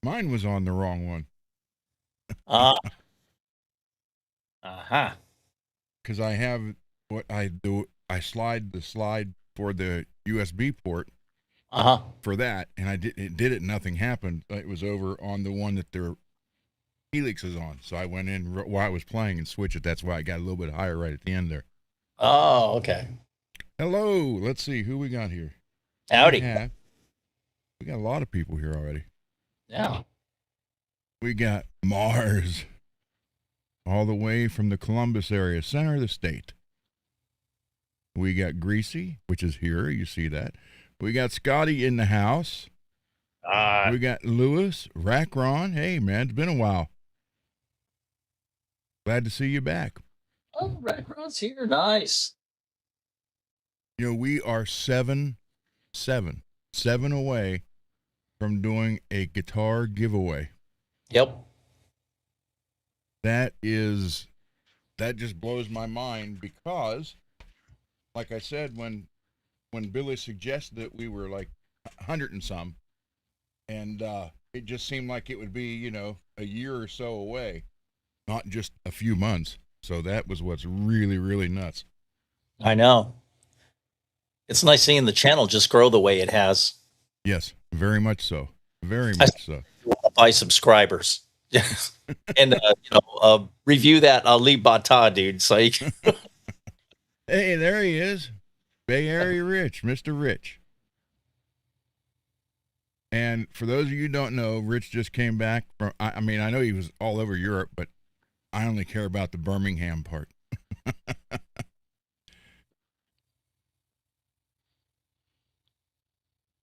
Mine was on the wrong one. Uh, uh-huh. Because I have what I do. I slide the slide for the USB port Uh-huh. for that, and it did it. Nothing happened. It was over on the one that their Helix is on. So I went in while I was playing and switched it. That's why I got a little bit higher right at the end there. Oh, okay. Hello. Let's see who we got here. We Howdy. have we got a lot of people here already. Yeah. We got Mars all the way from the Columbus area, center of the state. We got Greasy, which is here. You see that. We got Scotty in the house. Uh, We got Lewis, Rackron. Hey, man, it's been a while. Glad to see you back. oh, Redcross here. Nice. You know, we are seven away from doing a guitar giveaway. Yep. That just blows my mind because, like I said, when Billy suggested it, we were like 100 and some, and it just seemed like it would be, a year or so away, not just a few months. So that was what's really, really nuts. I know. It's nice seeing the channel just grow the way it has. Yes, very much so. Very I much so. buy subscribers. And review that Ali Bata dude. So Hey, there he is. Bay Area Rich, Mr. Rich. And for those of you who don't know, Rich just came back from, I mean, I know he was all over Europe, but I only care about the Birmingham part.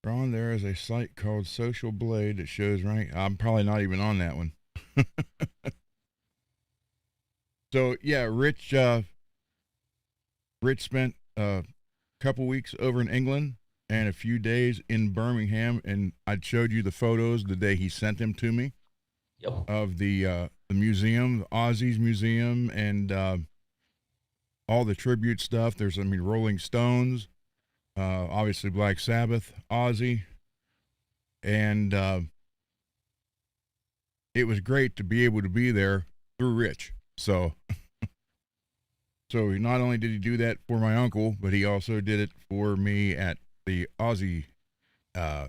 Ron, there is a site called Social Blade that shows rank. I'm probably not even on that one. So yeah, Rich spent a couple weeks over in England and a few days in Birmingham, and I showed you the photos the day he sent them to me yep. of the museum, the Aussies Museum, and all the tribute stuff. There's, I mean, Rolling Stones, obviously Black Sabbath, Ozzy, and it was great to be able to be there through Rich. So not only did he do that for my uncle, but he also did it for me at the Aussie, uh,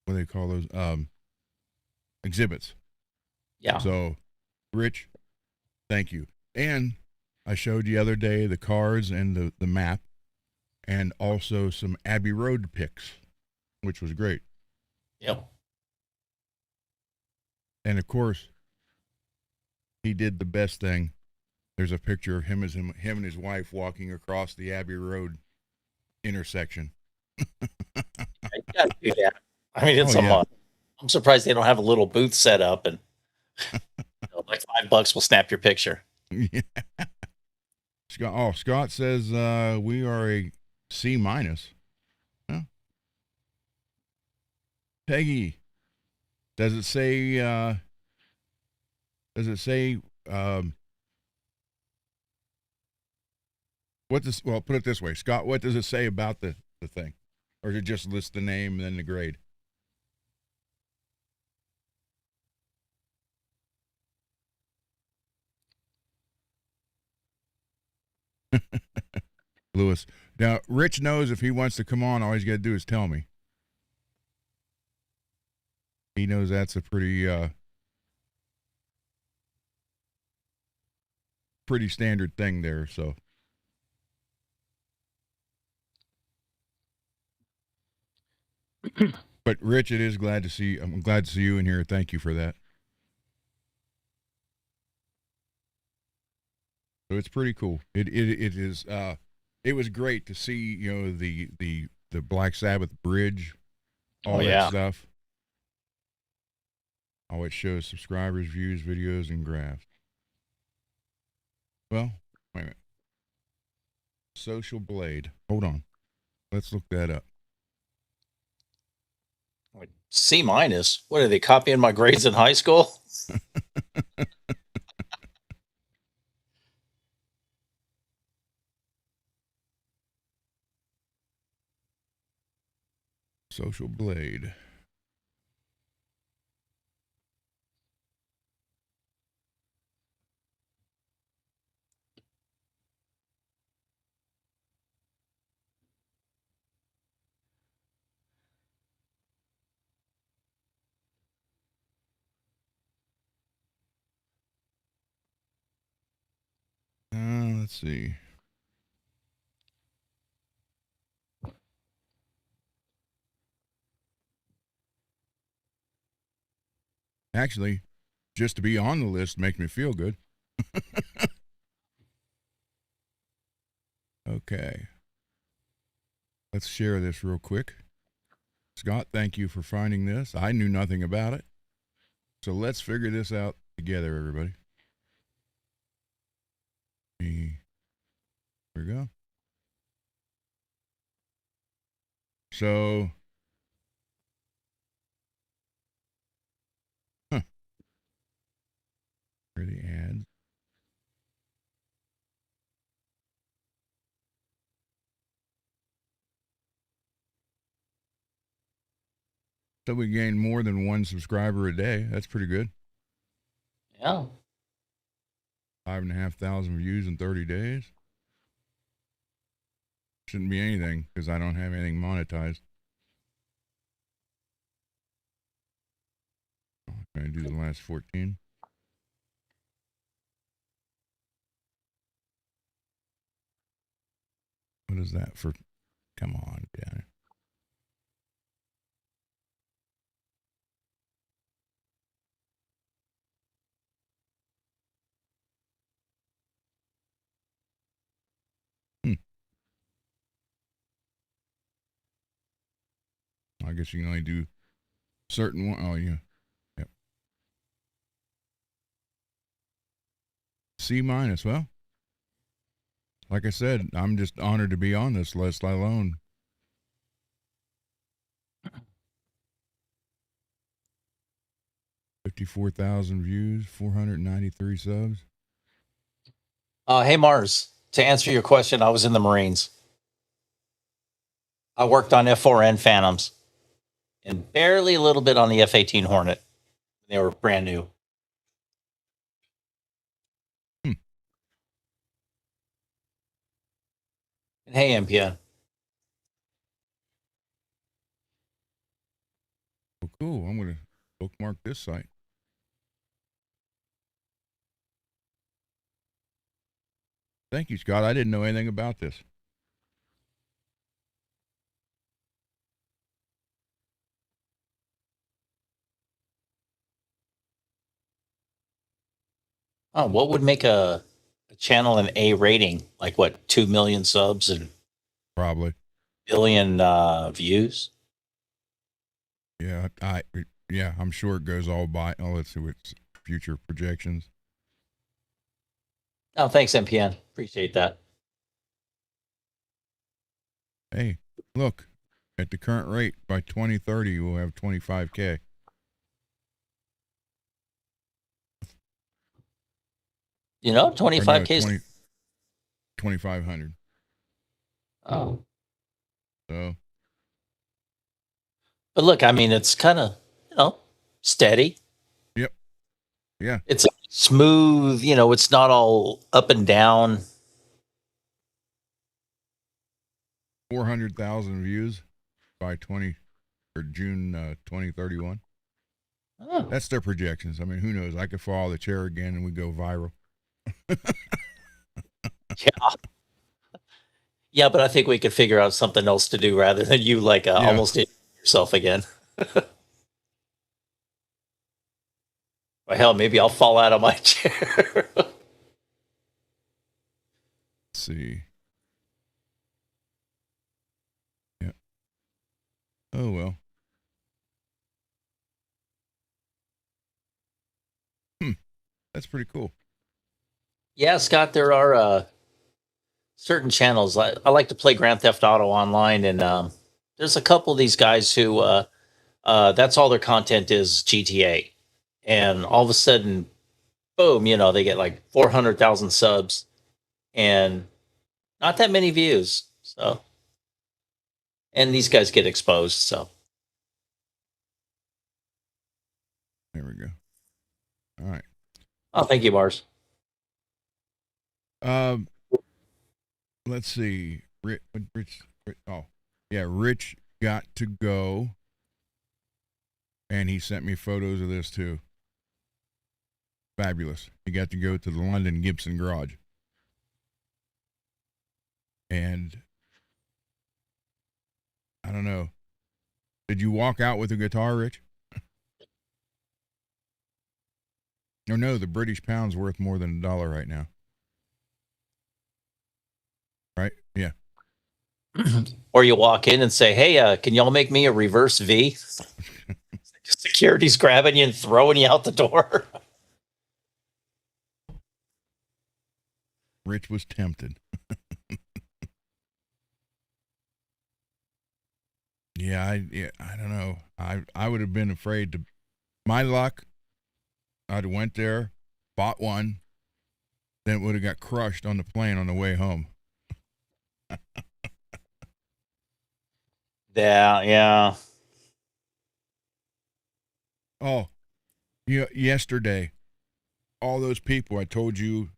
what do they call those exhibits. Yeah. So, Rich, thank you. And I showed you the other day the cards and the map, and also some Abbey Road pics, which was great. Yep. And of course, he did the best thing. There's a picture of him and his wife walking across the Abbey Road intersection. You gotta do that. I mean, Oh it's a yeah, month. I'm surprised they don't have a little booth set up and like $5 will snap your picture. yeah. Scott says we are a C minus. Huh? Peggy, does it say? Does it say? Um, what does? Well, put it this way, Scott. What does it say about the thing, or does it just list the name and then the grade? Lewis. Now, Rich knows if he wants to come on, all he's got to do is tell me. He knows that's a pretty standard thing there. So, but Rich, it is glad to see. I'm glad to see you in here. Thank you for that. So it's pretty cool. It is. It was great to see the Black Sabbath bridge, Oh all that yeah. stuff. Oh, it shows subscribers, views, videos, and graphs. Well, wait a minute. Social Blade. Hold on. Let's look that up. C minus. What are they copying my grades in high school? Social Blade. Let's see. Actually, just to be on the list makes me feel good. Okay. Let's share this real quick. Scott, thank you for finding this. I knew nothing about it. So let's figure this out together, everybody. Here we go. So, here are the ads. So we gained more than one subscriber a day. That's pretty good. Yeah. 5,500 views in 30 days. Shouldn't be anything because I don't have anything monetized. I'm going to do the last 14. What is that for? Come on, guy. I guess you can only do certain one. Oh, yeah. Yep. C minus. Well, like I said, I'm just honored to be on this list alone. $54,000 views, 493 subs. Hey, Mars, to answer your question, I was in the Marines. I worked on F4N Phantoms and barely a little bit on the F-18 Hornet. They were brand new. And hey, MPN. Well, cool. I'm going to bookmark this site. Thank you, Scott. I didn't know anything about this. Oh, what would make a channel an A rating? Like what, 2 million subs and Probably. billion views? Yeah, I'm sure it goes all by. Oh, let's see what's future projections. Oh, thanks, MPN. Appreciate that. Hey, look, at the current rate, by 2030, we'll have 25K. You know, Or 25K. no, 2,500. Oh. So, But look, I mean, it's kind of, steady. yep. Yeah. It's smooth, it's not all up and down. 400,000 views by June 2031. Oh. That's their projections. I mean, who knows? I could fall the chair again and we go viral. Yeah. Yeah, but I think we could figure out something else to do rather than you almost hit yourself again. Well, hell, maybe I'll fall out of my chair. Let's see. Yep. Oh, well. That's pretty cool. Yeah, Scott, there are certain channels. I like to play Grand Theft Auto online, and there's a couple of these guys who that's all their content is GTA. And all of a sudden, boom, they get like 400,000 subs and not that many views. So, and these guys get exposed. So Oh, thank you, Mars. Um, let's see. Oh, yeah, Rich got to go, and he sent me photos of this too. Fabulous. He got to go to the London Gibson Garage, and I don't know. Did you walk out with a guitar, Rich? Oh no, the British pound's worth more than $1 right now. Right? Yeah. Or you walk in and say, "Hey, can y'all make me a reverse V?" Security's grabbing you and throwing you out the door. Rich was tempted. I don't know. I would have been afraid to. My luck, I'd have went there, bought one, then it would have got crushed on the plane on the way home. Yeah. Oh, yesterday, all those people I told you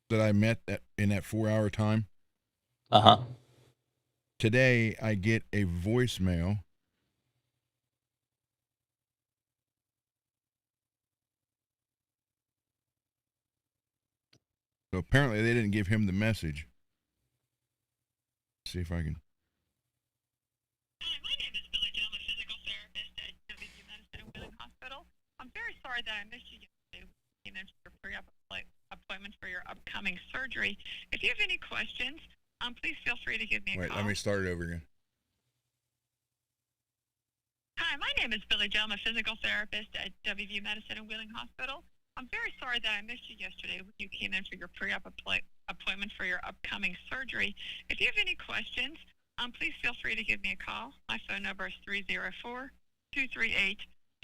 that I met in that 4-hour time. Uh-huh. Today, I get a voicemail. So apparently, they didn't give him the message. Let's see if I can. Hi, my name is Billy Joe. I'm a physical therapist at WV Medicine and Wheeling Hospital. I'm very sorry that I missed you yesterday. You know, your pre-op appointment for your upcoming surgery. If you have any questions, please feel free to give me a Wait, call. let me start it over again. Hi, my name is Billy Joe. I'm a physical therapist at WV Medicine and Wheeling Hospital. I'm very sorry that I missed you yesterday when you came in for your pre-op appointment for your upcoming surgery. If you have any questions, please feel free to give me a call. My phone number is 304-238-7237.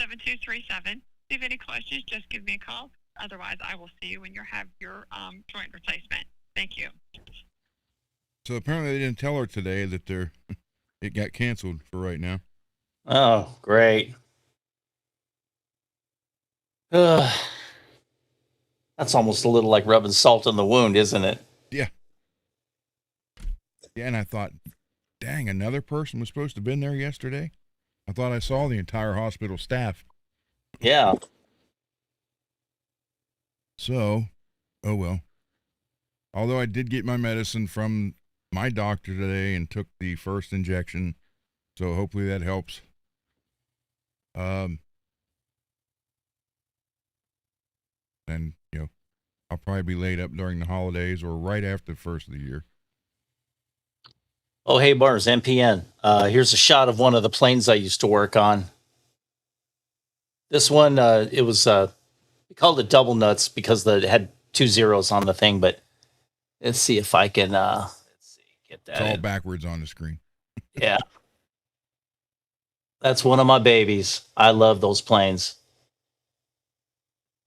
If you have any questions, just give me a call. Otherwise, I will see you when you have your joint replacement. Thank you. So apparently, they didn't tell her today that it got canceled for right now. Oh, great. Ugh. That's almost a little like rubbing salt in the wound, isn't it? Yeah. Yeah, and I thought, dang, another person was supposed to have been there yesterday. I thought I saw the entire hospital staff. Yeah. So, oh well. Although I did get my medicine from my doctor today and took the first injection, so hopefully that helps. And I'll probably be laid up during the holidays or right after the first of the year. Oh, hey, Mars, NPN. Here's a shot of one of the planes I used to work on. This one, it was, we called it double nuts because it had 2 zeros on the thing, but let's see if I can, get that. It's all backwards on the screen. Yeah. That's one of my babies. I love those planes.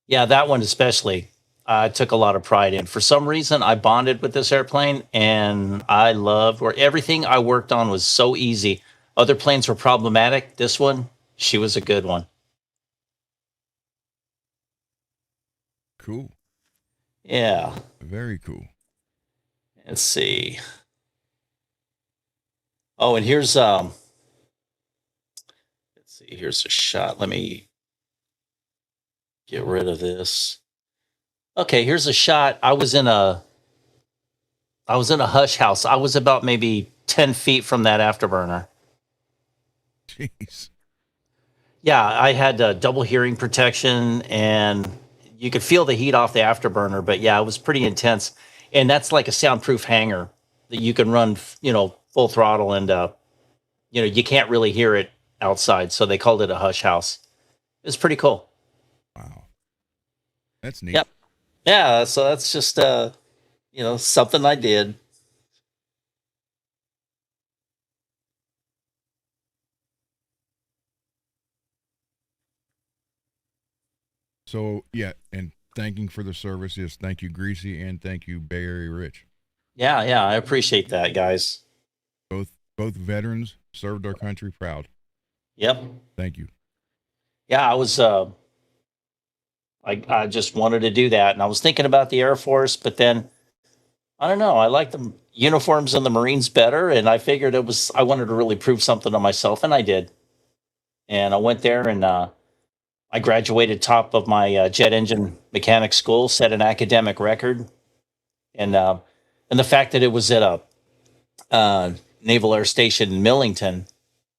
Yeah, that one especially. I took a lot of pride in. For some reason, I bonded with this airplane, and I loved where everything I worked on was so easy. Other planes were problematic. This one, she was a good one. Cool. Yeah. Very cool. Let's see. Oh, and here's let's see. Here's a shot. Let me get rid of this. Okay, here's a shot. I was in a hush house. I was about maybe 10 feet from that afterburner. Jeez. Yeah, I had double hearing protection, and you could feel the heat off the afterburner. But yeah, it was pretty intense. And that's like a soundproof hangar that you can run, full throttle, and you can't really hear it outside. So they called it a hush house. It's pretty cool. Wow. That's neat. Yep. Yeah. So that's just something I did. So yeah, and thanking for the service. Yes, thank you, Greasy, and thank you, Bay Area Rich. Yeah, I appreciate that, guys. Both veterans served our country proud. Yep. Thank you. Yeah, I I just wanted to do that. And I was thinking about the Air Force, but then I don't know. I like the uniforms in the Marines better. And I figured I wanted to really prove something to myself. And I did. And I went there and I graduated top of my jet engine mechanic school, set an academic record. And the fact that it was at a Naval Air Station in Millington,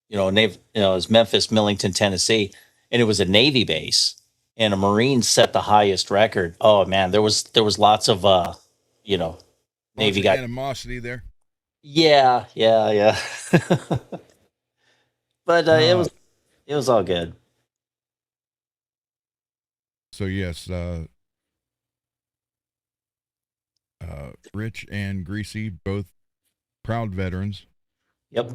it was Memphis, Millington, Tennessee, and it was a Navy base, and a Marine set the highest record. Oh man, there was lots of Lots Navy of guys. animosity there. Yeah, yeah, yeah. But Uh, it was all good. so yes, Rich and Greasy, both proud veterans. Yep.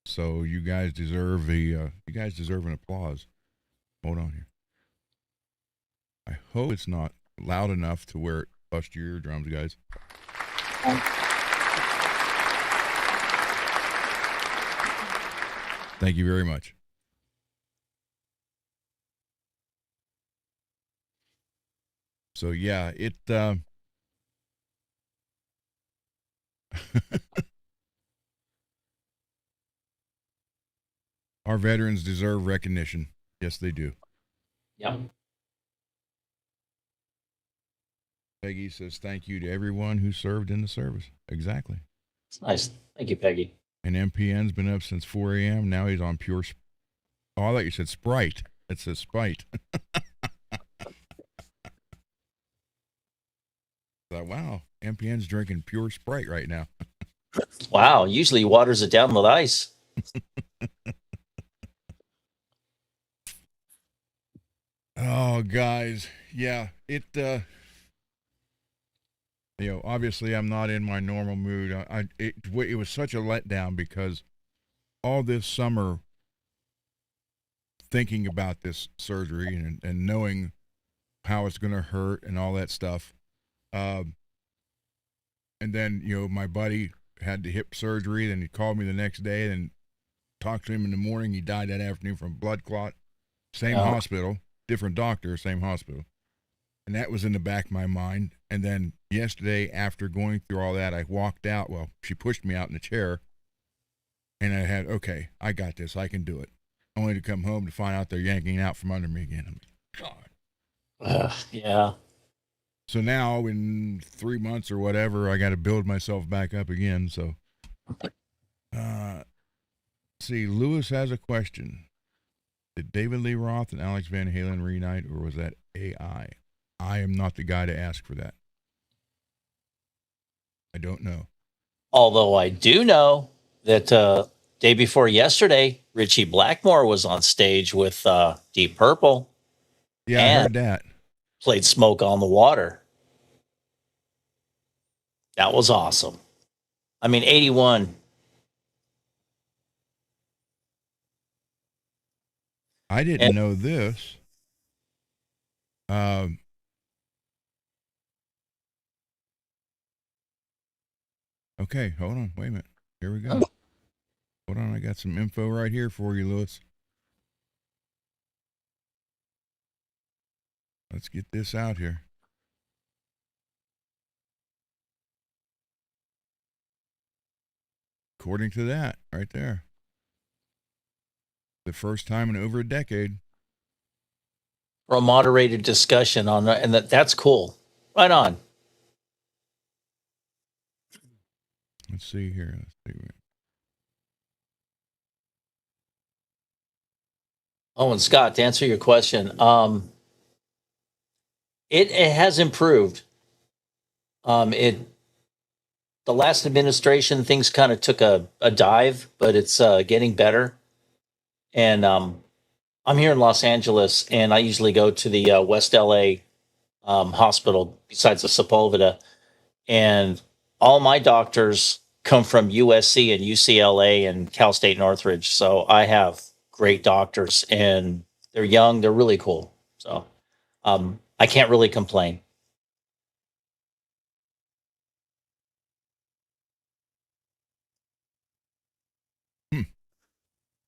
So you guys deserve an applause. Hold on here. I hope it's not loud enough to where it busts your eardrums, guys. Thank you very much. So yeah, it our veterans deserve recognition. Yes, they do. Yep. Peggy says thank you to everyone who served in the service. Exactly. It's nice. Thank you, Peggy. And MPN's been up since 4 a.m. Now he's on pure. Oh, I thought you said Sprite. It says Spite. Thought, wow, MPN's drinking pure Sprite right now. Wow. Usually he waters it down with ice. Oh, guys, yeah, it. Obviously, I'm not in my normal mood. It was such a letdown because all this summer, thinking about this surgery and knowing how it's going to hurt and all that stuff, and then my buddy had the hip surgery. Then he called me the next day and talked to him in the morning. He died that afternoon from blood clot. Same hospital, different doctor, same hospital. And that was in the back of my mind. And then yesterday, after going through all that, I walked out. Well, she pushed me out in the chair. And I had, okay, I got this. I can do it. Only to come home to find out they're yanking out from under me again. I'm like, God. Yeah. So now, in 3 months or whatever, I got to build myself back up again. So, see, Lewis has a question. Did David Lee Roth and Alex Van Halen reunite, or was that AI? I am not the guy to ask for that. I don't know. Although I do know that day before yesterday, Richie Blackmore was on stage with Deep Purple. Yeah, I heard that. Played Smoke on the Water. That was awesome. I mean, 81. I didn't know this. Okay, hold on. Wait a minute. Here we go. Hold on. I got some info right here for you, Lewis. Let's get this out here. According to that, right there. The first time in over a decade. For a moderated discussion on that, and that's cool. Right on. Let's see here. Let's see. Oh, and Scott, to answer your question, it has improved. The last administration, things kind of took a dive, but it's getting better. And I'm here in Los Angeles, and I usually go to the West LA hospital besides the Sepulveda, and all my doctors come from USC and UCLA and Cal State Northridge. So I have great doctors, and they're young, they're really cool. So I can't really complain.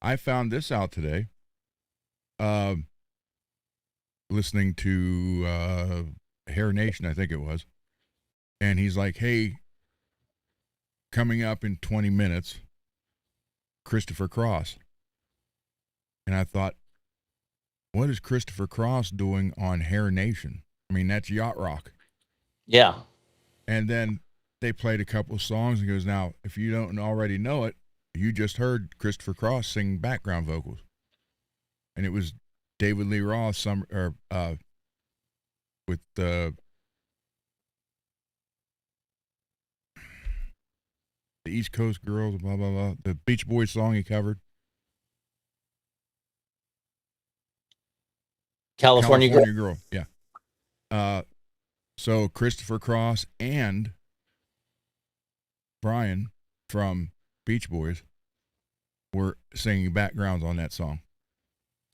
I found this out today. listening to Hair Nation, I think it was, and he's like, "Hey, coming up in 20 minutes, Christopher Cross." And I thought, what is Christopher Cross doing on Hair Nation? I mean, that's yacht rock. Yeah. And then they played a couple of songs and goes, now, if you don't already know it, you just heard Christopher Cross sing background vocals. And it was David Lee Roth with the East Coast Girls, blah, blah, blah. The Beach Boys song he covered. California Girl. Yeah. So Christopher Cross and Brian from Beach Boys were singing backgrounds on that song.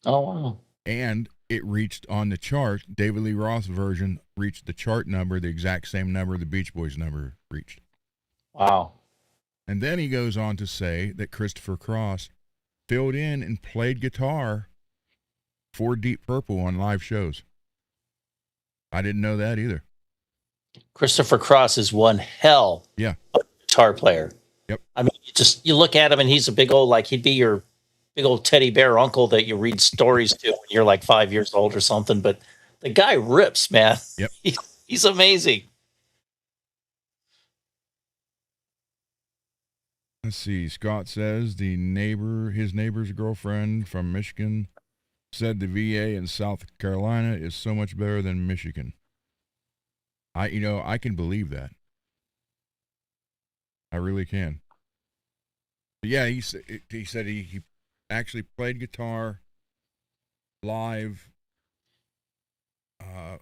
Oh, wow. And it reached on the chart. David Lee Roth's version reached the chart number, the exact same number the Beach Boys number reached. Wow. And then he goes on to say that Christopher Cross filled in and played guitar for Deep Purple on live shows. I didn't know that either. Christopher Cross is one hell Yeah. of a guitar player. Yep. I mean, you look at him and he's a big old, like he'd be your big old teddy bear uncle that you read stories to when you're like 5 years old or something. But the guy rips, man. Yep. He's amazing. Let's see. Scott says his neighbor's girlfriend from Michigan said the VA in South Carolina is so much better than Michigan. I can believe that. I really can. But yeah, he said he actually played guitar live for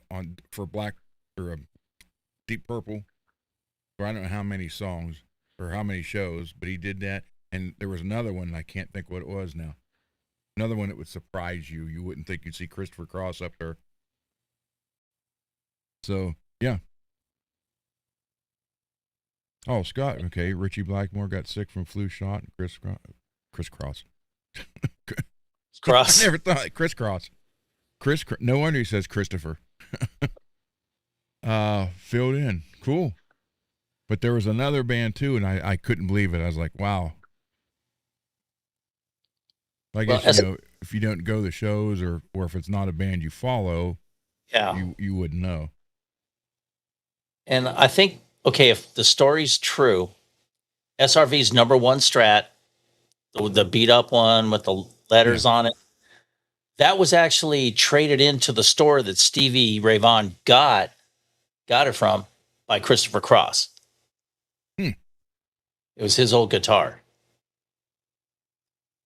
Deep Purple for I don't know how many songs or how many shows, but he did that. And there was another one, I can't think what it was now. Another one that would surprise you. You wouldn't think you'd see Christopher Cross up there. So, yeah. Oh, Scott, okay. Richie Blackmore got sick from flu shot. Chris Cross. Cross. I never thought Chris Cross. No wonder he says Christopher. Filled in. Cool. But there was another band too, and I couldn't believe it. I was like, wow. I guess, if you don't go to the shows or if it's not a band you follow, yeah, you wouldn't know. And I think, okay, if the story's true, SRV's number one Strat, the beat up one with the letters on it, that was actually traded into the store that Stevie Ray Vaughan got it from by Christopher Cross. It was his old guitar.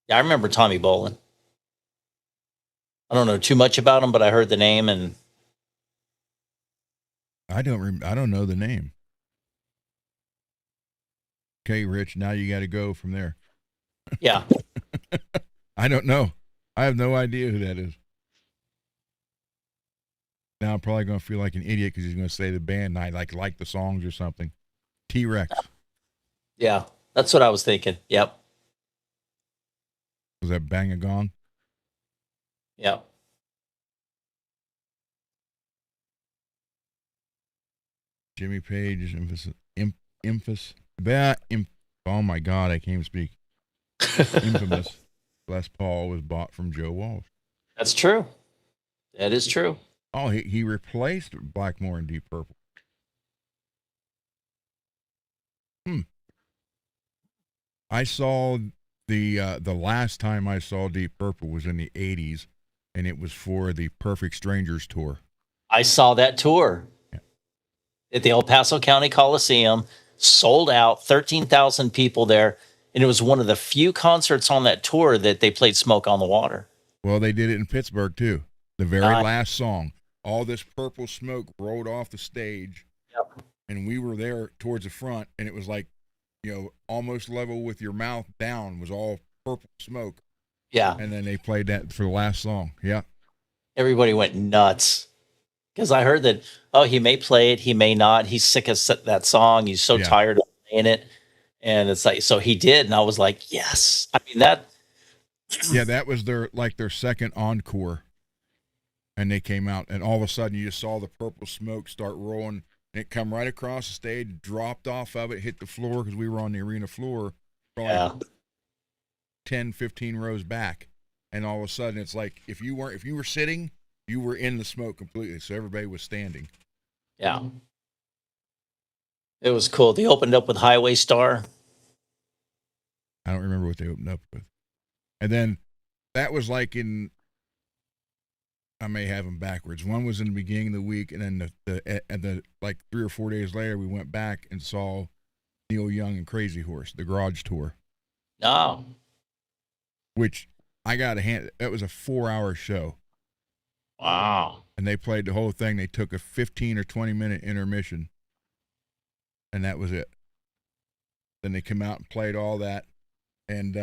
Yeah, I remember Tommy Bolin. I don't know too much about him, but I heard the name and I don't know the name. Okay, Rich, now you got to go from there. Yeah. I don't know. I have no idea who that is. Now I'm probably going to feel like an idiot because he's going to say the band and I like the songs or something. T-Rex. Yeah, that's what I was thinking. Yep. Was that Bang a Gong? Yep. Jimmy Page, oh my God, I can't even speak. Infamous Les Paul was bought from Joe Walsh. That's true. That is true. Oh, he replaced Blackmore in Deep Purple. I saw the last time I saw Deep Purple was in the 80s, and it was for the Perfect Strangers tour. I saw that tour at the El Paso County Coliseum, sold out, 13,000 people there, and it was one of the few concerts on that tour that they played Smoke on the Water. Well, they did it in Pittsburgh, too. The very last song. All this purple smoke rolled off the stage, and we were there towards the front, and it was like, almost level with your mouth down was all purple smoke. Yeah. And then they played that for the last song. Yeah. Everybody went nuts. Because I heard that, he may play it, he may not. He's sick of that song. He's so tired of playing it. And it's like, so he did. And I was like, yes. I mean, that. Yeah, that was their second encore. and they came out, and all of a sudden you just saw the purple smoke start rolling, and it come right across the stage, dropped off of it, hit the floor, because we were on the arena floor, probably 10, 15 rows back, and all of a sudden it's like if you were sitting, you were in the smoke completely, so everybody was standing. Yeah. It was cool. They opened up with Highway Star. I don't remember what they opened up with. And then that was like I may have them backwards. One was in the beginning of the week, and then the like 3 or 4 days later, we went back and saw Neil Young and Crazy Horse, the Garage Tour. Oh. Which I got a hand. That was a 4-hour show. Wow. And they played the whole thing. They took a 15 or 20-minute intermission, and that was it. Then they come out and played all that, and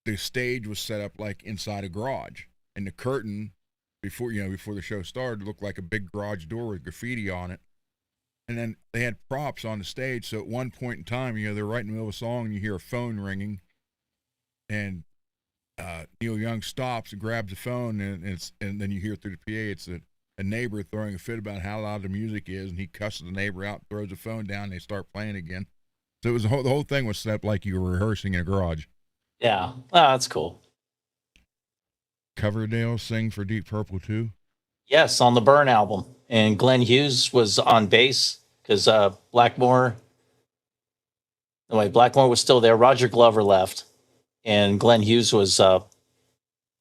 the stage was set up like inside a garage, and the curtain before the show started looked like a big garage door with graffiti on it. And then they had props on the stage, so at one point in time, they're right in the middle of a song, and you hear a phone ringing, and Neil Young stops and grabs the phone, and then you hear through the PA it's a neighbor throwing a fit about how loud the music is, and he cusses the neighbor out, throws the phone down, and they start playing again. So it was the whole thing was set up like you were rehearsing in a garage. Yeah. Oh, that's cool. Coverdale sing for Deep Purple too? Yes, on the Burn album. And Glenn Hughes was on bass because Blackmore was still there. Roger Glover left. And Glenn Hughes was on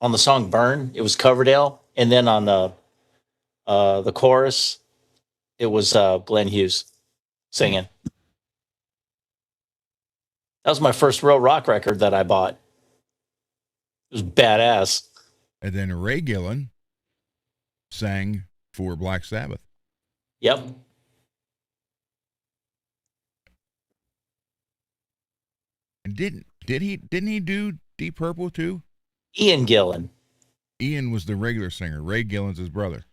the song Burn. It was Coverdale. And then on the chorus, it was Glenn Hughes singing. That was my first real rock record that I bought. It was badass. And then Ray Gillen sang for Black Sabbath. Yep. And didn't he do Deep Purple too? Ian Gillan. Ian was the regular singer. Ray Gillen's his brother.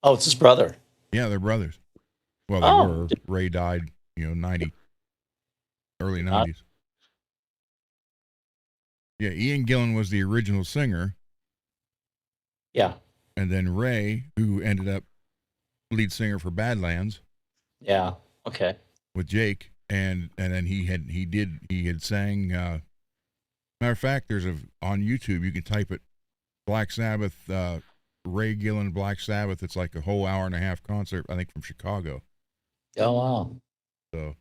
Oh, it's his brother. Yeah, they're brothers. Well, they were. Ray died, 90, early 90s. Yeah, Ian Gillan was the original singer. Yeah. And then Ray, who ended up lead singer for Badlands. Yeah. Okay. With Jake, and then he had sang. Matter of fact, there's on YouTube you can type it, Black Sabbath, Ray Gillen Black Sabbath. It's like a whole hour and a half concert, I think, from Chicago. Oh wow. So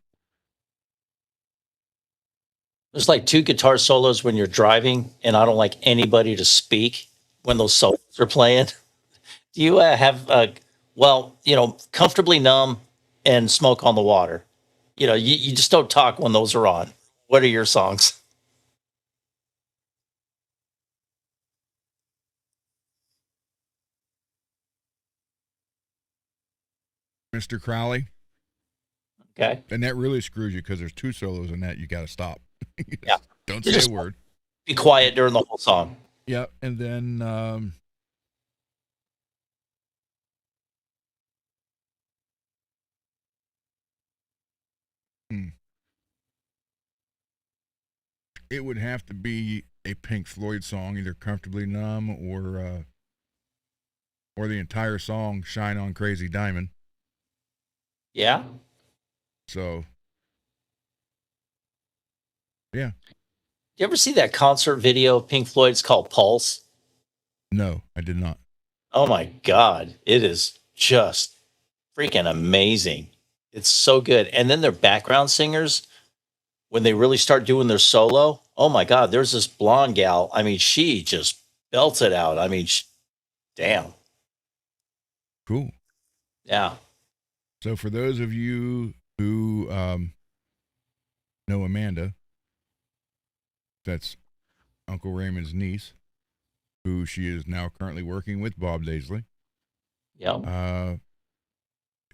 there's like 2 guitar solos when you're driving, and I don't like anybody to speak when those solos are playing. Do you have Comfortably Numb and Smoke on the Water? You just don't talk when those are on. What are your songs? Mr. Crowley. Okay. And that really screws you because there's 2 solos in that. You got to stop. Yeah. Don't You say just a word. Be quiet during the whole song. Yeah, and then it would have to be a Pink Floyd song, either Comfortably Numb or the entire song Shine On Crazy Diamond. Yeah. So yeah. You ever see that concert video of Pink Floyd? It's called Pulse. No, I did not. Oh my God. It is just freaking amazing. It's so good. And then their background singers, when they really start doing their solo, oh my God, there's this blonde gal. I mean, she just belts it out. I mean, damn. Cool. Yeah. So for those of you who know Amanda, that's Uncle Raymond's niece, who she is now currently working with Bob Daisley. Yeah.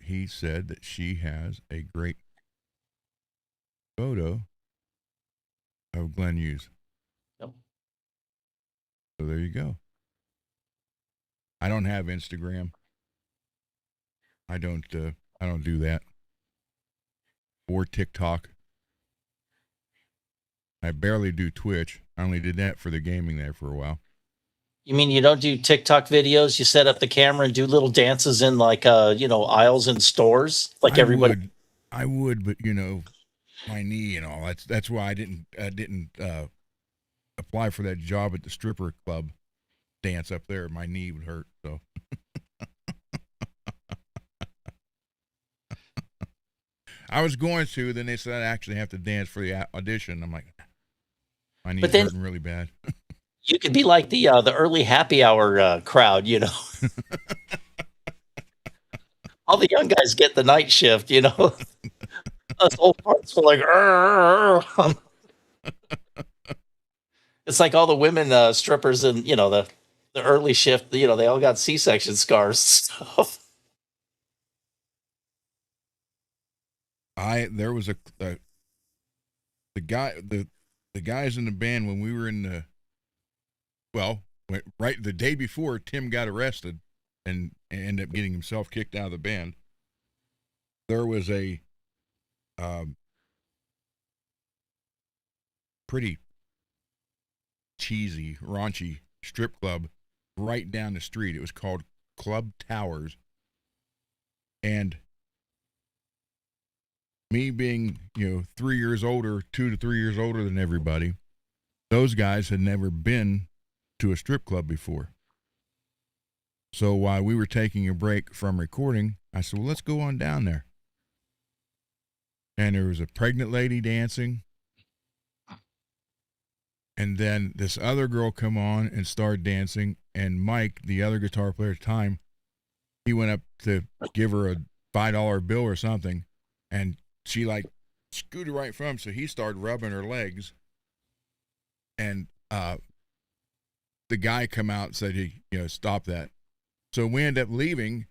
He said that she has a great photo of Glenn Hughes. Yep. So there you go. I don't have Instagram. I don't do that. Or TikTok. I barely do Twitch. I only did that for the gaming there for a while. You mean you don't do TikTok videos? You set up the camera and do little dances in like aisles in stores like I everybody. would, but my knee and all. That's why I didn't apply for that job at the stripper club dance up there. My knee would hurt. So I was going to. Then they said I actually have to dance for the audition. I'm like, my knee's But then hurting really bad. you could be like the early happy hour crowd, All the young guys get the night shift, Us old parts are like, "Arr." It's like all the women strippers and the early shift. They all got C-section scars and stuff. There was the guys in the band when we were in the right the day before Tim got arrested and ended up getting himself kicked out of the band. There was a pretty cheesy, raunchy strip club right down the street. It was called Club Towers. And me being, 3 years older, 2 to 3 years older than everybody, those guys had never been to a strip club before. So while we were taking a break from recording, I said, well, let's go on down there. And there was a pregnant lady dancing. And then this other girl come on and started dancing. And Mike, the other guitar player at the time, he went up to give her a $5 bill or something. And she like scooted right from him. So he started rubbing her legs. And the guy come out and said, stop that. So we ended up leaving.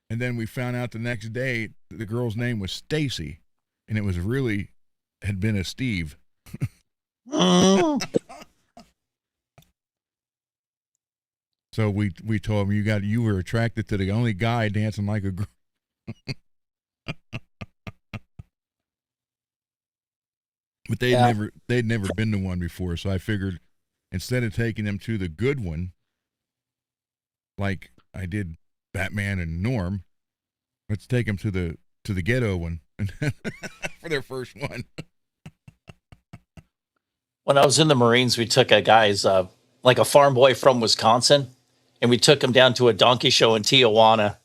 And then we found out the next day the girl's name was Stacy. And it was really had been a Steve. So we told him you were attracted to the only guy dancing like a girl. But they'd never been to one before, so I figured instead of taking them to the good one, like I did Batman and Norm, let's take them to the ghetto one for their first one. When I was in the Marines, we took a guy's like a farm boy from Wisconsin, and we took him down to a donkey show in Tijuana.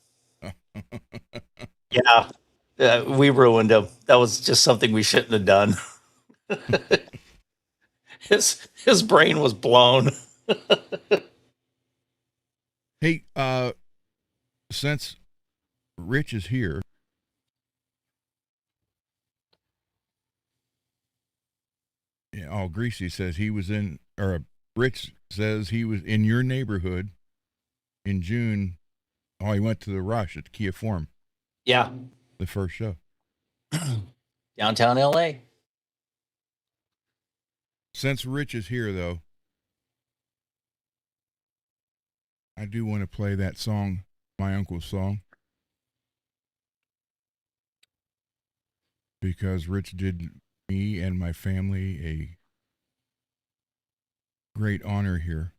Yeah, we ruined him. That was just something we shouldn't have done. His brain was blown. Hey, since Rich is here, Greasy says Rich says he was in your neighborhood in June. Oh, he went to the Rush at the Kia Forum. Yeah. The first show. Downtown LA. Since Rich is here, though, I do want to play that song, my uncle's song, because Rich did me and my family a great honor here.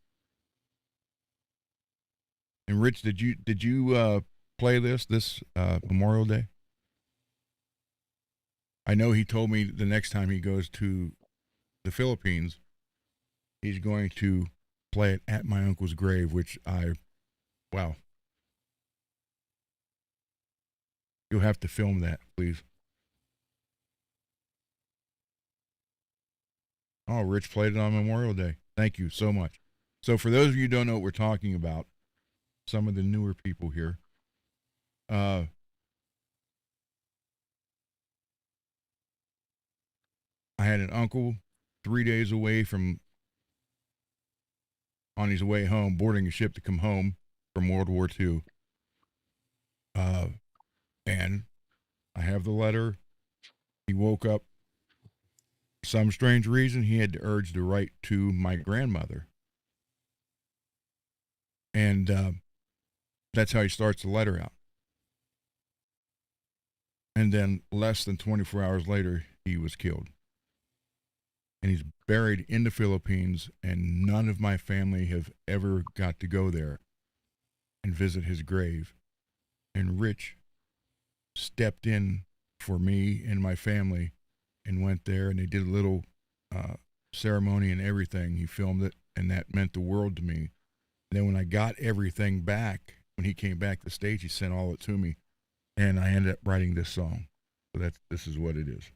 And Rich, did you play this Memorial Day? I know he told me the next time he goes to the Philippines, he's going to play it at my uncle's grave, which wow. You'll have to film that, please. Oh, Rich played it on Memorial Day. Thank you so much. So for those of you who don't know what we're talking about, some of the newer people here, I had an uncle 3 days away on his way home, boarding a ship to come home from World War II. And I have the letter. He woke up. For some strange reason, he had the urge to write to my grandmother. And that's how he starts the letter out. And then less than 24 hours later, he was killed. and he's buried in the Philippines, and none of my family have ever got to go there and visit his grave. And Rich stepped in for me and my family and went there, and they did a little ceremony and everything. He filmed it, and that meant the world to me. And then when I got everything back, when he came back to the stage, he sent all it to me, and I ended up writing this song. So this is what it is.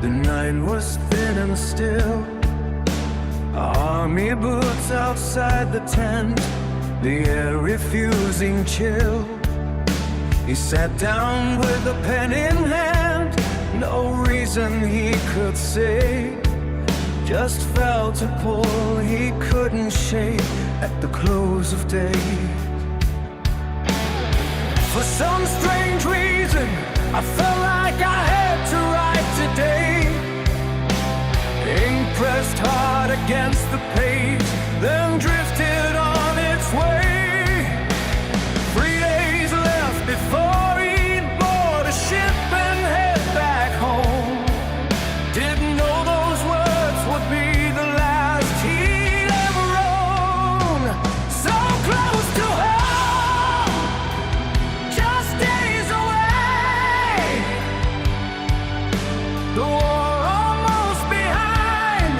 The night was thin and still. Army boots outside the tent, the air refusing chill. He sat down with a pen in hand, no reason he could say, just felt a pull he couldn't shake at the close of day. For some strange reason, I felt like I had to write today. Ink pressed hard against the page, then drifted on its way. 3 days left before he'd board a ship and head back home. Didn't know those words would be the last he'd ever own. So close to home, just days away. The war almost behind,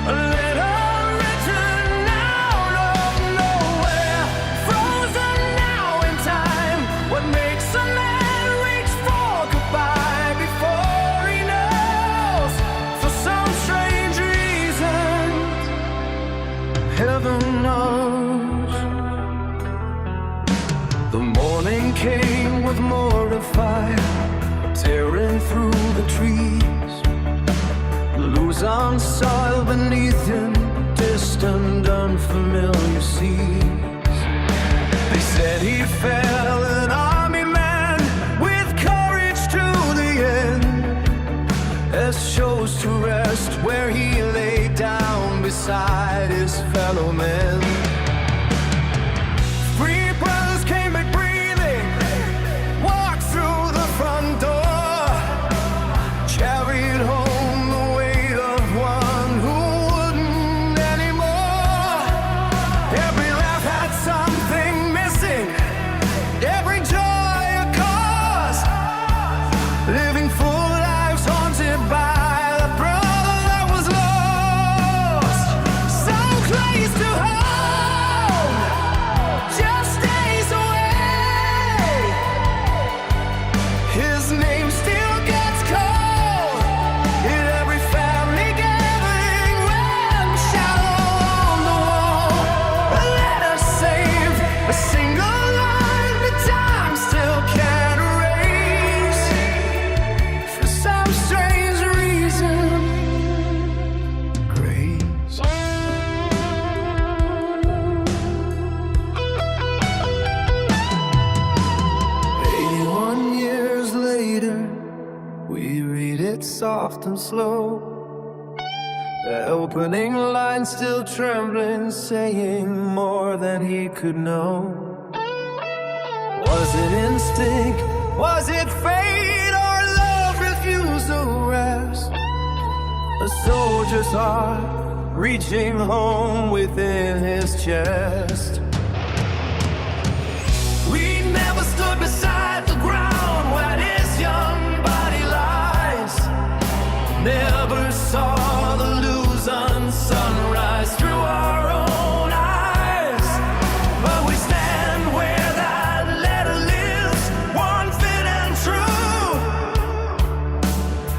a letter written out of nowhere, frozen now in time. What makes a man reach for goodbye before he knows? For some strange reason, heaven knows. The morning came with more of fire, tearing through the trees. Luzon soil beneath him, distant, unfamiliar seas. They said he fell an army man with courage to the end, as chose to rest where he lay down beside his fellow men. Free brothers came back breathing, walked through the front door, carried home the weight of one who wouldn't anymore. Every laugh had something missing, every joy a cause, living full lives haunted by the brother that was lost. So close to home, just days away. His name still gets called in every family gathering when shadow on the wall. A letter saved, a single line that time still can't erase. For some strange reason, grace. 81 years later, we read it soft and slow. The opening line still trembling, saying more than he could know. Was it instinct? Was it fate? Or love refused to rest? A soldier's heart reaching home within his chest. We never stood beside the ground where his young body lies. Never saw the Luzon sunrise through our own eyes. But we stand where that letter lives, one fit and true,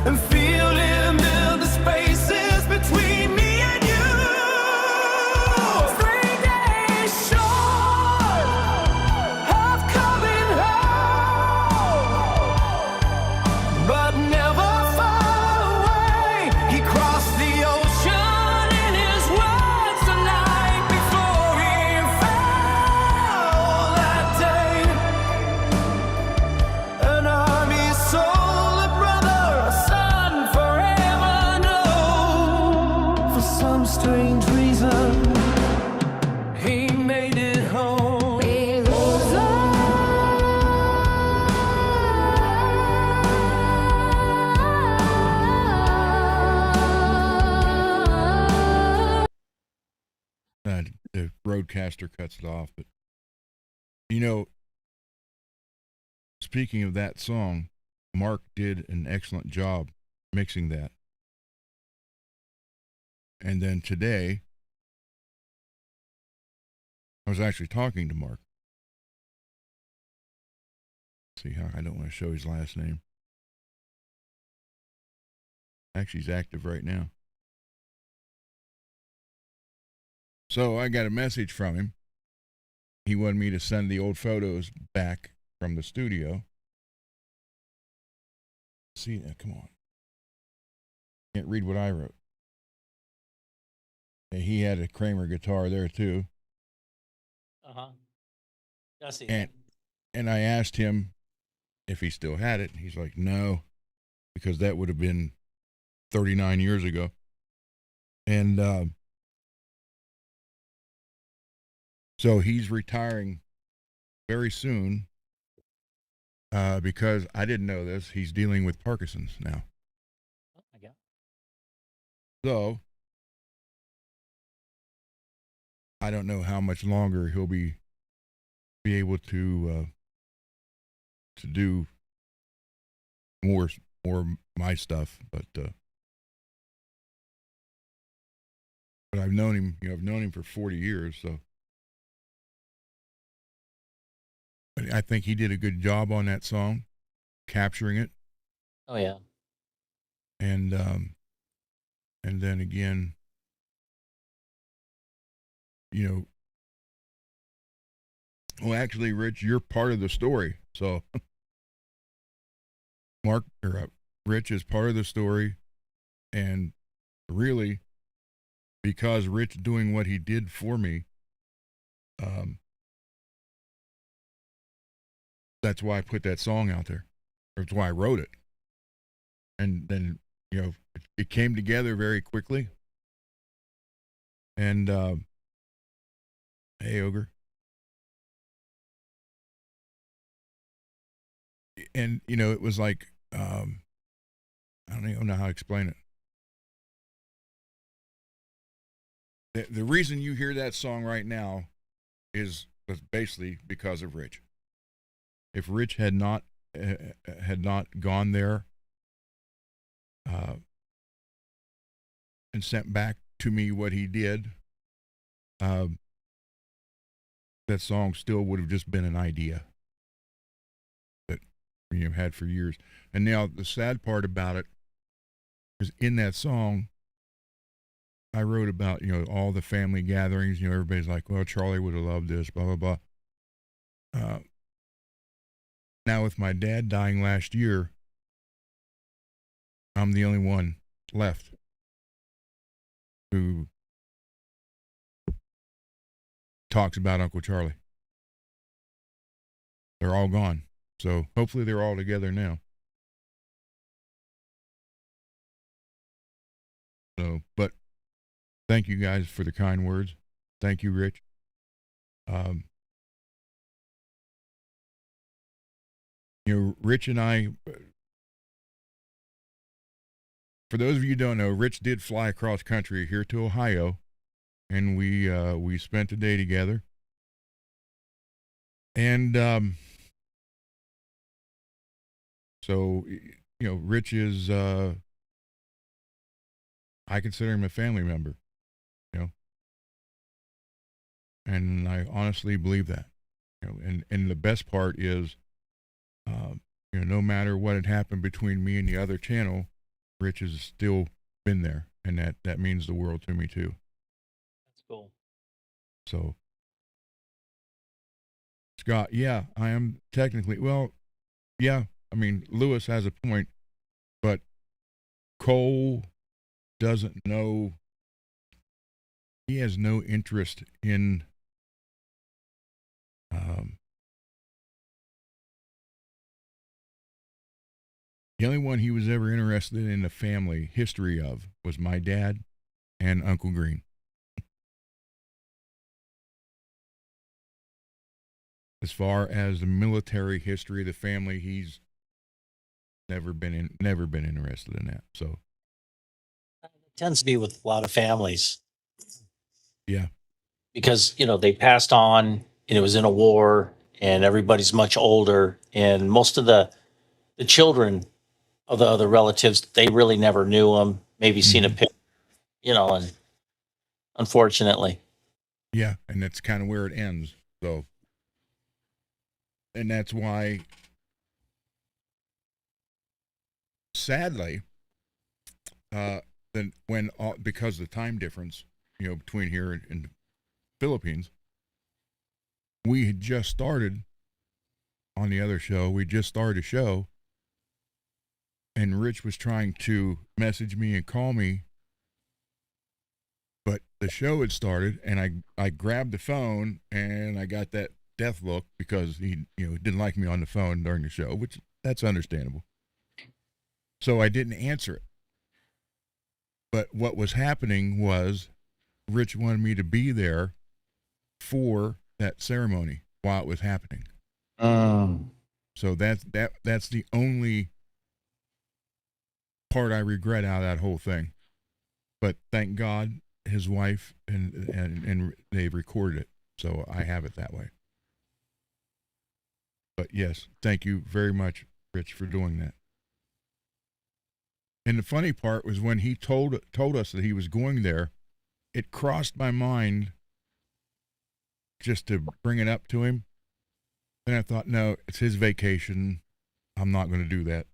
and feel him in the spaces between me and you. 3 days short. Rodecaster cuts it off. But, you know, speaking of that song, Mark did an excellent job mixing that. And then today, I was actually talking to Mark. See how I don't want to show his last name. Actually, he's active right now. So I got a message from him. He wanted me to send the old photos back from the studio. See, come on. Can't read what I wrote. And he had a Kramer guitar there too. I see And that. and I asked him if he still had it. He's like, no, because that would have been 39 years ago. And so he's retiring very soon because I didn't know this. He's dealing with Parkinson's now. Oh my God. So I don't know how much longer he'll be able to do more my stuff, but I've known him. I've known him for 40 years, so I think he did a good job on that song, capturing it. Oh yeah. And then again, well, actually, Rich, you're part of the story. So Rich is part of the story, and really, because Rich doing what he did for me, that's why I put that song out there. That's why I wrote it. And then, it came together very quickly. And, hey, Ogre. And, it was like, I don't even know how to explain it. The reason you hear that song right now was basically because of Rich. If Rich had not gone there and sent back to me what he did, that song still would have just been an idea that had for years. And now the sad part about it is in that song, I wrote about all the family gatherings. Everybody's like, well, Charlie would have loved this, blah blah blah. Now with my dad dying last year, I'm the only one left who talks about Uncle Charlie. They're all gone. So hopefully they're all together now. So, but thank you guys for the kind words. Thank you, Rich. Rich and I, for those of you who don't know, Rich did fly across country here to Ohio, and we spent a day together. And so Rich is I consider him a family member, and I honestly believe that. And the best part is, no matter what had happened between me and the other channel, Rich has still been there, and that means the world to me too. That's cool. So, Scott, yeah, I am technically, well, yeah, I mean, Lewis has a point, but Cole doesn't know, he has no interest in the only one he was ever interested in the family history of was my dad and Uncle Green. As far as the military history of the family, he's never been interested in that. So It tends to be with a lot of families. yeah. because they passed on, and it was in a war, and everybody's much older, and most of the children of the other relatives, they really never knew them, maybe seen a Mhm. picture, and unfortunately. Yeah, and that's kind of where it ends. So, and that's why, sadly, then when because of the time difference, between here and the Philippines, we had just started on the other show. We just started a show, and Rich was trying to message me and call me, but the show had started, and I grabbed the phone, and I got that death look because he didn't like me on the phone during the show, which that's understandable. So I didn't answer it. But what was happening was Rich wanted me to be there for that ceremony while it was happening. So that's the only part I regret out of that whole thing. But thank God his wife and they recorded it, so I have it that way. But yes, thank you very much, Rich, for doing that. And the funny part was when he told us that he was going there, it crossed my mind just to bring it up to him. And I thought, no, it's his vacation. I'm not going to do that.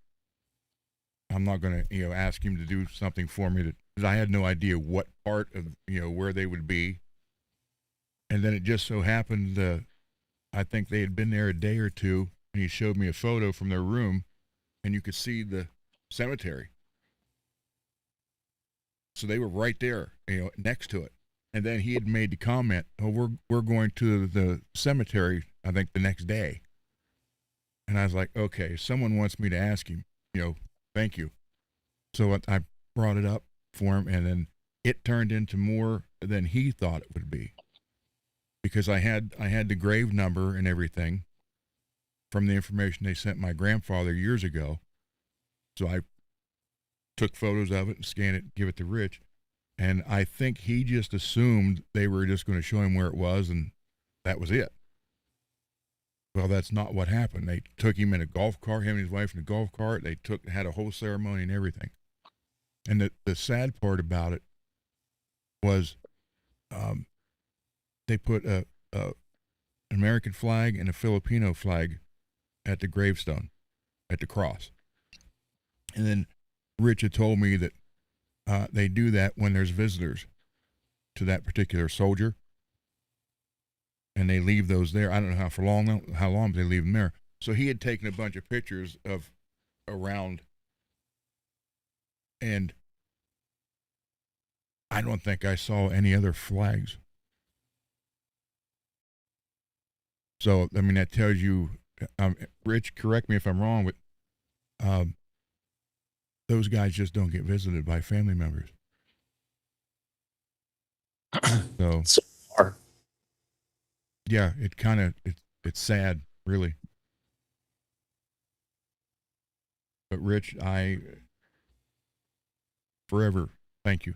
I'm not going to, ask him to do something for me because I had no idea what part of, where they would be. And then it just so happened, I think they had been there a day or two, and he showed me a photo from their room, and you could see the cemetery. So they were right there, next to it. And then he had made the comment, "Oh, we're going to the cemetery, I think the next day." And I was like, "Okay, someone wants me to ask him, thank you." So I brought it up for him, and then it turned into more than he thought it would be, because I had the grave number and everything from the information they sent my grandfather years ago. So I took photos of it and scanned it, give it to Rich, and I think he just assumed they were just going to show him where it was, and that was it. Well, that's not what happened. They took him in a golf cart, him and his wife in a golf cart. They had a whole ceremony and everything. And the sad part about it was, they put a American flag and a Filipino flag at the gravestone, at the cross. And then Rich had told me that they do that when there's visitors to that particular soldier, and they leave those there. I don't know how long they leave them there. So he had taken a bunch of pictures of around, and I don't think I saw any other flags. So I mean, that tells you, Rich, correct me if I'm wrong, but those guys just don't get visited by family members. So So far. yeah, it's sad, really. But Rich, I forever thank you.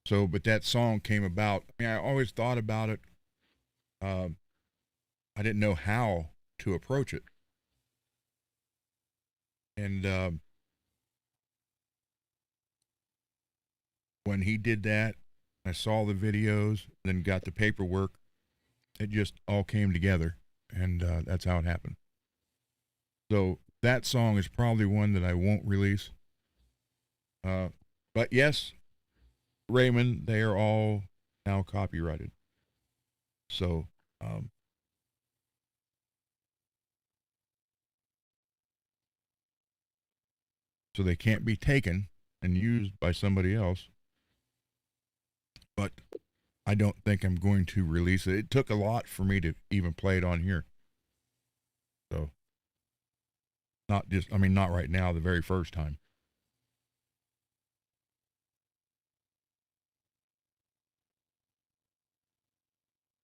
So, but that song came about. I mean, I always thought about it. Um, I didn't know how to approach it, and when he did that, I saw the videos, then got the paperwork. It just all came together, and that's how it happened. So that song is probably one that I won't release. But yes, Raymond, they are all now copyrighted. So, so they can't be taken and used by somebody else. But I don't think I'm going to release it. It took a lot for me to even play it on here. So, not right now, the very first time.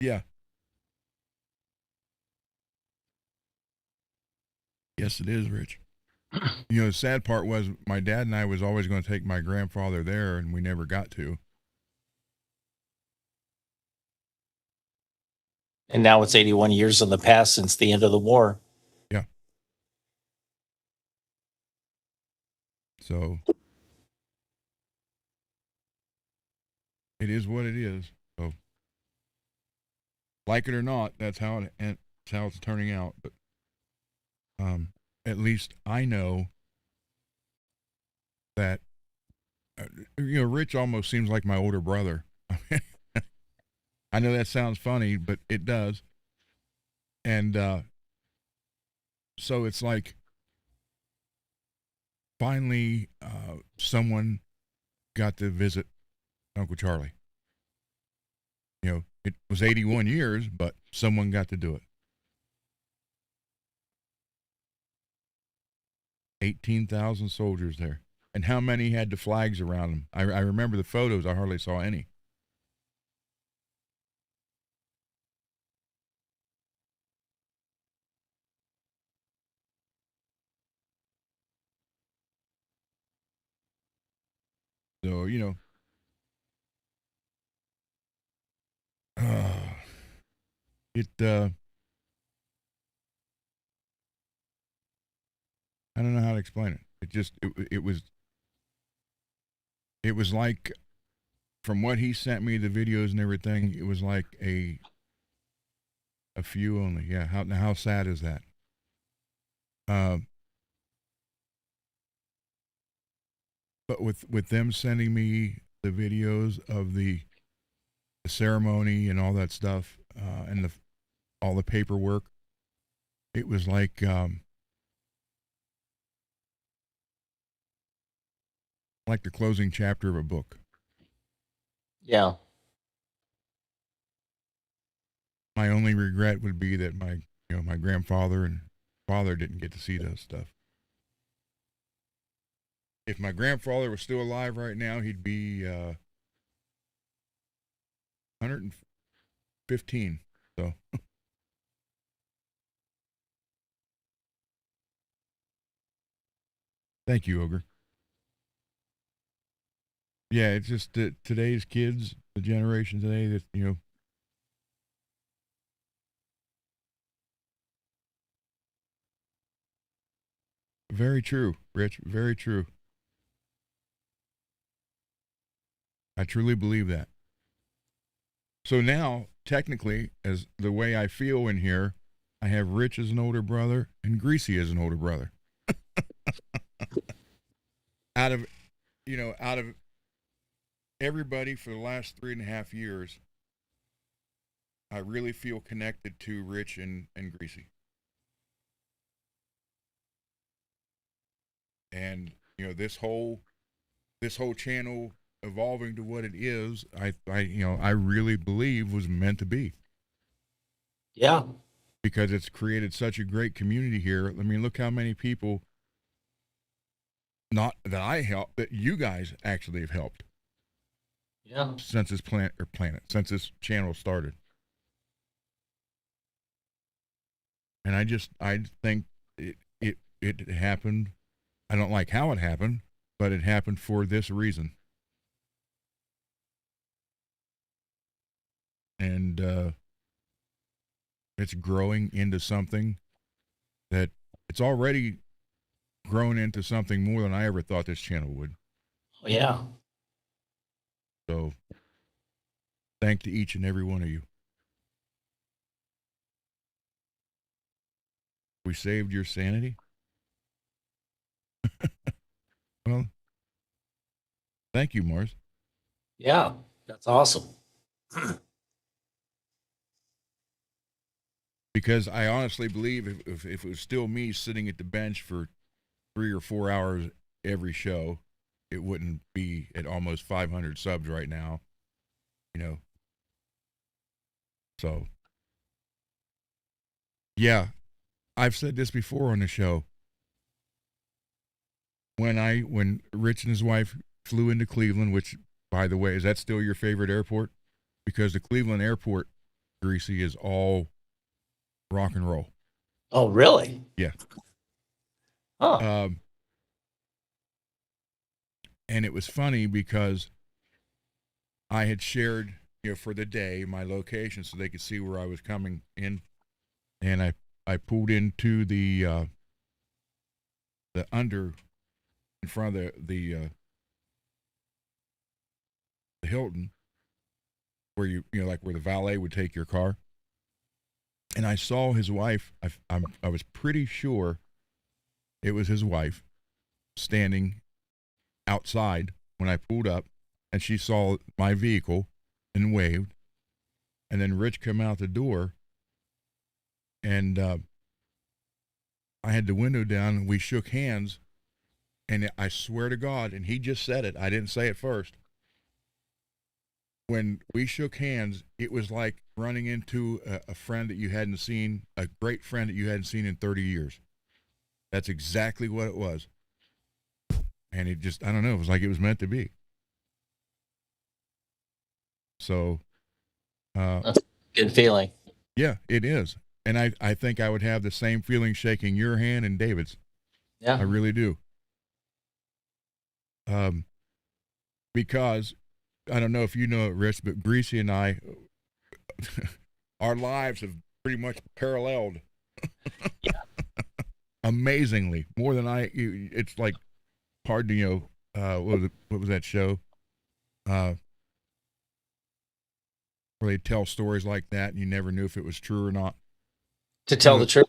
Yeah. Yes, it is, Rich. You know, the sad part was my dad and I was always going to take my grandfather there, and we never got to. And now it's 81 years in the past since the end of the war. Yeah. So it is what it is. So like it or not, that's how it's turning out. But at least I know that Rich almost seems like my older brother. I know that sounds funny, but it does. And so it's like finally someone got to visit Uncle Charlie. It was 81 years, but someone got to do it. 18,000 soldiers there. And how many had the flags around them? I remember the photos. I hardly saw any. So, I don't know how to explain it. It was like, from what he sent me, the videos and everything, it was like a few only. Yeah. How sad is that? But with them sending me the videos of the ceremony and all that stuff, and all the paperwork, it was like the closing chapter of a book. Yeah. My only regret would be that my grandfather and father didn't get to see that stuff. If my grandfather was still alive right now, he'd be 115. So thank you, Ogre. Yeah, it's just that today's kids, the generation today, that very true, Rich. Very true. I truly believe that. So now, technically, as the way I feel in here, I have Rich as an older brother and Greasy as an older brother. out of everybody for the last 3.5 years, I really feel connected to Rich and Greasy. And this whole channel evolving to what it is, I really believe was meant to be. Yeah. Because it's created such a great community here. I mean, look how many people, not that I helped, that you guys actually have helped. Yeah. Since this since this channel started. And I think it happened. I don't like how it happened, but it happened for this reason. And it's growing into something that it's already grown into something more than I ever thought this channel would. Oh, yeah. So thank to each and every one of you. We saved your sanity. Well, thank you, Mars. Yeah. That's awesome. Because I honestly believe if it was still me sitting at the bench for 3 or 4 hours every show, it wouldn't be at almost 500 subs right now. So, yeah, I've said this before on the show. When Rich and his wife flew into Cleveland, which, by the way, is that still your favorite airport? Because the Cleveland airport, Greasy, is all rock and roll. Oh, really? Yeah. Huh. And it was funny because I had shared, for the day my location so they could see where I was coming in, and I pulled into the under in front of the Hilton, where like where the valet would take your car, and I saw his wife. I was pretty sure it was his wife standing outside when I pulled up, and she saw my vehicle and waved, and then Rich come out the door, and I had the window down, and we shook hands, and I swear to God, and he just said it, I didn't say it first. When we shook hands, it was like running into a friend that you hadn't seen, a great friend that you hadn't seen in 30 years. That's exactly what it was. And it just, I don't know, it was like it was meant to be. So. That's a good feeling. Yeah, it is. And I think I would have the same feeling shaking your hand and David's. Yeah. I really do. Because I don't know if you know it, Rich, but Greasy and I, our lives have pretty much paralleled. Yeah. Amazingly, more than it's like hard to, what was that show? Where they tell stories like that and you never knew if it was true or not. To tell the truth?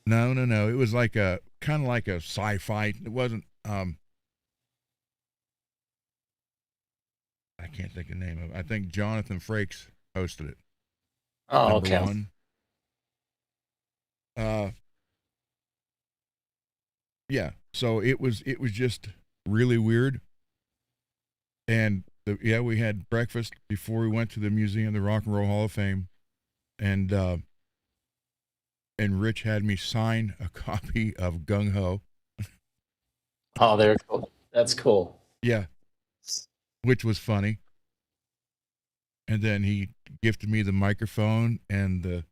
No. It was like kind of like a sci-fi. It wasn't, I can't think of the name of it. I think Jonathan Frakes hosted it. Oh, Number okay. one. Yeah. So it was just really weird. And we had breakfast before we went to the museum, the Rock and Roll Hall of Fame, and Rich had me sign a copy of Gung Ho. Oh, they're cool. That's cool. Yeah, which was funny. And then he gifted me the microphone and the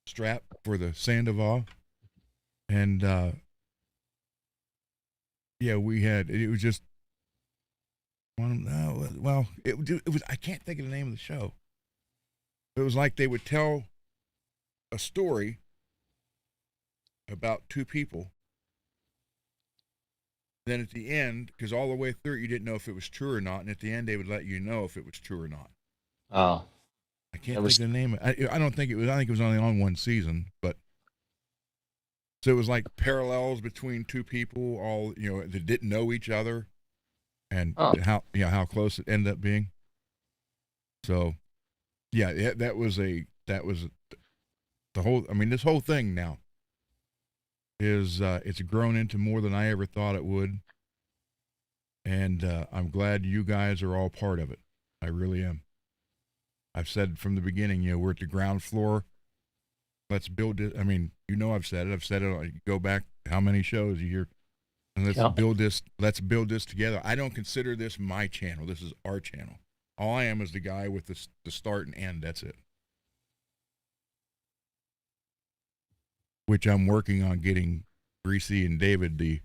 strap for the Sandoval, and we had it was just. Well, it was. I can't think of the name of the show. It was like they would tell a story about two people. Then at the end, because all the way through you didn't know if it was true or not, and at the end they would let you know if it was true or not. Oh, I can't think of the name. I don't think it was. I think it was only on one season, but so it was like parallels between two people, all that didn't know each other. And how close it ended up being. So, that was the whole. I mean, this whole thing now is it's grown into more than I ever thought it would, and I'm glad you guys are all part of it. I really am. I've said from the beginning, we're at the ground floor. Let's build it. I mean, I've said it. Go back how many shows you hear. And let's build this. Let's build this together. I don't consider this my channel. This is our channel. All I am is the guy with the start and end. That's it. Which I'm working on getting Greasy and David the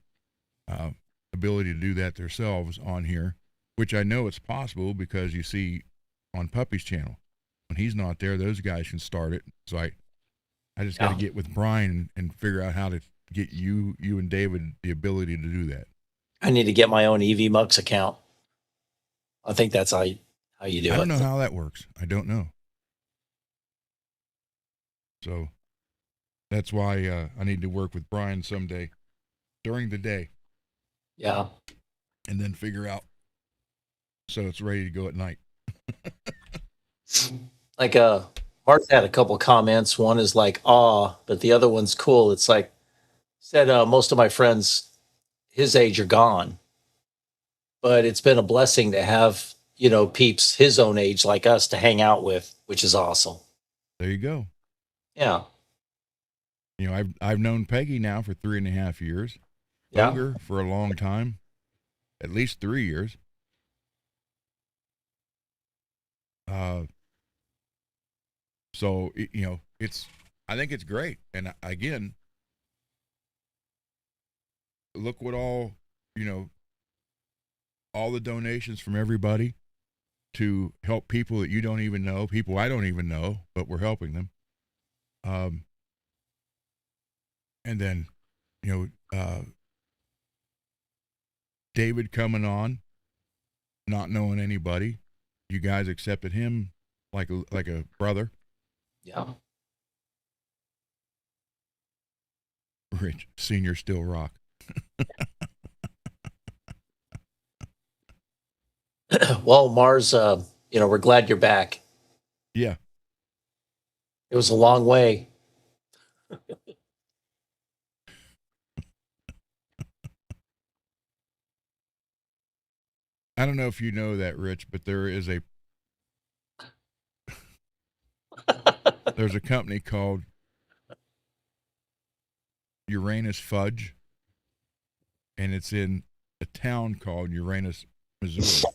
ability to do that themselves on here. Which I know it's possible because you see on Puppy's channel when he's not there, those guys can start it. So I just got to get with Brian and figure out how to get you and David the ability to do that. I need to get my own EV Mux account. I think that's how you do it. I don't know how that works. I don't know. So that's why I need to work with Brian someday during the day. Yeah. And then figure out so it's ready to go at night. Like Mark had a couple comments. One is like, but the other one's cool. It's like, said most of my friends his age are gone, but it's been a blessing to have, peeps his own age like us to hang out with, which is awesome. There you go. Yeah. I've known Peggy now for 3.5 years. Younger for a long time, at least 3 years. So I think it's great. And again, look what all, all the donations from everybody to help people that you don't even know, people I don't even know, but we're helping them. And then, David coming on, not knowing anybody. You guys accepted him like a brother. Yeah. Rich Senior still rock. Well, Mars, we're glad you're back. Yeah. It was a long way. I don't know if you know that, Rich, but there's a company called Uranus Fudge, and it's in a town called Uranus, Missouri.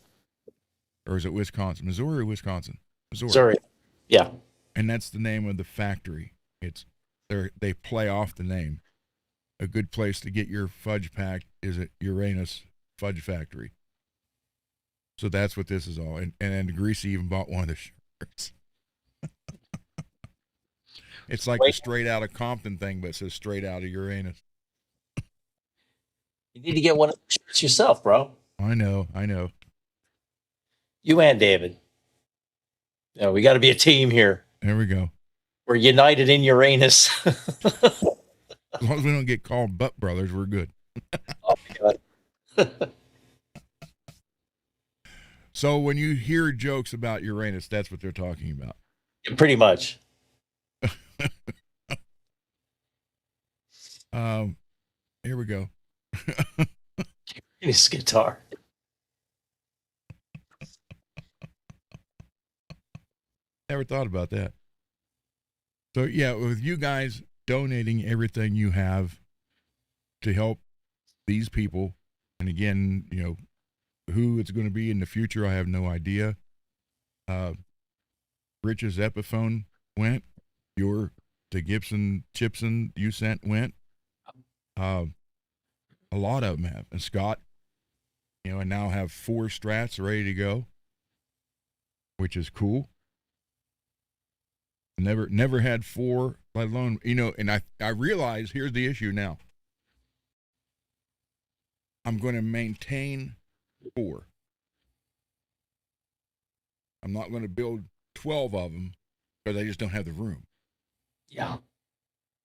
Or is it Wisconsin? Missouri or Wisconsin? Missouri. Yeah. And that's the name of the factory. They play off the name. A good place to get your fudge packed is at Uranus Fudge Factory. So that's what this is all. And then Greasy even bought one of the shirts. It's like the straight out of Compton thing, but it says straight out of Uranus. You need to get one of the shirts yourself, bro. I know. You and David. Yeah, we got to be a team here. There we go. We're united in Uranus. As long as we don't get called butt brothers, we're good. Oh my God. So when you hear jokes about Uranus, that's what they're talking about. Pretty much. Here we go. His guitar. Never thought about that. So yeah, with you guys donating everything you have to help these people, and again, who it's going to be in the future, I have no idea. Rich's Epiphone went. The Gibson Chipson you sent went. A lot of them have. And Scott, I now have 4 Strats ready to go, which is cool. Never had 4, let alone, and I realize here's the issue now. I'm going to maintain 4. I'm not going to build 12 of them because I just don't have the room. Yeah.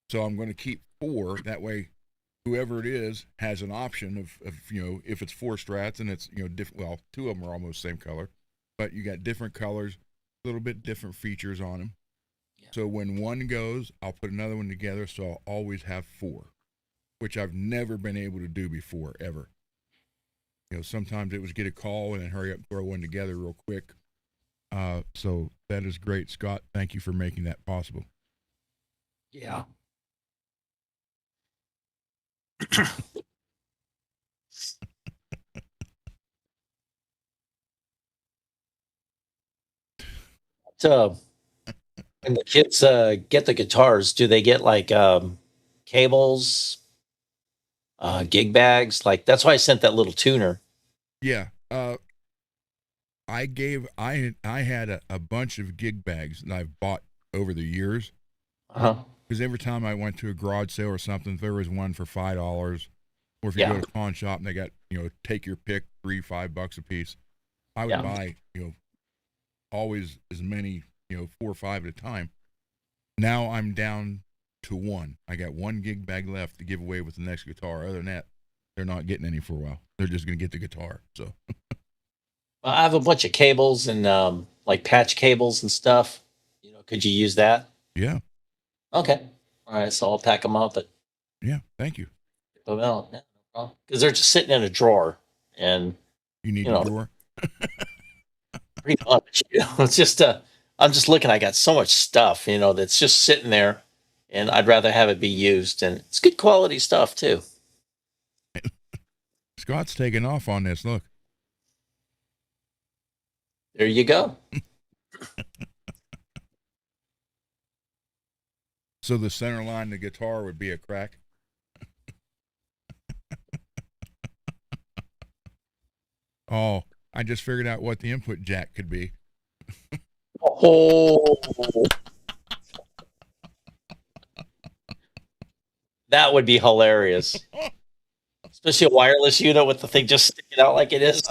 So I'm going to keep 4. That way, whoever it is has an option of if it's 4 Strats and it's, different. Well, 2 of them are almost the same color, but you got different colors, a little bit different features on them. Yeah. So when one goes, I'll put another one together. So I'll always have 4, which I've never been able to do before, ever. Sometimes it was get a call and then hurry up and throw one together real quick. So that is great. Scott, thank you for making that possible. Yeah. So when the kids get the guitars, do they get like cables, gig bags? Like that's why I sent that little tuner. Yeah. I had a bunch of gig bags that I've bought over the years. Because every time I went to a garage sale or something, if there was one for $5, or if you go to a pawn shop and they got, take your pick, $3-5 a piece, I would buy, always as many, 4 or 5 at a time. Now I'm down to 1. I got 1 gig bag left to give away with the next guitar. Other than that, they're not getting any for a while. They're just going to get the guitar. So I have a bunch of cables and like patch cables and stuff. Could you use that? Yeah. Okay. All right. So I'll pack them up. But yeah, thank you. Well, no problem. Because they're just sitting in a drawer, and you need a drawer. Pretty much. It's just I'm just looking. I got so much stuff, that's just sitting there, and I'd rather have it be used, and it's good quality stuff too. Scott's taking off on this. Look. There you go. So the center line, the guitar would be a crack. Oh, I just figured out what the input jack could be. Oh, that would be hilarious. Especially a wireless unit with the thing just sticking out like it is.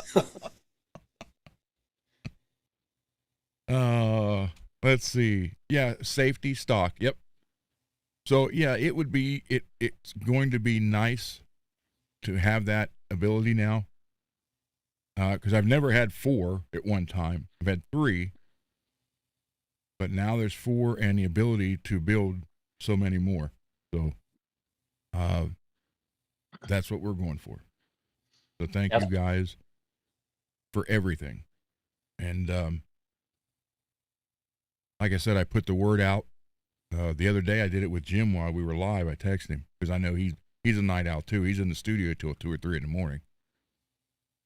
Let's see. Yeah, safety stock. Yep. So yeah, it's going to be nice to have that ability now. Because I've never had 4 at one time. I've had 3, but now there's 4 and the ability to build so many more. So that's what we're going for. So thank you guys for everything. And like I said, I put the word out. The other day I did it with Jim while we were live. I texted him because I know he's a night owl too. He's in the studio till 2 or 3 in the morning,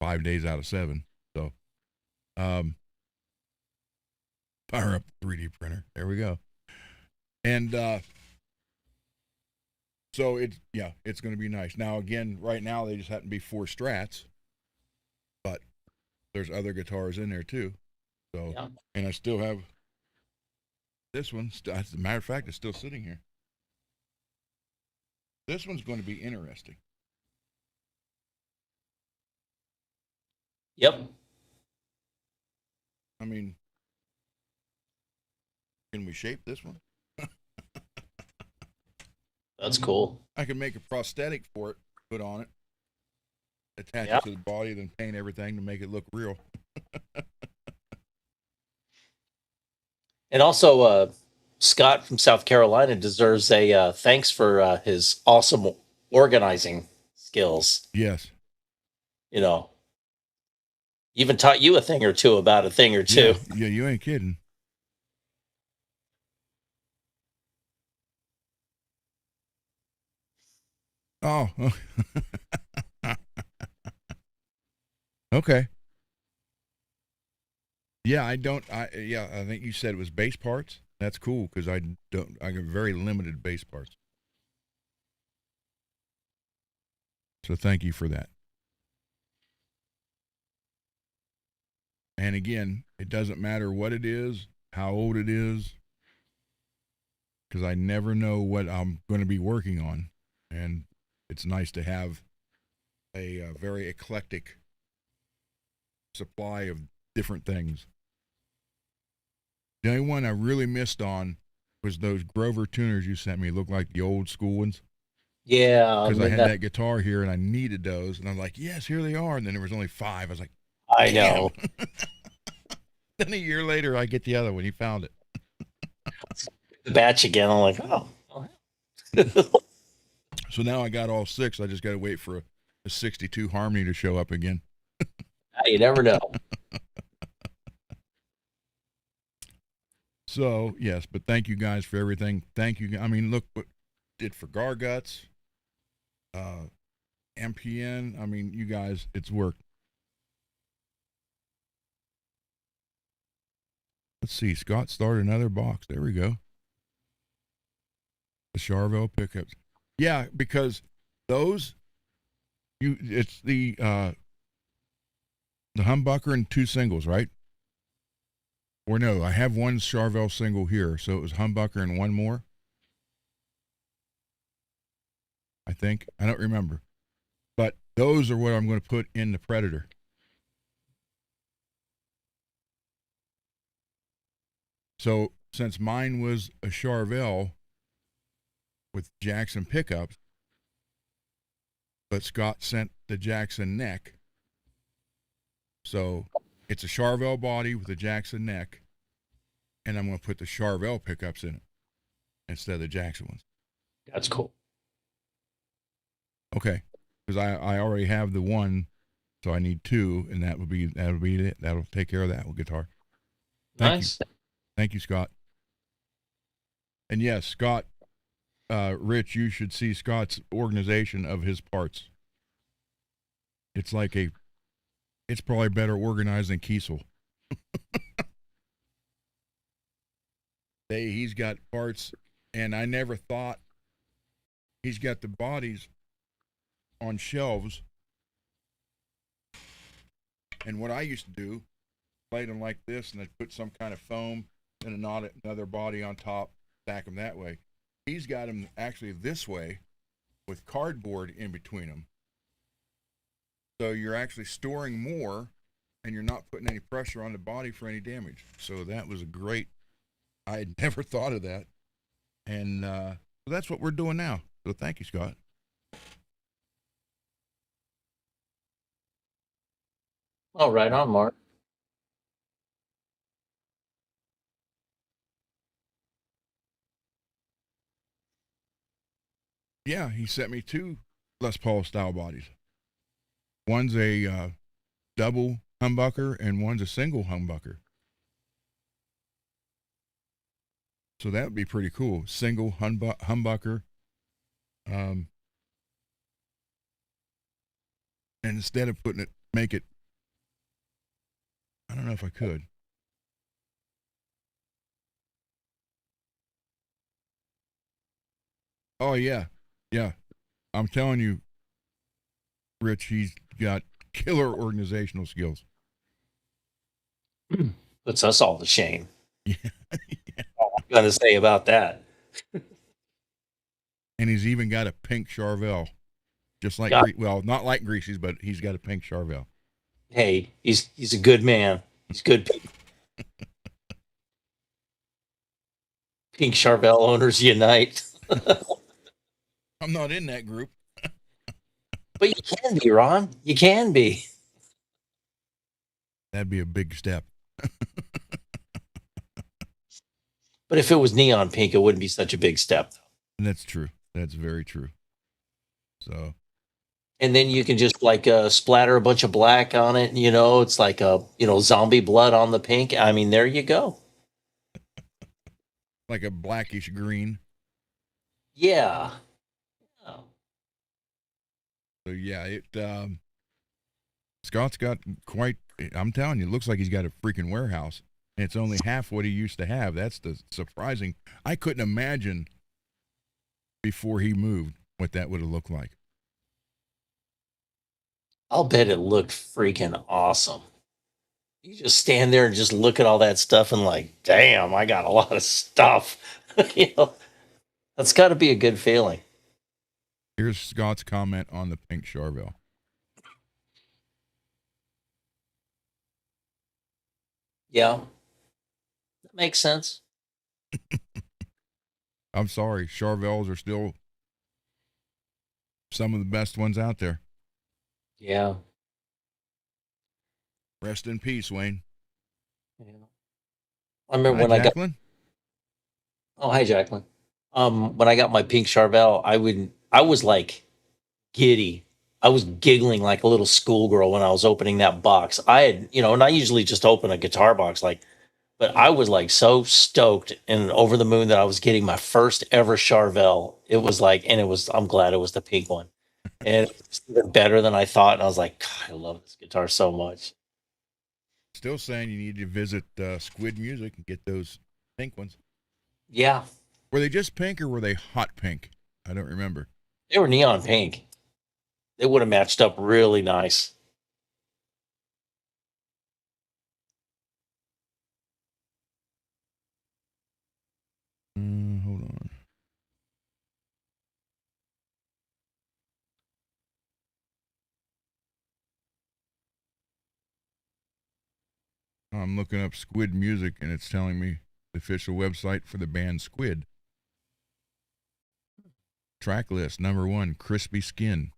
5 days out of 7. So, fire up the 3D printer. There we go. And so it's going to be nice. Now again, right now they just happen to be 4 Strats, but there's other guitars in there too. So, and I still have this one. As a matter of fact, it's still sitting here. This one's going to be interesting. Yep. I mean, can we shape this one? That's cool. I can make a prosthetic for it, put on it, attach it to the body, then paint everything to make it look real. And also, Scott from South Carolina deserves a thanks for his awesome organizing skills. Yes. You know, even taught you a thing or two about a thing or two. Yeah, you ain't kidding. Oh. Okay. Yeah, I think you said it was bass parts. That's cool because I got very limited bass parts. So thank you for that. And again, it doesn't matter what it is, how old it is, because I never know what I'm going to be working on. And it's nice to have a very eclectic supply of different things. The only one I really missed on was those Grover tuners you sent me. Looked like the old school ones. Yeah. Because I had that guitar here and I needed those. And I'm like, yes, here they are. And then there was only 5. I was like, I know. Then a year later, I get the other one. He found it. The batch again. I'm like, oh. So now I got all 6. I just got to wait for a 62 Harmony to show up again. You never know. So, yes, but thank you guys for everything. Thank you. I mean, look what did for Garguts, MPN. I mean, you guys, it's worked. Let's see. Scott started another box. There we go. The Charvel pickups. Yeah, because those, it's the humbucker and 2 singles, right? Or no, I have 1 Charvel single here, so it was humbucker and 1 more. I think. I don't remember. But those are what I'm going to put in the Predator. So since mine was a Charvel with Jackson pickups, but Scott sent the Jackson neck, so it's a Charvel body with a Jackson neck, and I'm going to put the Charvel pickups in it instead of the Jackson ones. That's cool. Okay, because I already have the 1, so I need 2, and that'll be it. That'll take care of that with guitar. Nice. Thank you, Scott. And yes, Scott, Rich, you should see Scott's organization of his parts. It's like it's probably better organized than Kiesel. He's got parts, and I never thought he's got the bodies on shelves And what I used to do, plate them like this, and I'd put some kind of foam and another body on top, stack them that way. He's got them actually this way with cardboard in between them. So you're actually storing more, and you're not putting any pressure on the body for any damage. So that was a great, I had never thought of that. And so that's what we're doing now. So thank you, Scott. Oh, right on, Mark. Yeah, he sent me 2 Les Paul style bodies. One's a double humbucker and one's a single humbucker. So that would be pretty cool. Single humbucker. And instead of make it, I don't know if I could. Oh, yeah. Yeah. I'm telling you, Rich, he's got killer organizational skills. Puts us all to shame. Yeah. All I'm going to say about that. And he's even got a pink Charvel. Just like, well, not like Greasy's, but he's got a pink Charvel. Hey, he's a good man. He's good. Pink Charvel owners unite. I'm not in that group. But you can be, Ron. You can be. That'd be a big step. But if it was neon pink, it wouldn't be such a big step. That's true. That's very true. So. And then you can just like splatter a bunch of black on it. You know, it's like zombie blood on the pink. I mean, there you go. Like a blackish green. Yeah. Oh. So yeah, Scott's got quite, I'm telling you, it looks like he's got a freaking warehouse. And it's only half what he used to have. That's the surprising. I couldn't imagine before he moved what that would have looked like. I'll bet it looked freaking awesome. You just stand there and just look at all that stuff and like, damn, I got a lot of stuff. That's got to be a good feeling. Here's Scott's comment on the pink Charvel. Yeah, that makes sense. I'm sorry, Charvels are still some of the best ones out there. Yeah. Rest in peace, Wayne. Yeah. I remember when Jacqueline? Hi, Jacqueline. When I got my pink Charvel, I was like giddy. I was giggling like a little schoolgirl when I was opening that box. I had, and I usually just open a guitar box, but I was like so stoked and over the moon that I was getting my first ever Charvel. It was like, I'm glad it was the pink one. And it was even better than I thought. And I was like, God, I love this guitar so much. Still saying you need to visit Squid Music and get those pink ones. Yeah. Were they just pink or were they hot pink? I don't remember. They were neon pink. They would have matched up really nice. Hold on. I'm looking up Squid Music and it's telling me the official website for the band Squid. Track list, number 1, Crispy Skin.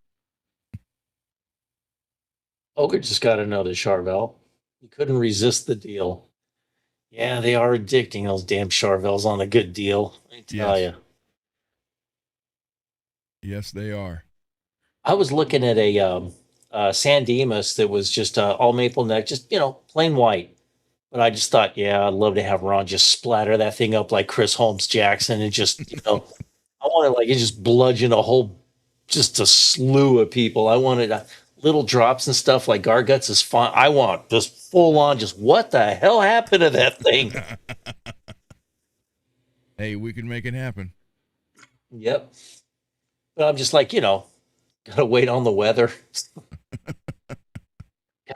Ogre just got another Charvel. He couldn't resist the deal. Yeah, they are addicting, those damn Charvels on a good deal. I tell you. Yes, they are. I was looking at a San Dimas that was just all maple neck, just, plain white. But I just thought, I'd love to have Ron just splatter that thing up like Chris Holmes Jackson and just, I wanted like it just bludgeon just a slew of people. I wanted little drops and stuff like Garguts is fun. I want just full on, just what the hell happened to that thing? Hey, we can make it happen. Yep. But I'm just like, gotta wait on the weather.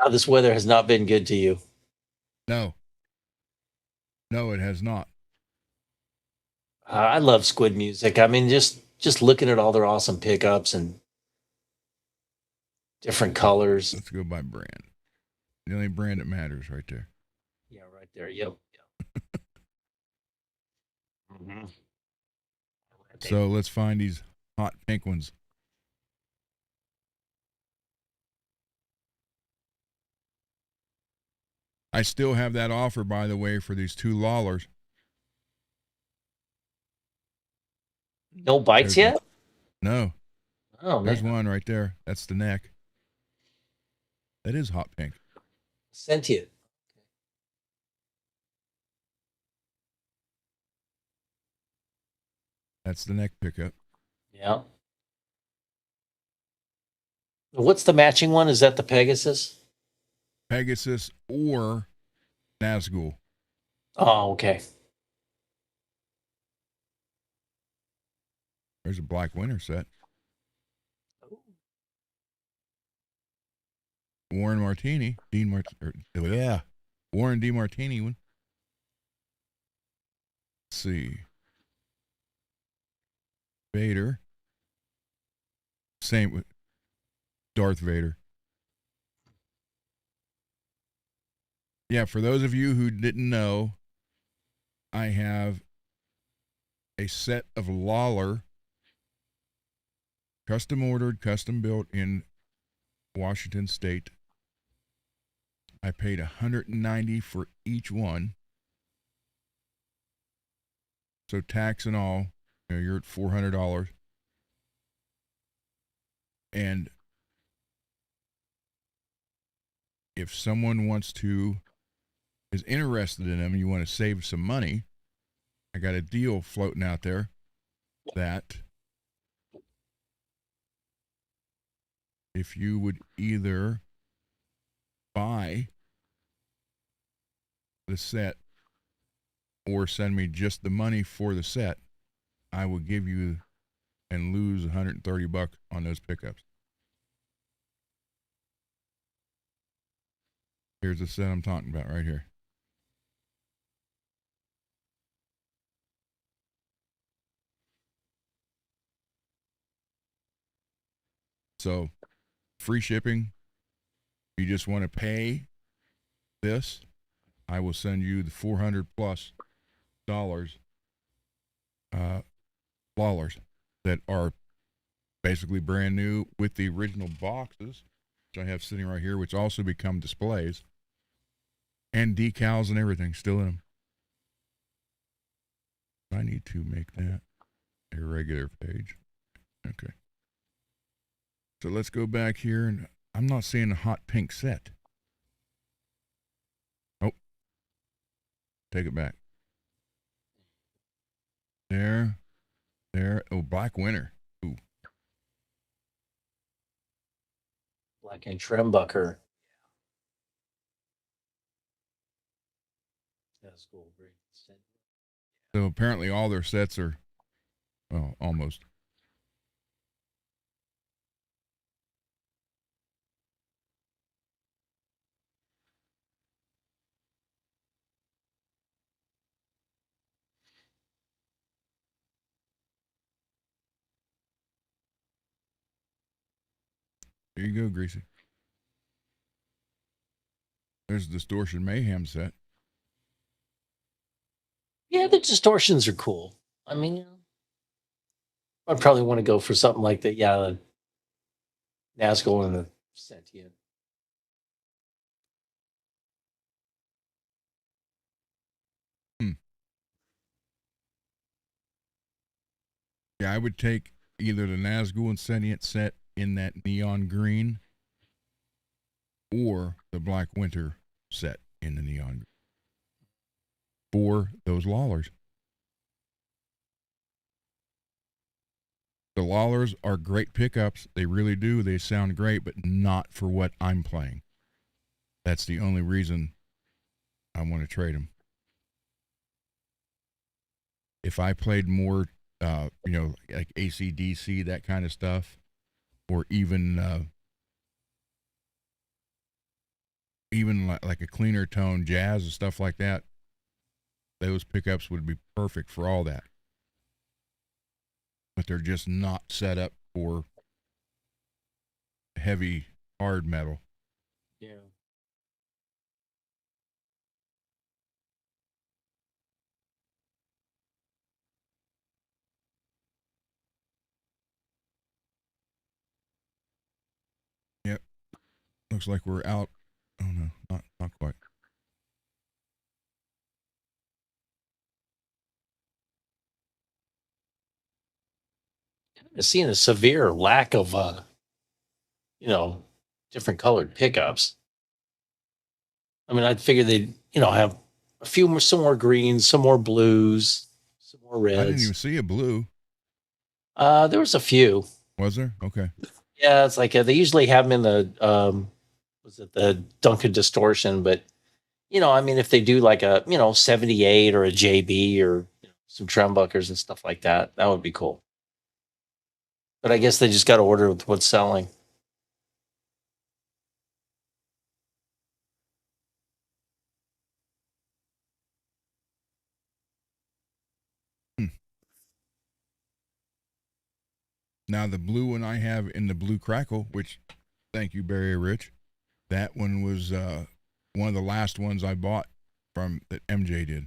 This weather has not been good to you. No, it has not. I love squid music. I mean, just looking at all their awesome pickups and different colors. Let's go by brand. The only brand that matters right there. Yeah, right there. Yep. Mm-hmm. So let's find these hot pink ones. I still have that offer, by the way, for these 2 Lawlers. No bites There's yet? No. Oh, There's man. one right there. That's the neck. That is hot pink. Sentient. That's the neck pickup. Yeah. What's the matching one? Is that the Pegasus? Pegasus or Nazgul. Oh, okay. There's a black winter set. Warren Martini. Warren D. Martini one. Let's see. Vader. Same with Darth Vader. Yeah, for those of you who didn't know, I have a set of Lawler, custom ordered, custom built in Washington State. I paid $190 for each one. So tax and all, you're at $400. And if someone is interested in them and you want to save some money, I got a deal floating out there that if you would either buy the set or send me just the money for the set, I will give you and lose $130 on those pickups. Here's the set I'm talking about right here. So, free shipping. If you just want to pay this, I will send you the $400+ Lawlers that are basically brand new with the original boxes, which I have sitting right here, which also become displays, and decals and everything still in them. I need to make that a regular page. Okay. So let's go back here, and I'm not seeing a hot pink set. Oh, take it back. There. Oh, black winter. Ooh. Black and Trembucker. That's cool. Great. So apparently all their sets are, well, almost. Here you go, Greasy. There's the Distortion Mayhem set. Yeah, the distortions are cool. I mean, I'd probably want to go for something like that. Yeah, the Nazgul and the Sentient. Yeah, I would take either the Nazgul and Sentient set in that neon green or the Black Winter set in the neon green for those Lawlers. The Lawlers are great pickups. They really do. They sound great, but not for what I'm playing. That's the only reason I want to trade them. If I played more, like AC/DC, that kind of stuff, or even even like a cleaner tone jazz and stuff like that, those pickups would be perfect for all that. But they're just not set up for heavy, hard metal. Yeah. Yep. Looks like we're out. Oh no, not quite. I've seen a severe lack of, different colored pickups. I mean, I'd figure they'd, have a few more, some more greens, some more blues, some more I didn't even reds. see a blue. There was a few. Was there? Okay. Yeah, it's like they usually have them in the, was it the Duncan Distortion? But, I mean, if they do like a, 78 or a JB or some Trumbuckers and stuff like that, that would be cool. But I guess they just got to order with what's selling. Hmm. Now the blue one I have in the Blue Crackle, which, thank you, Barry Rich. That one was one of the last ones I bought from that MJ did.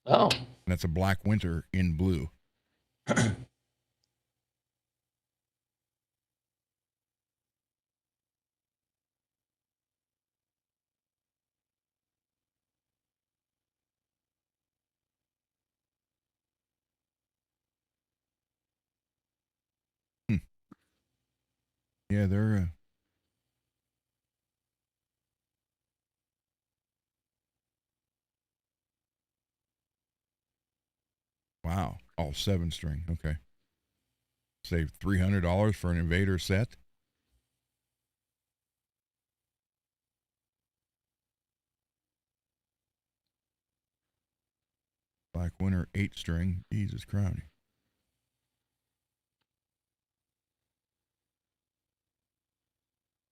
Oh. And that's a Black Winter in blue. Hmm. Yeah, they're. Wow, all 7-string. Okay. Save $300 for an Invader set. Black Winter 8-string. Jesus Christ.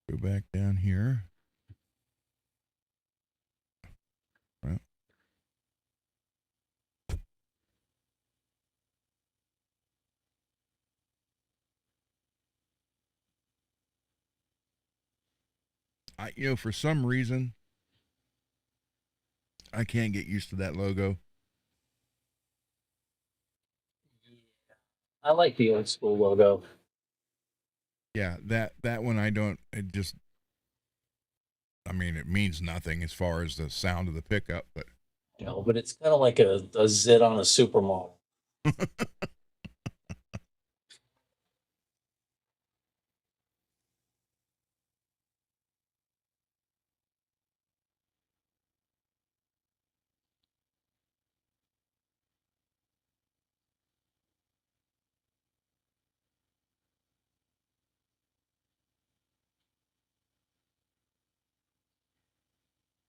Go back down here. Well, for some reason, I can't get used to that logo. I like the old school logo. Yeah, that one I don't. It just. I mean, it means nothing as far as the sound of the pickup, but But it's kind of like a zit on a supermodel.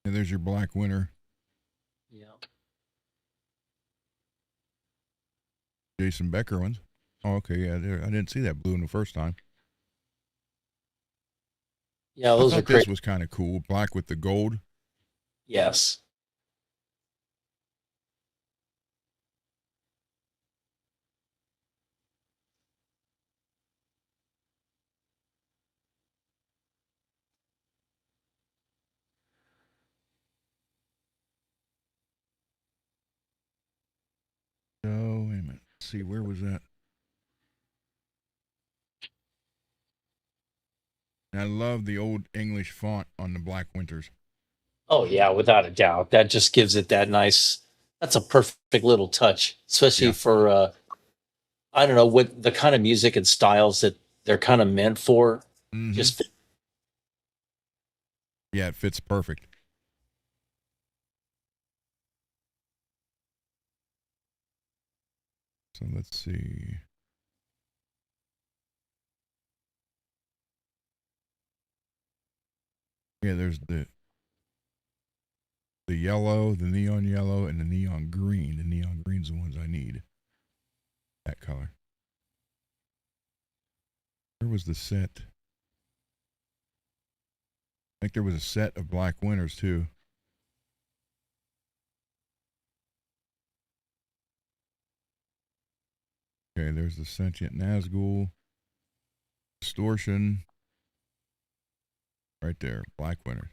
yeah, there's your Black Winter. Yeah. Jason Becker ones. Oh, okay, yeah, I didn't see that blue in the first time. Yeah, I those are thought this great. was kind of cool, black with the gold. Yes. Oh, wait a minute. Let's see, where was that? And I love the old English font on the Black Winters. Oh yeah, without a doubt. That just gives it that nice. That's a perfect little touch, especially Yeah. for I don't know what the kind of music and styles that they're kind of meant for. Mm-hmm. Just Yeah, it fits perfect. So let's see. Yeah, there's the yellow, the neon yellow, and the neon green. The neon green's the ones I need. That color. Where was the set? think there was a set of black winners too. Okay, there's the sentient Nazgul. Distortion. Right there, black winners.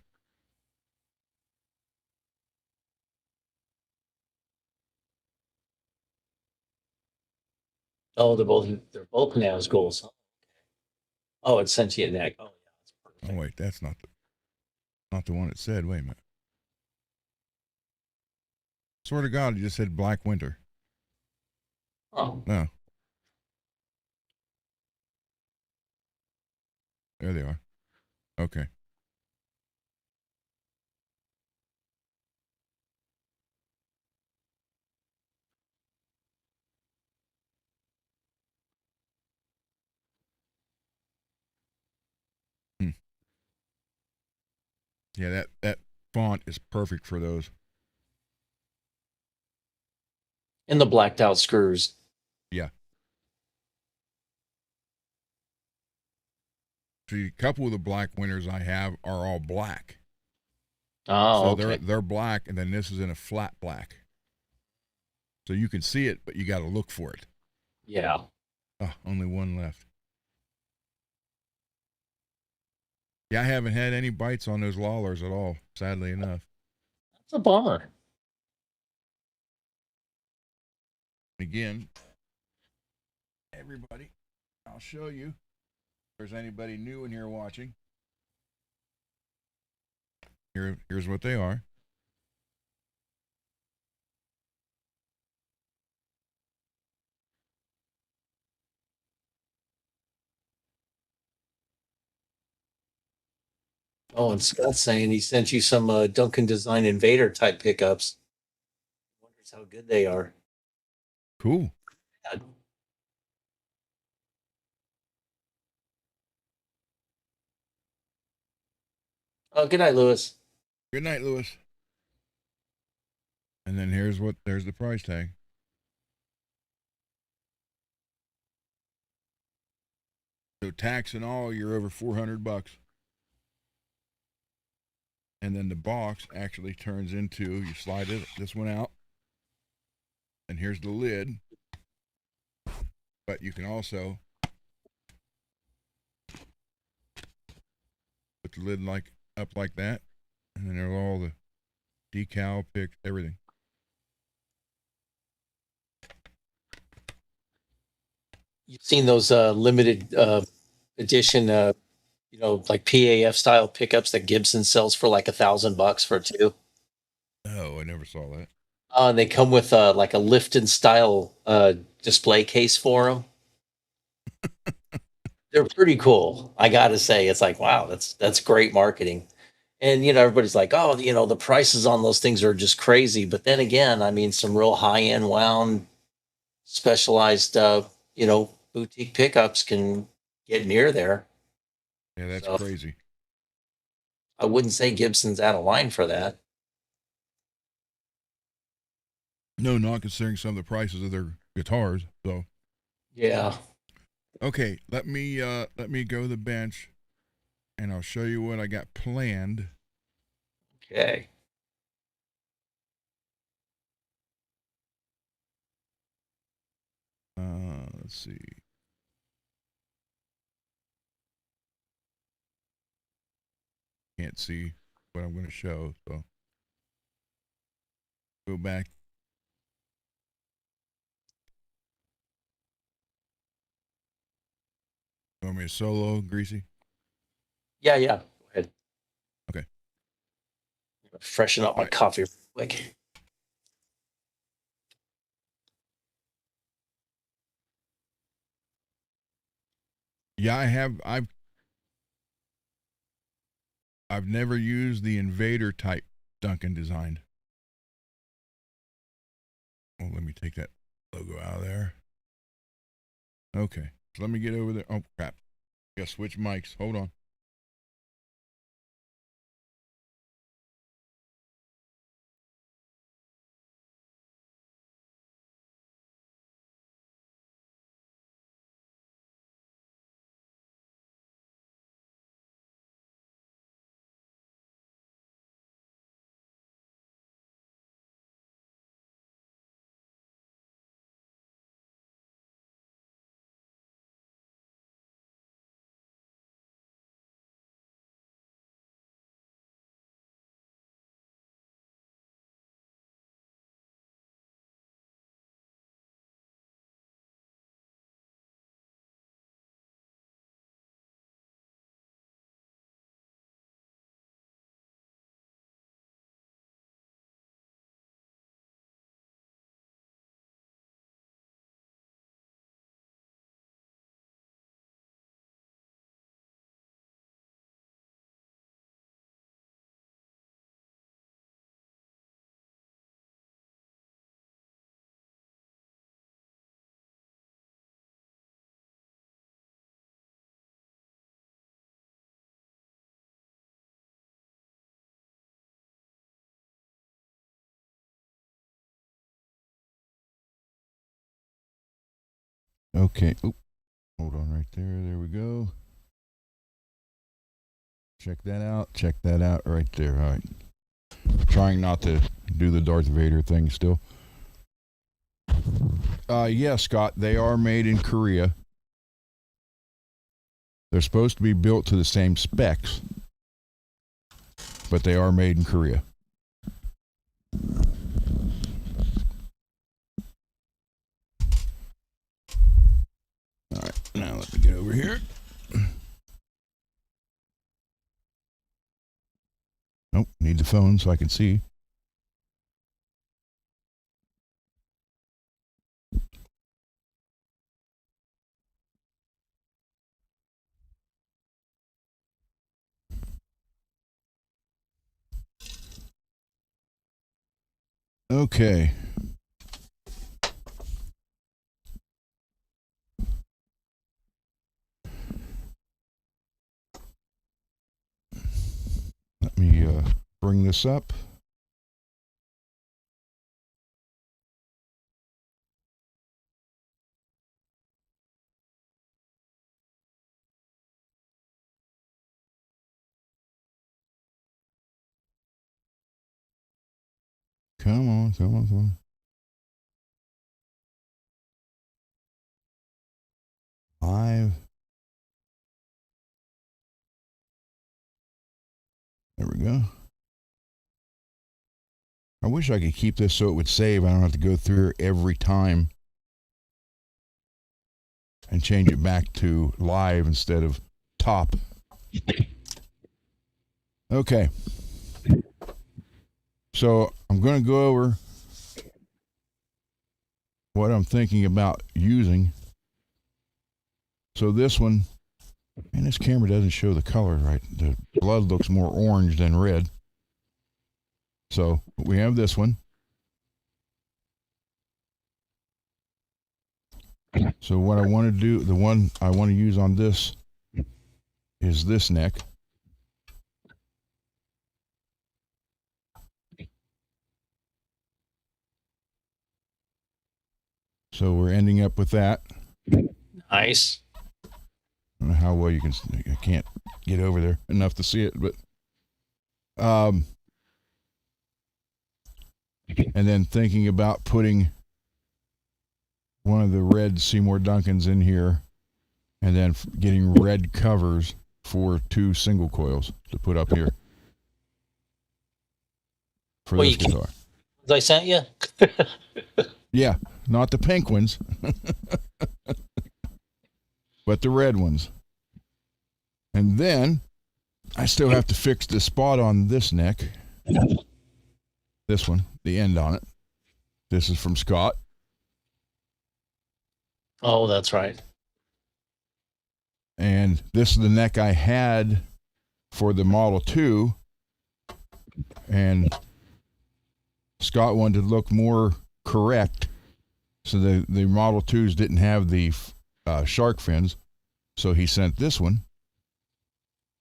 Oh, they're both Nazguls. Oh, it's sentient neck. Oh, yeah, that's perfect. Oh wait, that's not the one it said. Wait a minute. Swear to God, it just said Black Winter. Oh, No. There they are. Okay. Hmm. Yeah, that font is perfect for those. and the blacked out screws. Yeah. See, a couple of the black winners I have are all black. Oh, So okay. they're black, and then this is in a flat black. So you can see it, but you got to look for it. Yeah. Oh, only one left. Yeah, I haven't had any bites on those Lawlers at all, sadly enough. That's a bummer. Again, everybody, I'll show you. If there's anybody new in here watching. Here's what they are. Oh, and Scott's saying he sent you some Duncan Design Invader type pickups. Wonders how good they are. Cool. God. Oh, good night, Lewis. Good night, Lewis. And then there's the price tag. So tax and all, you're over $400. And then the box actually turns into, you slide this one out, and here's the lid. But you can also put the lid up like that, and then there's all the decal pick, everything. You've seen those limited edition, like PAF style pickups that Gibson sells for like $1,000 for two. Oh, I never saw that. And they come with like a Lifton style display case for them. They're pretty cool. I gotta say, it's like, wow, that's great marketing. And everybody's like, oh, the prices on those things are just crazy. But then again, I mean, some real high end wound, specialized, boutique pickups can get near there. Yeah, that's So crazy. I wouldn't say Gibson's out of line for that. No, not considering some of the prices of their guitars. So Yeah. okay, let me go to the bench, and I'll show you what I got planned. Okay. Let's see. Can't see what I'm going to show, so go back. You want me to solo, Greasy? Yeah. Go ahead. Okay. Freshen up my Right. coffee real quick. Yeah, I've never used the Invader type Duncan design. Oh, let me take that logo out of there. Okay, so let me get over there. Oh crap! Gotta switch mics. Hold on. Okay. Oop. Hold on right there. There we go. Check that out. Check that out right there. All right. Trying not to do the Darth Vader thing still. Yeah, Scott, they are made in Korea. They're supposed to be built to the same specs, but they are made in Korea. All right, now let me get over here. Nope, need the phone so I can see. Okay. Let me bring this up. Come on, come on, come on. Live. There we go. I wish I could keep this so it would save. I don't have to go through every time and change it back to live instead of top. Okay. So I'm going to go over what I'm thinking about using. So this one, and this camera doesn't show the color right. The blood looks more orange than red. So we have this one. So what I want to do, the one I want to use on this is this neck. So we're ending up with that. Nice. I don't know how well you can, I can't get over there enough to see it, but, and then thinking about putting one of the red Seymour Duncans in here and then getting red covers for 2 single coils to put up here for Well, this guitar. I sent you? Yeah, not the pink ones, but the red ones. And then I still have to fix the spot on this neck. This one, the end on it. This is from Scott. Oh, that's right. And this is the neck I had for the Model 2. And Scott wanted to look more correct. So the Model 2s didn't have the shark fins. So he sent this one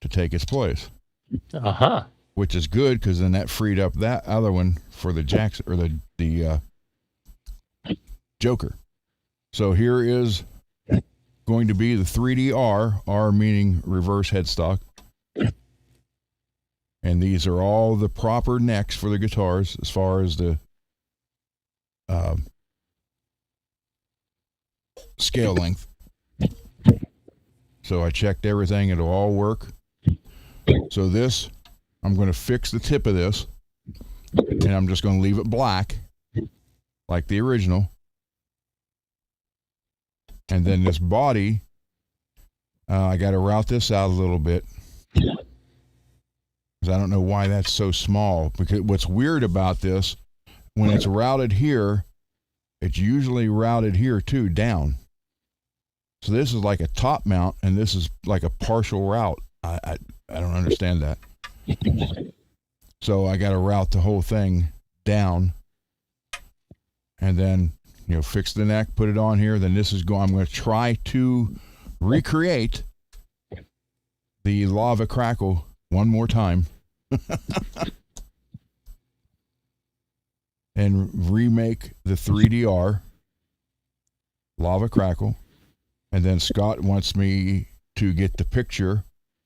to take its place. Uh-huh. Which is good because then that freed up that other one for the Jackson or the Joker. So here is going to be the 3DR, R meaning reverse headstock. And these are all the proper necks for the guitars as far as the scale length. So I checked everything, it'll all work. So this, I'm going to fix the tip of this, and I'm just going to leave it black, like the original. And then this body, I got to route this out a little bit, because I don't know why that's so small. Because what's weird about this, when it's routed here, it's usually routed here too, down. So this is like a top mount, and this is like a partial route. I don't understand that. So I got to route the whole thing down, and then fix the neck, put it on here. Then this is going. I'm going to try to recreate the lava crackle one more time, and remake the 3DR lava crackle And then Scott wants me to get the picture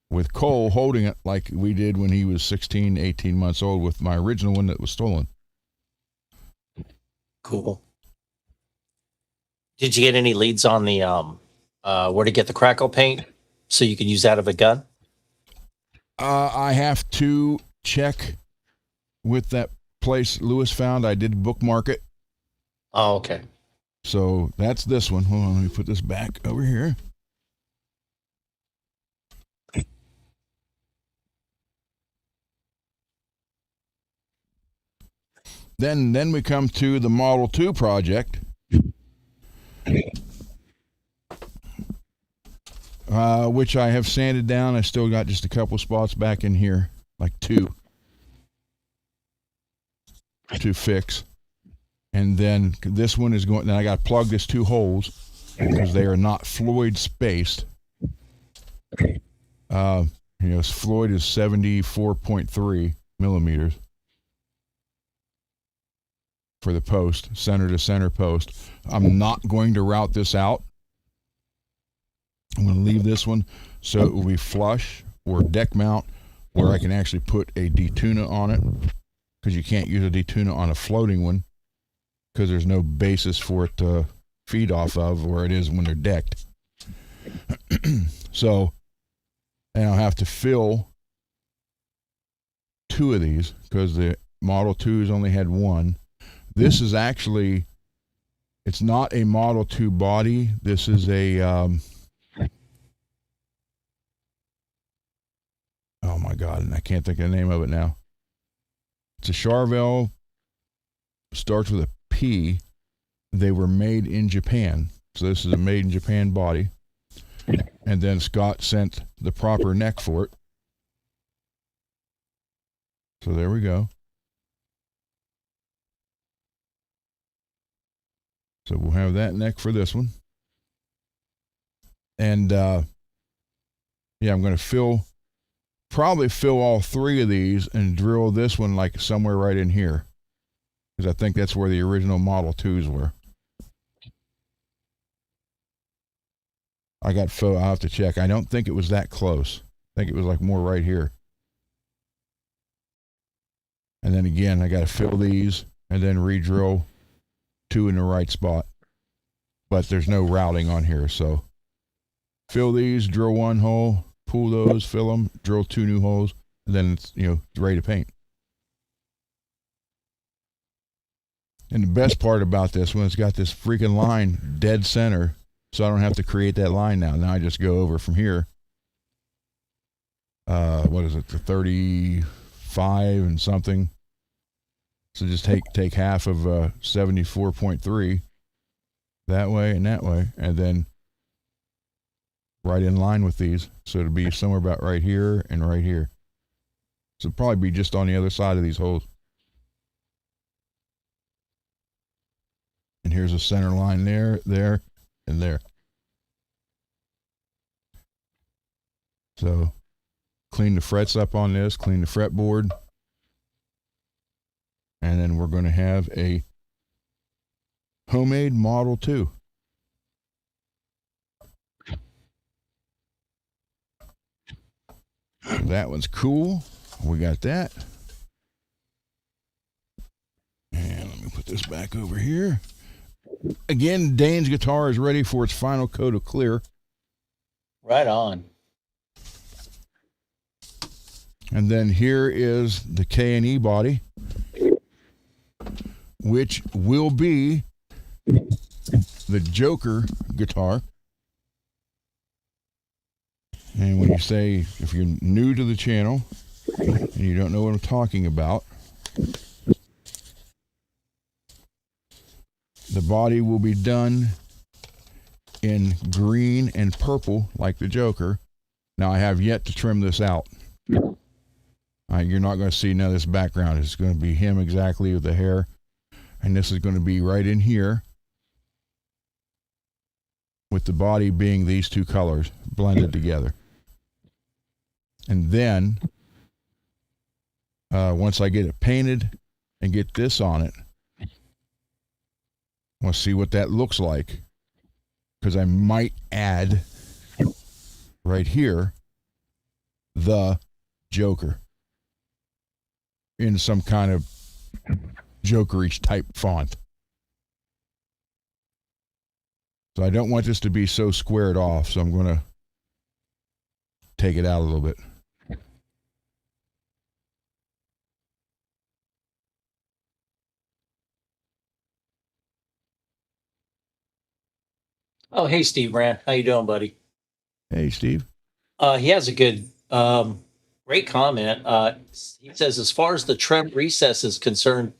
with Cole holding it like we did when he was 16, 18 months old with my original one that was stolen. Cool. Did you get any leads on the where to get the crackle paint so you can use that of a gun? I have to check with that place Lewis found. I did bookmark it. Oh, okay. So that's this one. Hold on, let me put this back over here. Then we come to the Model 2 project. Which I have sanded down. I still got just a couple spots back in here, like two to fix. And then this one is going, then I got to plug this 2 holes because they are not Floyd spaced. Floyd is 74.3 millimeters for the post, center to center post. I'm not going to route this out. I'm going to leave this one so it will be flush or deck mount where I can actually put a D-tuna on it, because you can't use a D-tuna on a floating one because there's no basis for it to feed off of where it is when they're decked. So, and I'll have to fill 2 of these because the Model 2s only had 1. This is actually, it's not a Model 2 body. This is a, oh my God, and I can't think of the name of it now. It's a Charvel, starts with a P. They were made in Japan. So this is a made in Japan body. And then Scott sent the proper neck for it. So there we go. So we'll have that neck for this one. And yeah, I'm going to probably fill all 3 of these and drill this one like somewhere right in here, because I think that's where the original Model 2s were. I'll have to check. I don't think it was that close. I think it was like more right here. And then again, I got to fill these and then re-drill 2 in the right spot. But there's no routing on here, so fill these, drill 1 hole, pull those, fill them, drill 2 new holes, and then it's, it's ready to paint. And the best part about this one, it's got this freaking line dead center, so I don't have to create that line now. Now I just go over from here. What is it, the 35 and something. So just take half of 74.3 that way and that way, and then right in line with these. So it'll be somewhere about right here and right here. So it'll probably be just on the other side of these holes. And here's a center line there, there, and there. So clean the frets up on this, clean the fretboard. And then we're going to have a homemade Model 2. That one's cool. We got that. And let me put this back over here. Again, Dane's guitar is ready for its final coat of clear. Right on. And then here is the K&E body, which will be the Joker guitar. And when you say, if you're new to the channel and you don't know what I'm talking about, the body will be done in green and purple like the Joker. Now I have yet to trim this out. You're not going to see none of this background. It's going to be him exactly with the hair. And this is going to be right in here, with the body being these 2 colors blended together. And then once I get it painted and get this on it, I want to see what that looks like, because I might add right here the Joker in some kind of Jokerish type font. So I don't want this to be so squared off, so I'm going to take it out a little bit. Oh, hey, Steve Rand. How you doing, buddy? Hey, Steve. He has a good, great comment. He says, as far as the trim recess is concerned,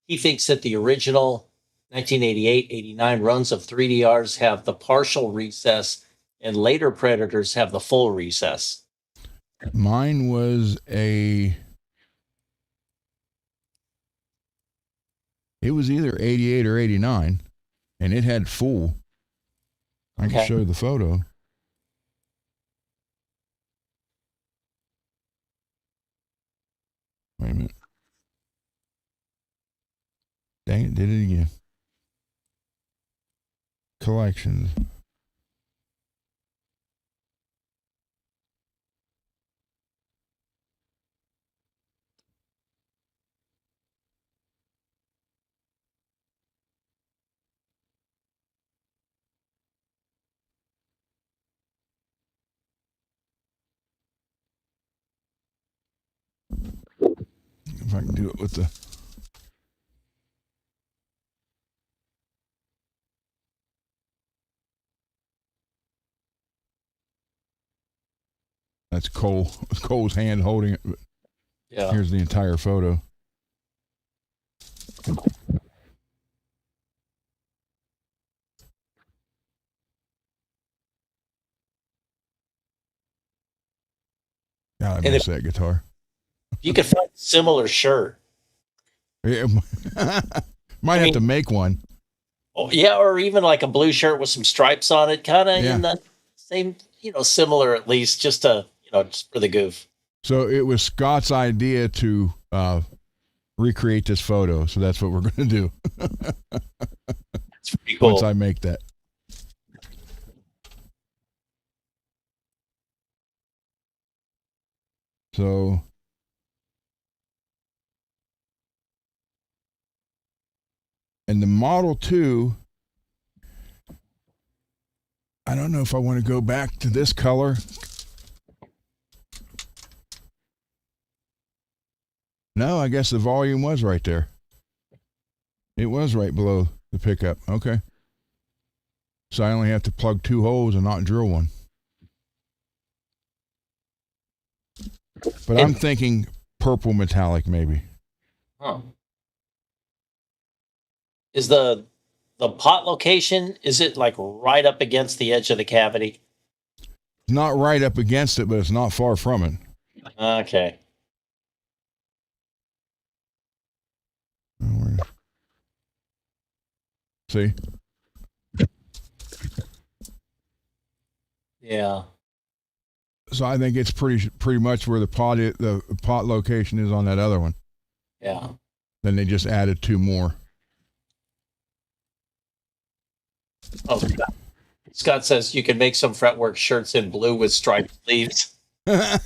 he thinks that the original 1988, 89 runs of 3DRs have the partial recess and later Predators have the full recess. Mine was it was either 88 or 89, and it had full. I can show the photo. Wait a minute. Dang it, did it again. Collections. If I can do it with the... That's Cole. Cole's hand holding it. Yeah. Here's the entire photo. God, I miss that guitar. You could find a similar shirt. Yeah, might have to make one. Oh, yeah, or even like a blue shirt with some stripes on it, kind of in the same, similar at least, just just for the goof. So it was Scott's idea to recreate this photo, so that's what we're going to do. That's pretty cool. Once I make that. So and the Model 2, I don't know if I want to go back to this color. No, I guess the volume was right there. It was right below the pickup. Okay. So I only have to plug 2 holes and not drill one. But I'm thinking purple metallic maybe. Huh. Is the pot location, is it like right up against the edge of the cavity? Not right up against it, but it's not far from it. Okay. See? Yeah. So I think it's pretty much where the pot location is on that other one. Yeah. Then they just added 2 more. Oh, Scott says you can make some FRETworks shirts in blue with striped sleeves. That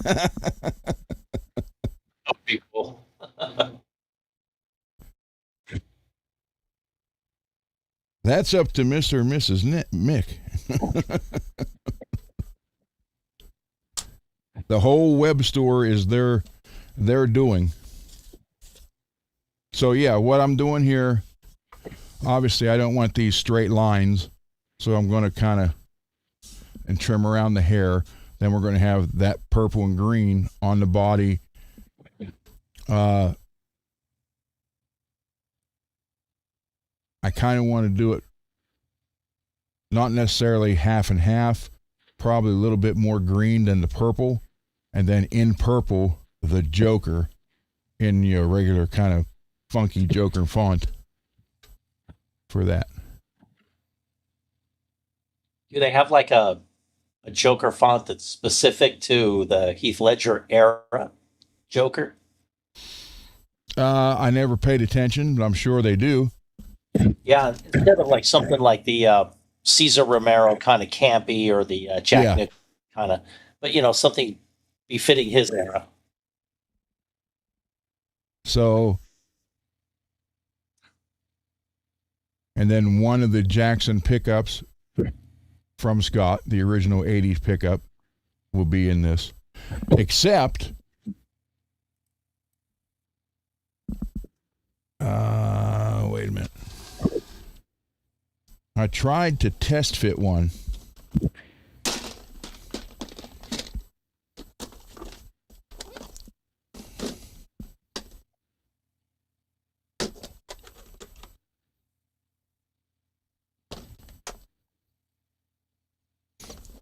would be cool. That's up to Mr. or Mrs. Mick. The whole web store is their doing. So yeah, what I'm doing here, obviously I don't want these straight lines, so I'm going to kind of and trim around the hair. Then we're going to have that purple and green on the body. I kind of want to do it not necessarily half and half, probably a little bit more green than the purple, and then in purple the Joker in your regular kind of funky Joker font for that. Do they have like a Joker font that's specific to the Heath Ledger era Joker? I never paid attention, but I'm sure they do. Yeah, instead of like something like the Cesar Romero kind of campy, or the Jack Yeah. Nick kind of, but something befitting his era. So, and then one of the Jackson pickups from Scott, the original 80s pickup, will be in this. Except, wait a minute. I tried to test fit one.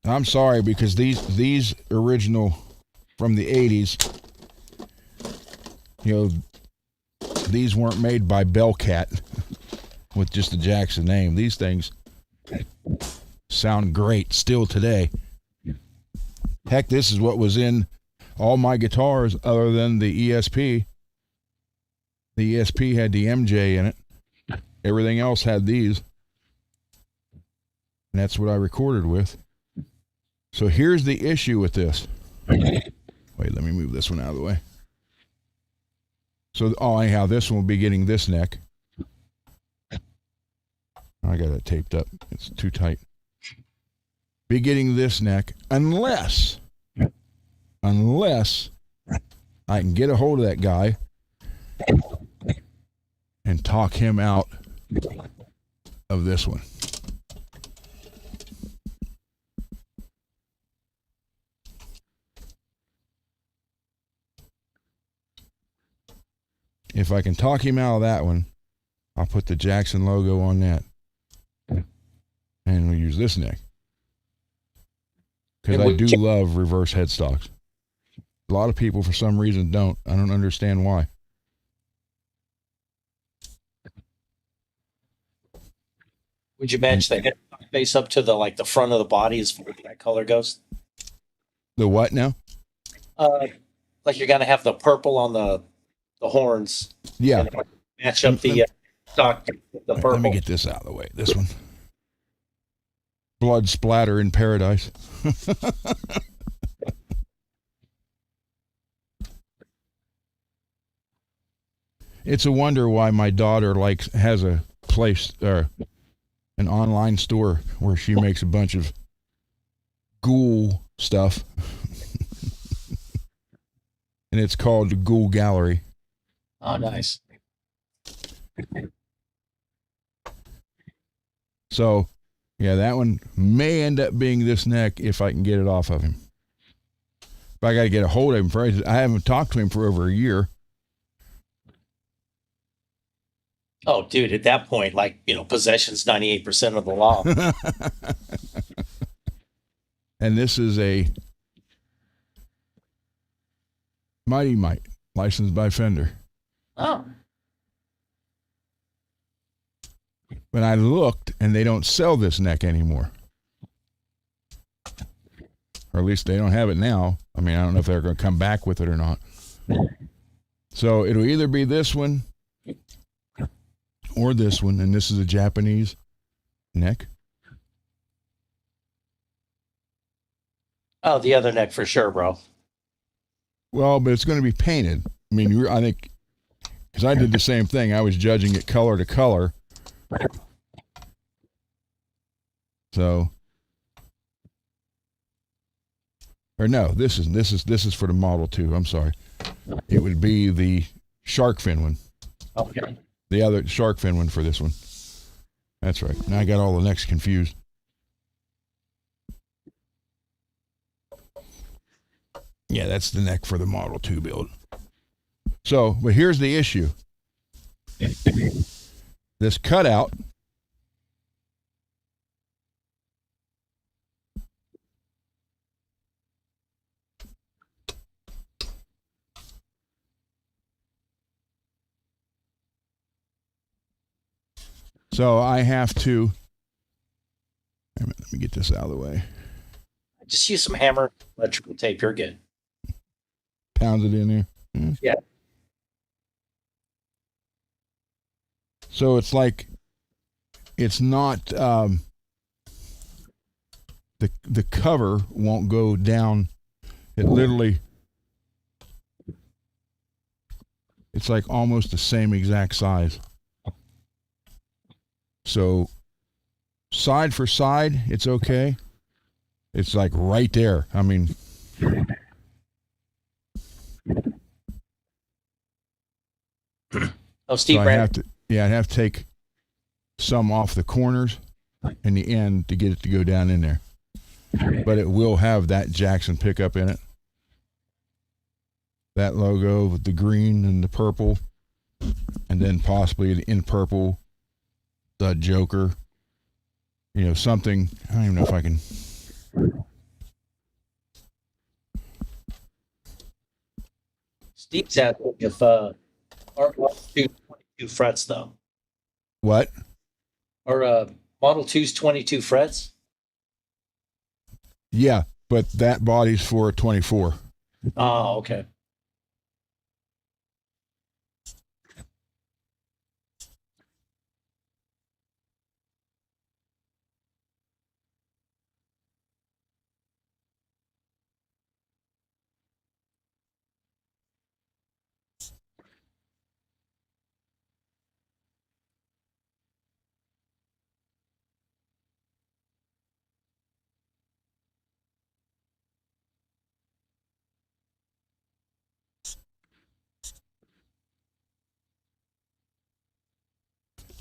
I'm sorry, because these original from the 80s, these weren't made by Bellcat with just the Jackson name. These things sound great still today. Heck, this is what was in all my guitars other than the ESP. The ESP had the MJ in it. Everything else had these. And that's what I recorded with. So here's the issue with this. Wait, let me move this one out of the way. So, anyhow, this one will be getting this neck. I got it taped up. It's too tight. Be getting this neck unless I can get a hold of that guy and talk him out of this one. If I can talk him out of that one, I'll put the Jackson logo on that. And we'll use this neck. Because I do love reverse headstocks. A lot of people, for some reason, don't. I don't understand why. Would you match the headstock face up to the front of the body as far as that color goes? The what now? Like you're gonna have the purple on the horns. Yeah. And match up the stock with the purple. Let me get this out of the way. This one. Blood splatter in paradise. It's a wonder why my daughter has a place or an online store where she makes a bunch of ghoul stuff. And it's called the Ghoul Gallery. Oh, nice. So, yeah, that one may end up being this neck if I can get it off of him. But I got to get a hold of him first. I haven't talked to him for over a year. Oh, dude, at that point, possession's 98% of the law. And this is a Mighty Mite, licensed by Fender. Oh. But I looked, and they don't sell this neck anymore. Or at least they don't have it now. I mean, I don't know if they're going to come back with it or not. So it'll either be this one or this one, and this is a Japanese neck. Oh, the other neck for sure, bro. Well, but it's going to be painted. I mean, I think, because I did the same thing. I was judging it color to color. So, or no, this is for the Model 2. I'm sorry. It would be the shark fin one. Okay. The other shark fin one for this one. That's right. Now I got all the necks confused. Yeah, that's the neck for the Model 2 build. So, but here's the issue. This cutout so I have to let me get this out of the way. Just use some hammer, electrical tape. You're good. Pound it in there. Yeah. So it's like, it's not, the cover won't go down. It literally, it's like almost the same exact size. So side for side, it's okay. It's like right there. I mean, Oh, Steve so Brand. I'd have to take some off the corners and the end to get it to go down in there. But it will have that Jackson pickup in it. That logo with the green and the purple, and then possibly in purple, the Joker. You know, something. I don't even know if I can. Steve's asking if our Model 2 22 frets though. What? Our Model 2's 22 frets. Yeah, but that body's for a 24. Oh, okay.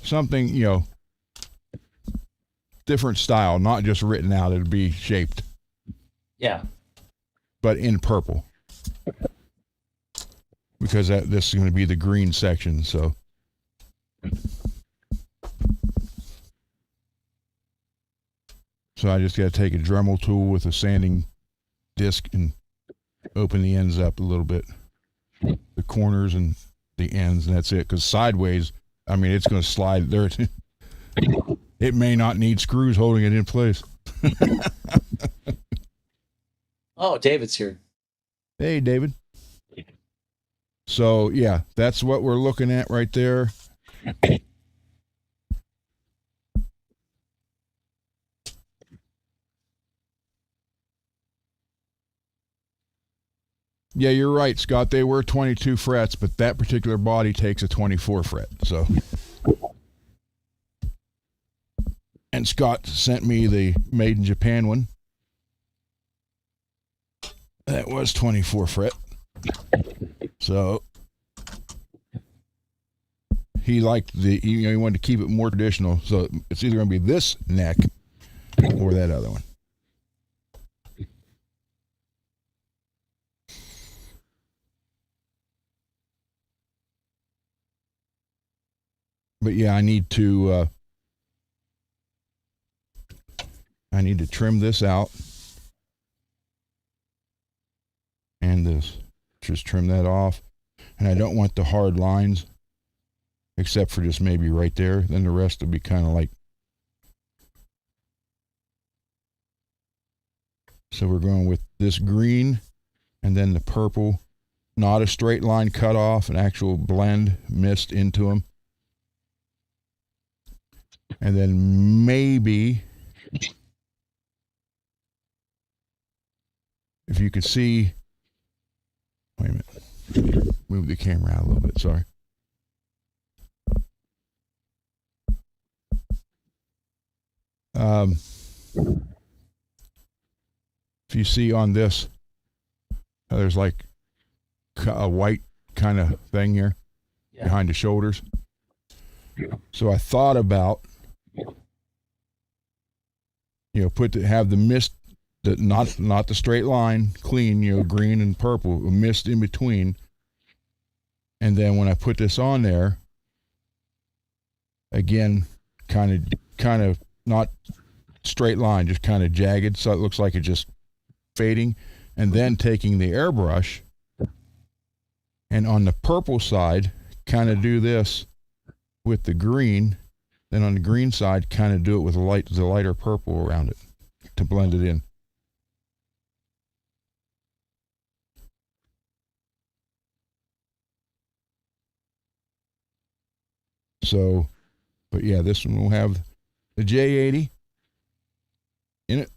Something, you know, different style, not just written out. It'd be shaped, Yeah. but in purple. Because this is going to be the green section, so. So I just got to take a Dremel tool with a sanding disc and open the ends up a little bit. The corners and the ends, and that's it. Because sideways, I mean, it's going to slide there. It may not need screws holding it in place. Oh, David's here. Hey, David. So, yeah, that's what we're looking at right there. Yeah, you're right, Scott. They were 22 frets, but that particular body takes a 24 fret. So, and Scott sent me the made in Japan one. That was 24 fret. So he liked he wanted to keep it more traditional. So it's either going to be this neck or that other one. But yeah, I need to trim this out and this. Just trim that off. And I don't want the hard lines except for just maybe right there. Then the rest will be kind of like. So we're going with this green and then the purple. Not a straight line cut off, an actual blend mist into them. And then maybe, if you could see, wait a minute, move the camera out a little bit, sorry. If you see on this, there's like a white kind of thing here behind the shoulders. So I thought about, have the mist, not the straight line, clean, green and purple, a mist in between. And then when I put this on there, again, kind of not straight line, just kind of jagged, so it looks like it's just fading. And then taking the airbrush, and on the purple side, kind of do this with the green. Then on the green side, kind of do it with the lighter purple around it to blend it in. So, but yeah, this one will have the J80 in it.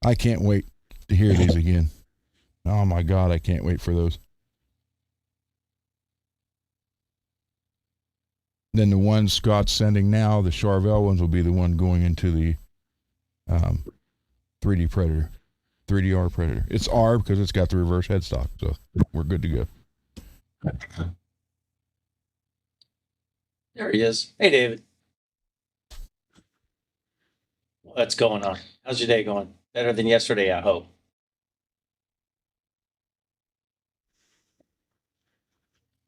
I can't wait to hear these again. Oh my God, I can't wait for those. Then the ones Scott's sending now, the Charvel ones, will be the one going into the 3D Predator, 3DR Predator. It's R because it's got the reverse headstock, so we're good to go. There he is. Hey, David. What's going on? How's your day going? Better than yesterday, I hope.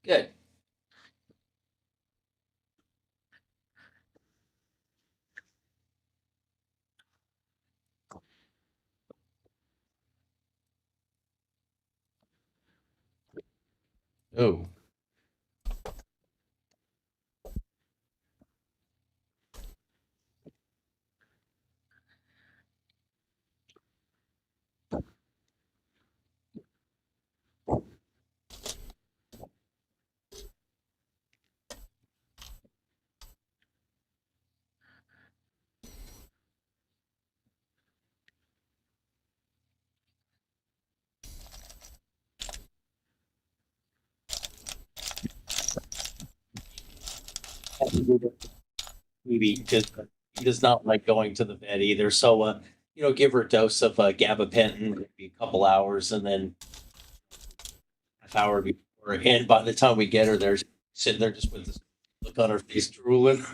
Good. Oh. Maybe because he does not like going to the vet either. So, give her a dose of gabapentin, maybe a couple hours, and then half hour before. And by the time we get her there, she's sitting there just with this look on her face, drooling.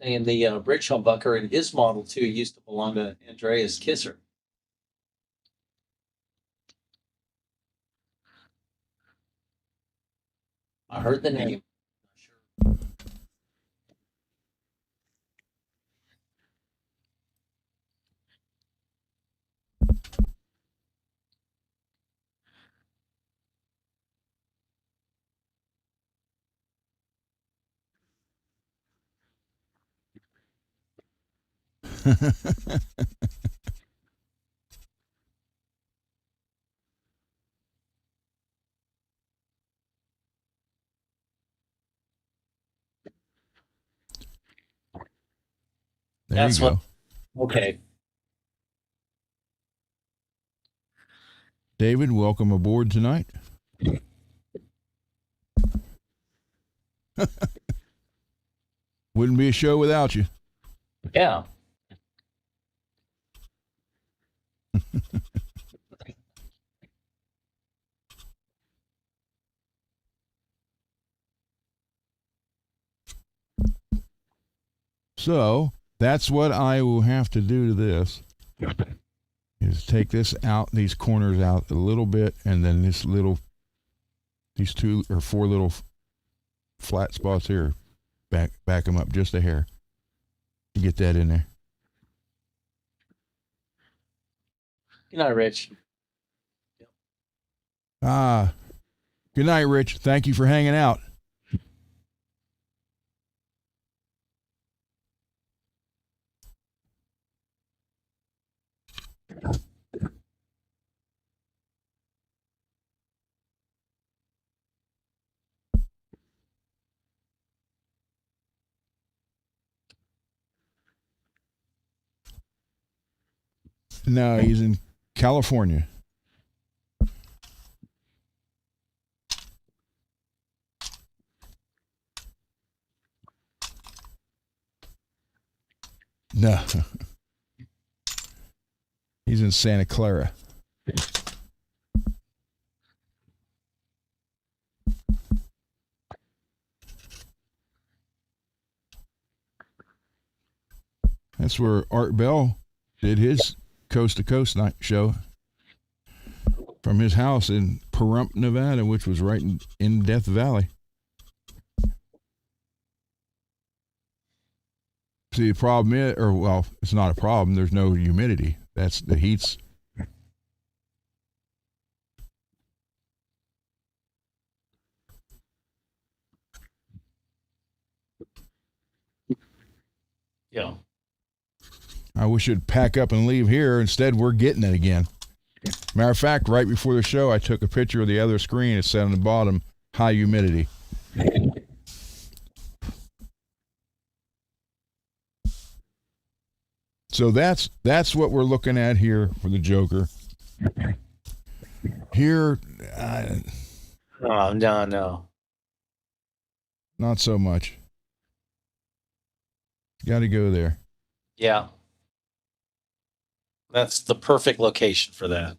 And the bridge humbucker in his Model 2 used to belong to Andreas Kisser. I heard the name. There you go. Okay. David, welcome aboard tonight. Wouldn't be a show without you. Yeah. So that's what I will have to do to this, is take this out, these corners out a little bit, and then these 2 or 4 little flat spots here, back them up just a hair to get that in there. Good night, Rich. Good night, Rich. Thank you for hanging out. No, he's in California. No. He's in Santa Clara. That's where Art Bell did his coast to coast night show from his house in Pahrump, Nevada, which was right in Death Valley. See, the problem is, or well, it's not a problem. There's no humidity. That's the heat's. Yeah. I wish I'd pack up and leave here. Instead, we're getting it again. Matter of fact, right before the show, I took a picture of the other screen. It said on the bottom, high humidity. So that's what we're looking at here for the Joker. Here, Oh, no. not so much. Got to go there. Yeah. That's the perfect location for that.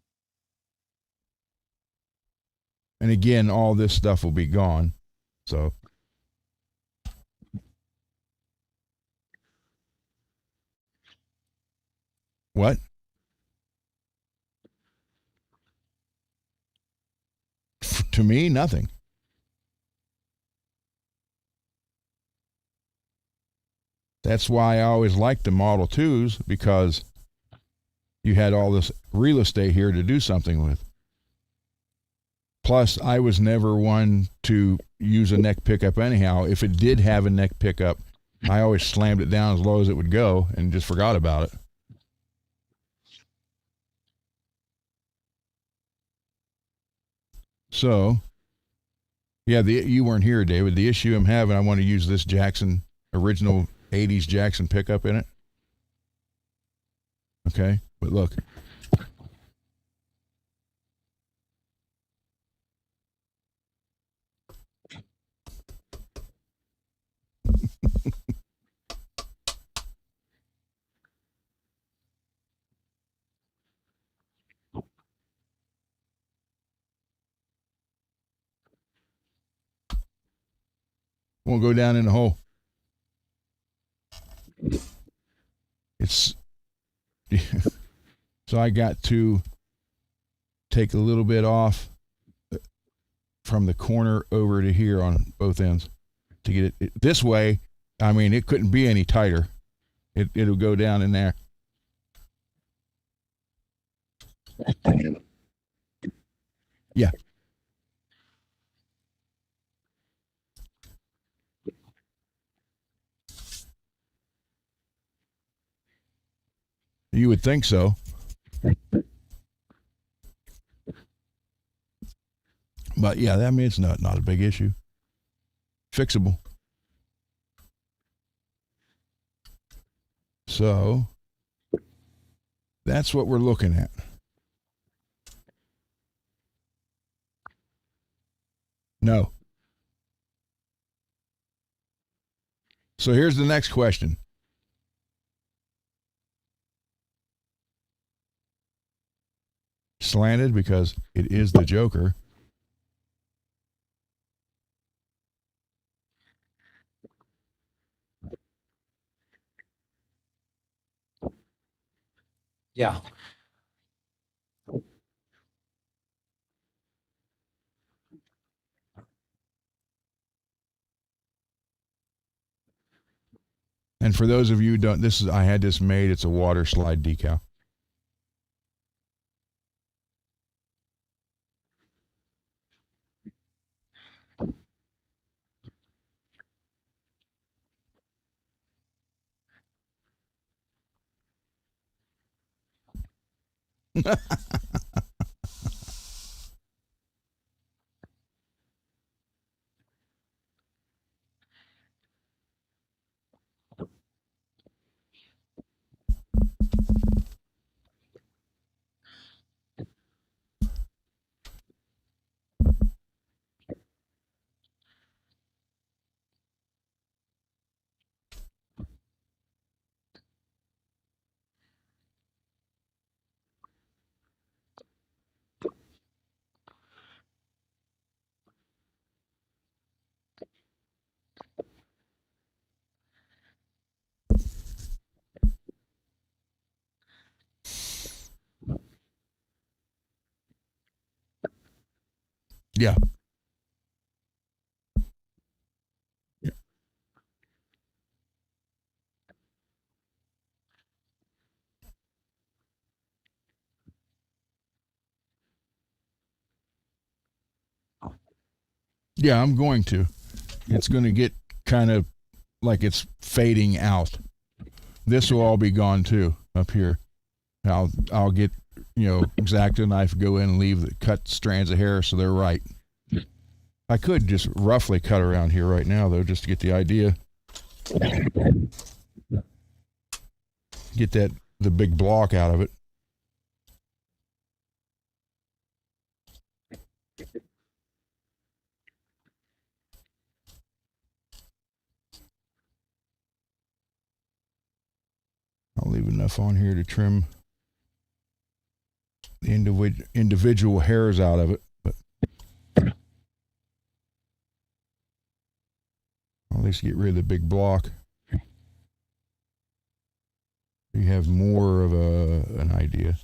And again, all this stuff will be gone. So. What? To me, nothing. That's why I always liked the Model 2s, because you had all this real estate here to do something with. Plus, I was never one to use a neck pickup anyhow. If it did have a neck pickup, I always slammed it down as low as it would go and just forgot about it. So, yeah, you weren't here, David. The issue I'm having, I want to use this Jackson, original 80s Jackson pickup in it. Okay, but look. Won't go down in the hole. It's so I got to take a little bit off from the corner over to here on both ends to get it this way. I mean, it couldn't be any tighter. It'll go down in there. Yeah. You would think so. But yeah, I mean, it's not a big issue. Fixable. So that's what we're looking at. No. So here's the next question. Slanted because it is the Joker. Yeah. And for those of you who don't, I had this made. It's a water slide decal. Yeah. Yeah, I'm going to. It's going to get kind of like it's fading out. This will all be gone too up here. I'll get, X-Acto knife, go in and leave the cut strands of hair so they're right. I could just roughly cut around here right now though, just to get the idea. Get the big block out of it. I'll leave enough on here to trim the individual hairs out of it, but I'll at least get rid of the big block. You have more of an idea.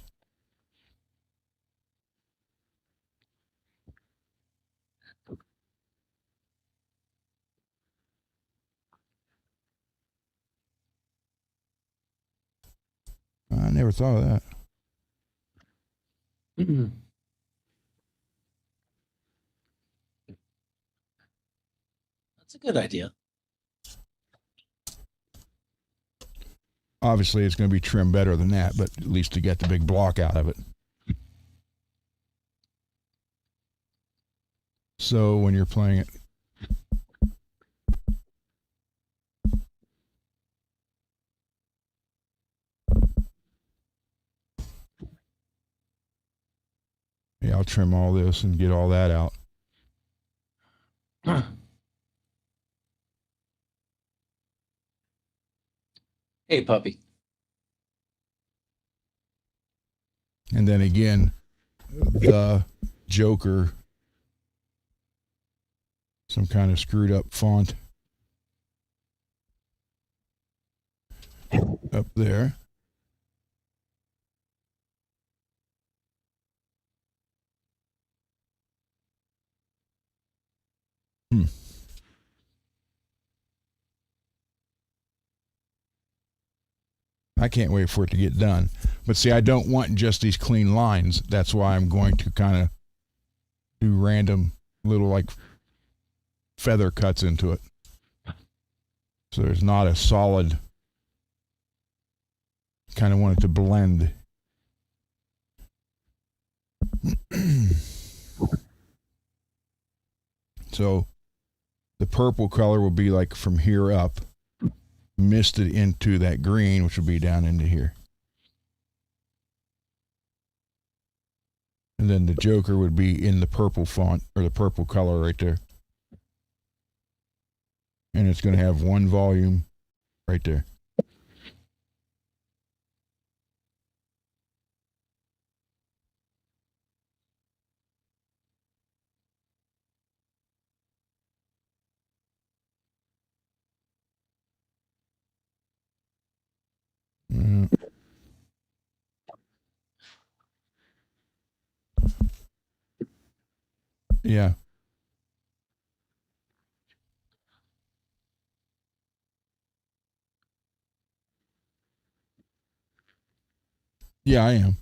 I never thought of that. That's a good idea. Obviously, it's going to be trimmed better than that, but at least to get the big block out of it. So when you're playing it, yeah, I'll trim all this and get all that out. Hey, puppy. And then again, the Joker, some kind of screwed up font up there. I can't wait for it to get done. But see, I don't want just these clean lines. That's why I'm going to kind of do random little like feather cuts into it. So there's not a solid, kind of want it to blend. So the purple color will be like from here up, misted into that green, which will be down into here. And then the Joker would be in the purple font, or the purple color right there. And it's going to have one volume right there. Yeah. Yeah, I am.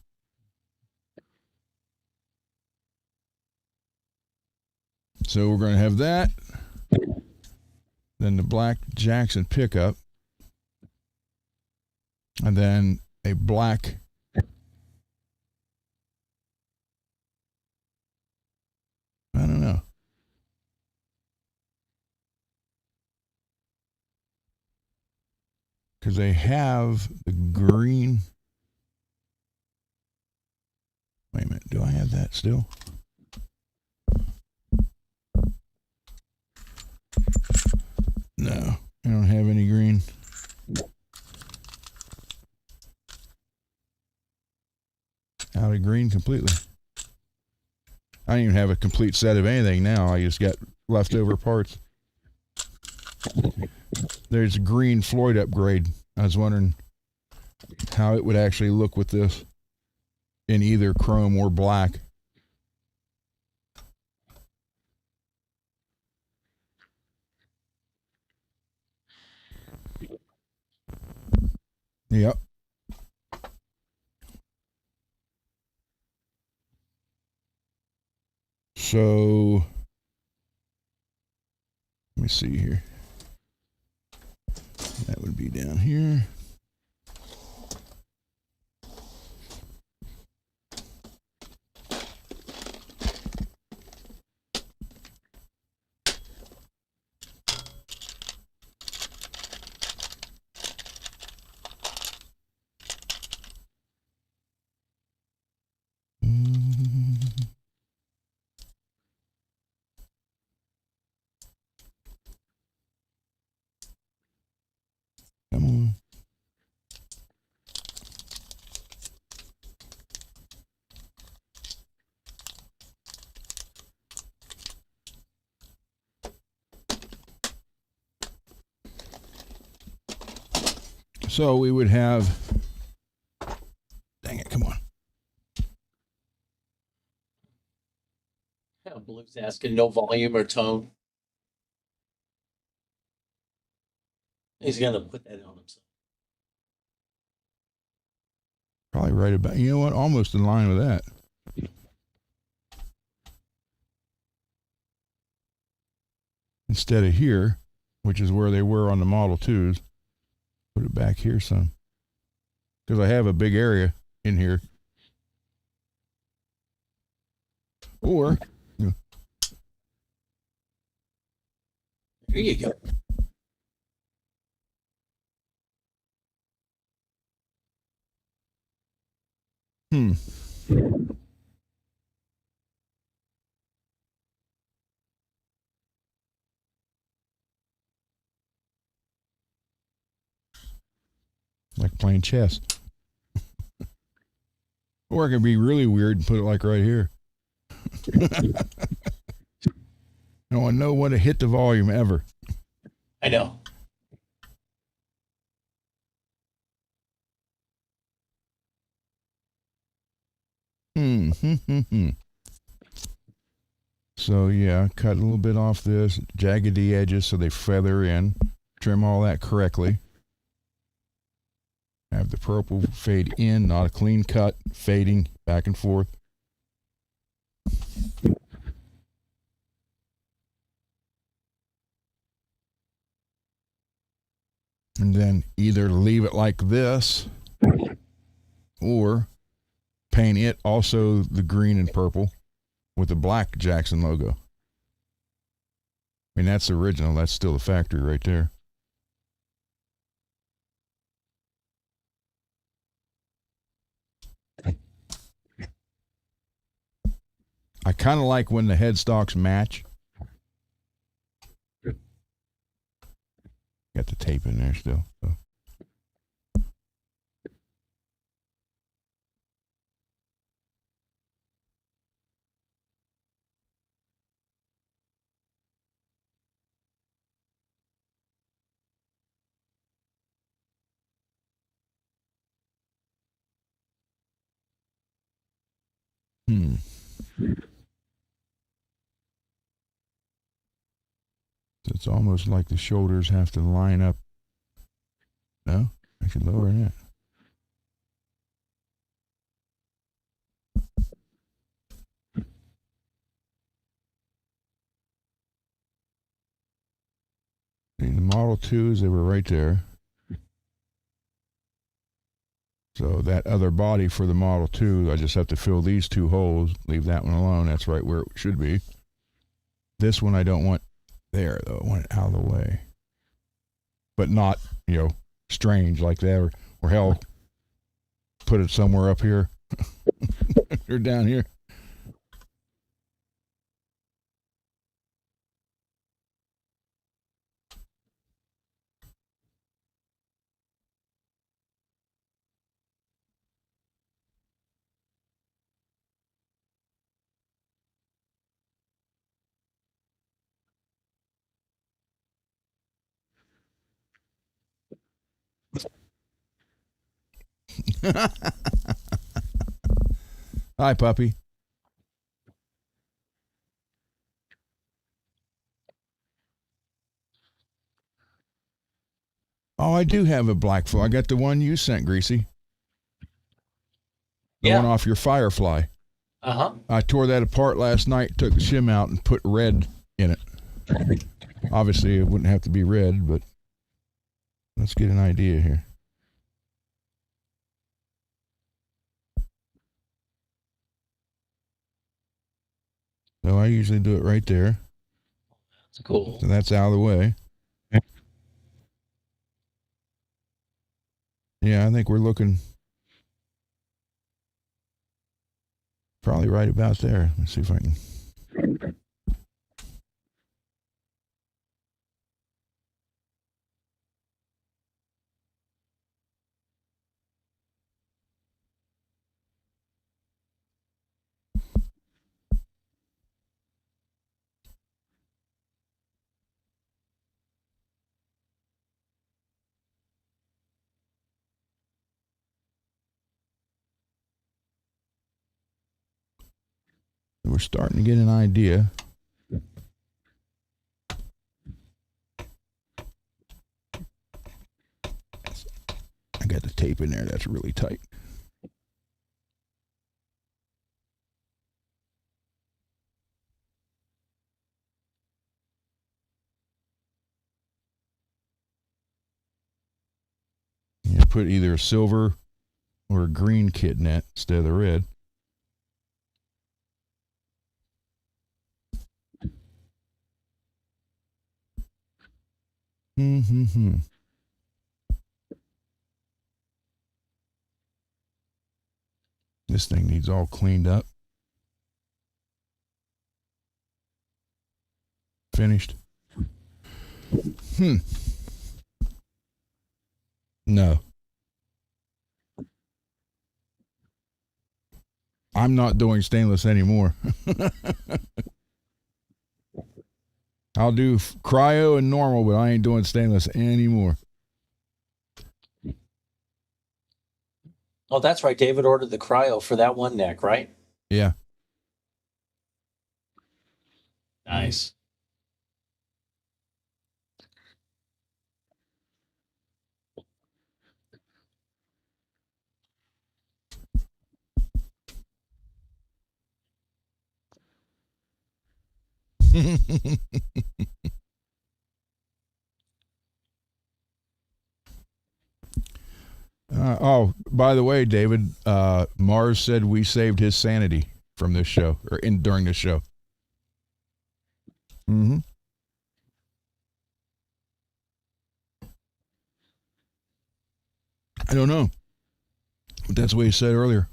So we're going to have that. Then the black Jackson pickup. And then a black I don't know. Because they have the green. Wait a minute. Do I have that still? No, I don't have any green. Out of green completely. I don't even have a complete set of anything now. I just got leftover parts. There's a green Floyd upgrade. I was wondering how it would actually look with this in either chrome or black. Yep. So let me see here. That would be down here. Come on. So we would have, dang it, come on. Blue's asking no volume or tone. He's gonna put that on himself. Probably right about, you know what, almost in line with that. Instead of here, which is where they were on the Model 2s, put it back here some. Because I have a big area in here. Or, There you go. like playing chess. Or it could be really weird and put it like right here. No one know when to hit the volume ever. I know. So yeah, cut a little bit off this, jaggedy edges so they feather in. Trim all that correctly. Have the purple fade in, not a clean cut, fading back and forth. And then either leave it like this or paint it also the green and purple with the black Jackson logo. I mean, that's the original. That's still the factory right there. I kind of like when the headstocks match. Got the tape in there still. So. It's almost like the shoulders have to line up. No? I should lower that. See, the Model 2s, they were right there. So that other body for the Model 2, I just have to fill these two holes, leave that one alone. That's right where it should be. This one I don't want there, though. I want it out of the way. But not, you know, strange like that, or hell, put it somewhere up here or down here. Hi, puppy. Oh, I do have a black foil. I got the one you sent, Greasy. The one off your Firefly. I tore that apart last night, took the shim out, and put red in it. Obviously, it wouldn't have to be red, but let's get an idea here. So I usually do it right there. That's cool. So that's out of the way. Yeah, I think we're looking probably right about there. Let's see if I can. We're starting to get an idea. I got the tape in there. That's really tight. You put either a silver or a green kit net instead of the red. This thing needs all cleaned up. Finished. No. I'm not doing stainless anymore. I'll do cryo and normal, but I ain't doing stainless anymore. Oh, that's right. David ordered the cryo for that one neck, right? Yeah. Nice. Oh, by the way, David, Mars said we saved his sanity from this show or during this show. I don't know, but that's what he said earlier.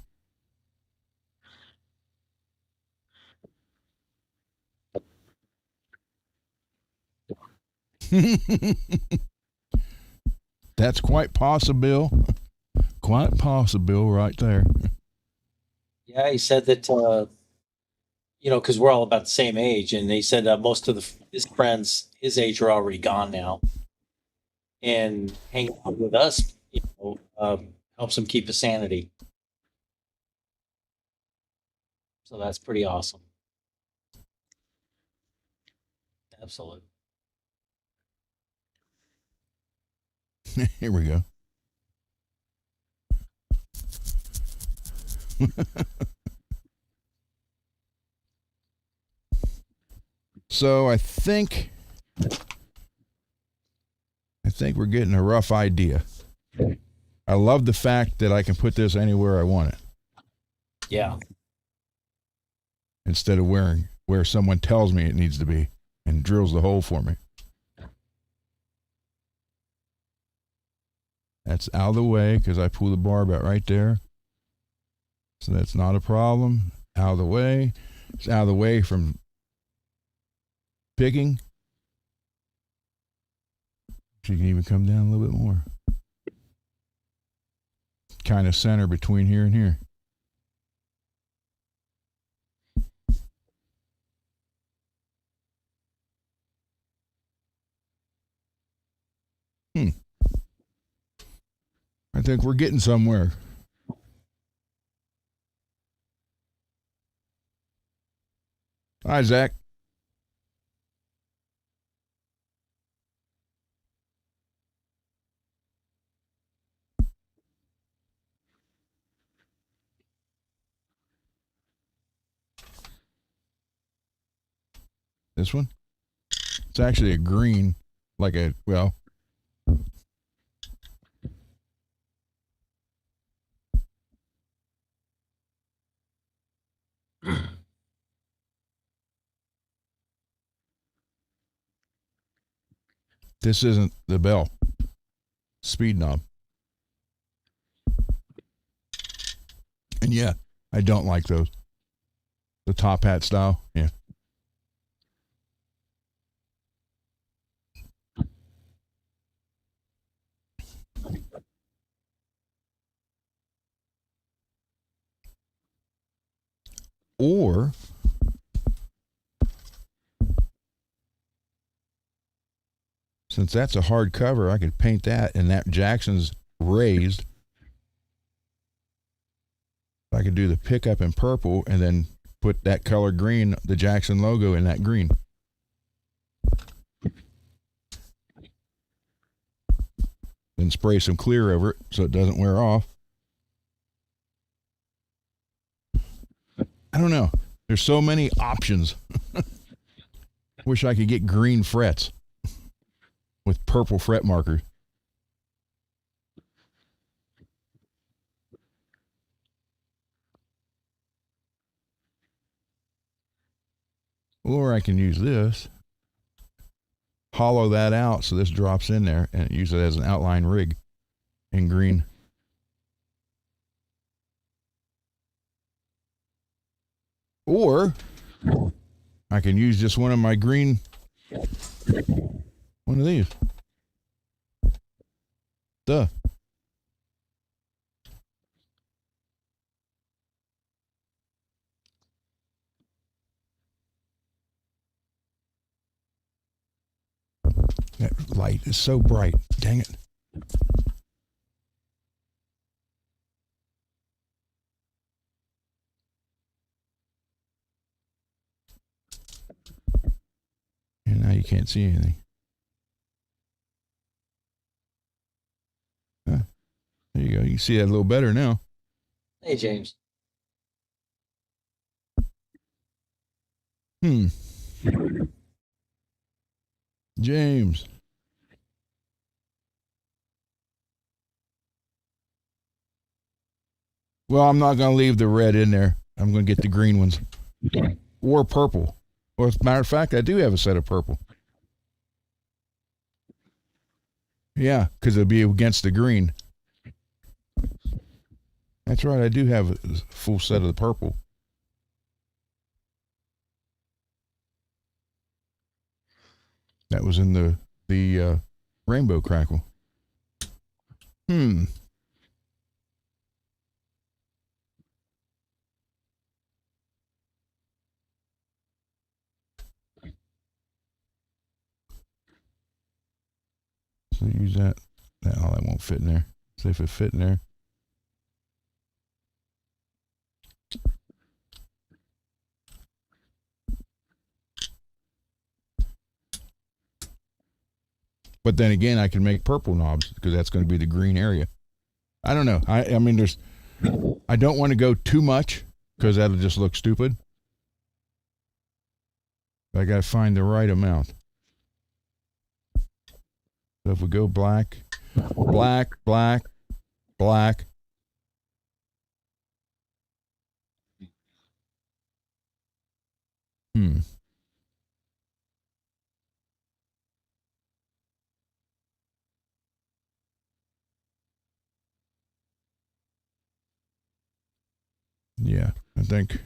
That's quite possible. Quite possible right there. Yeah, he said that, because we're all about the same age, and they said most of his friends his age are already gone now. And hanging out with us, helps him keep his sanity. So that's pretty awesome. Absolutely. Here we go. So I think we're getting a rough idea. I love the fact that I can put this anywhere I want it. Yeah. Instead of where someone tells me it needs to be and drills the hole for me. That's out of the way because I pull the barb out right there. So that's not a problem. Out of the way. It's out of the way from picking. She can even come down a little bit more. Kind of center between here and here. I think we're getting somewhere. Hi, Zach. This one? It's actually a green, like a, well, this isn't the bell. Speed knob. And yeah, I don't like those. The top hat style. Yeah. Or since that's a hard cover, I could paint that, and that Jackson's raised. I could do the pickup in purple and then put that color green, the Jackson logo in that green. Then spray some clear over it so it doesn't wear off. I don't know. There's so many options. Wish I could get green frets with purple fret markers. Or I can use this, hollow that out so this drops in there, and use it as an outline rig in green. Or I can use just one of my green, one of these. Duh. That light is so bright. Dang it. And now you can't see anything. Huh. There you go. You can see that a little better now. Hey, James. James. Well, I'm not going to leave the red in there. I'm going to get the green ones. Or purple. Or as a matter of fact, I do have a set of purple. Yeah, because it'll be against the green. That's right, I do have a full set of the purple. That was in the rainbow crackle. So use that. Oh, that won't fit in there. See if it fit in there. But then again, I can make purple knobs because that's going to be the green area. I don't know. I mean, I don't want to go too much because that'll just look stupid. But I got to find the right amount. So if we go black, black, black, black. Yeah, I think.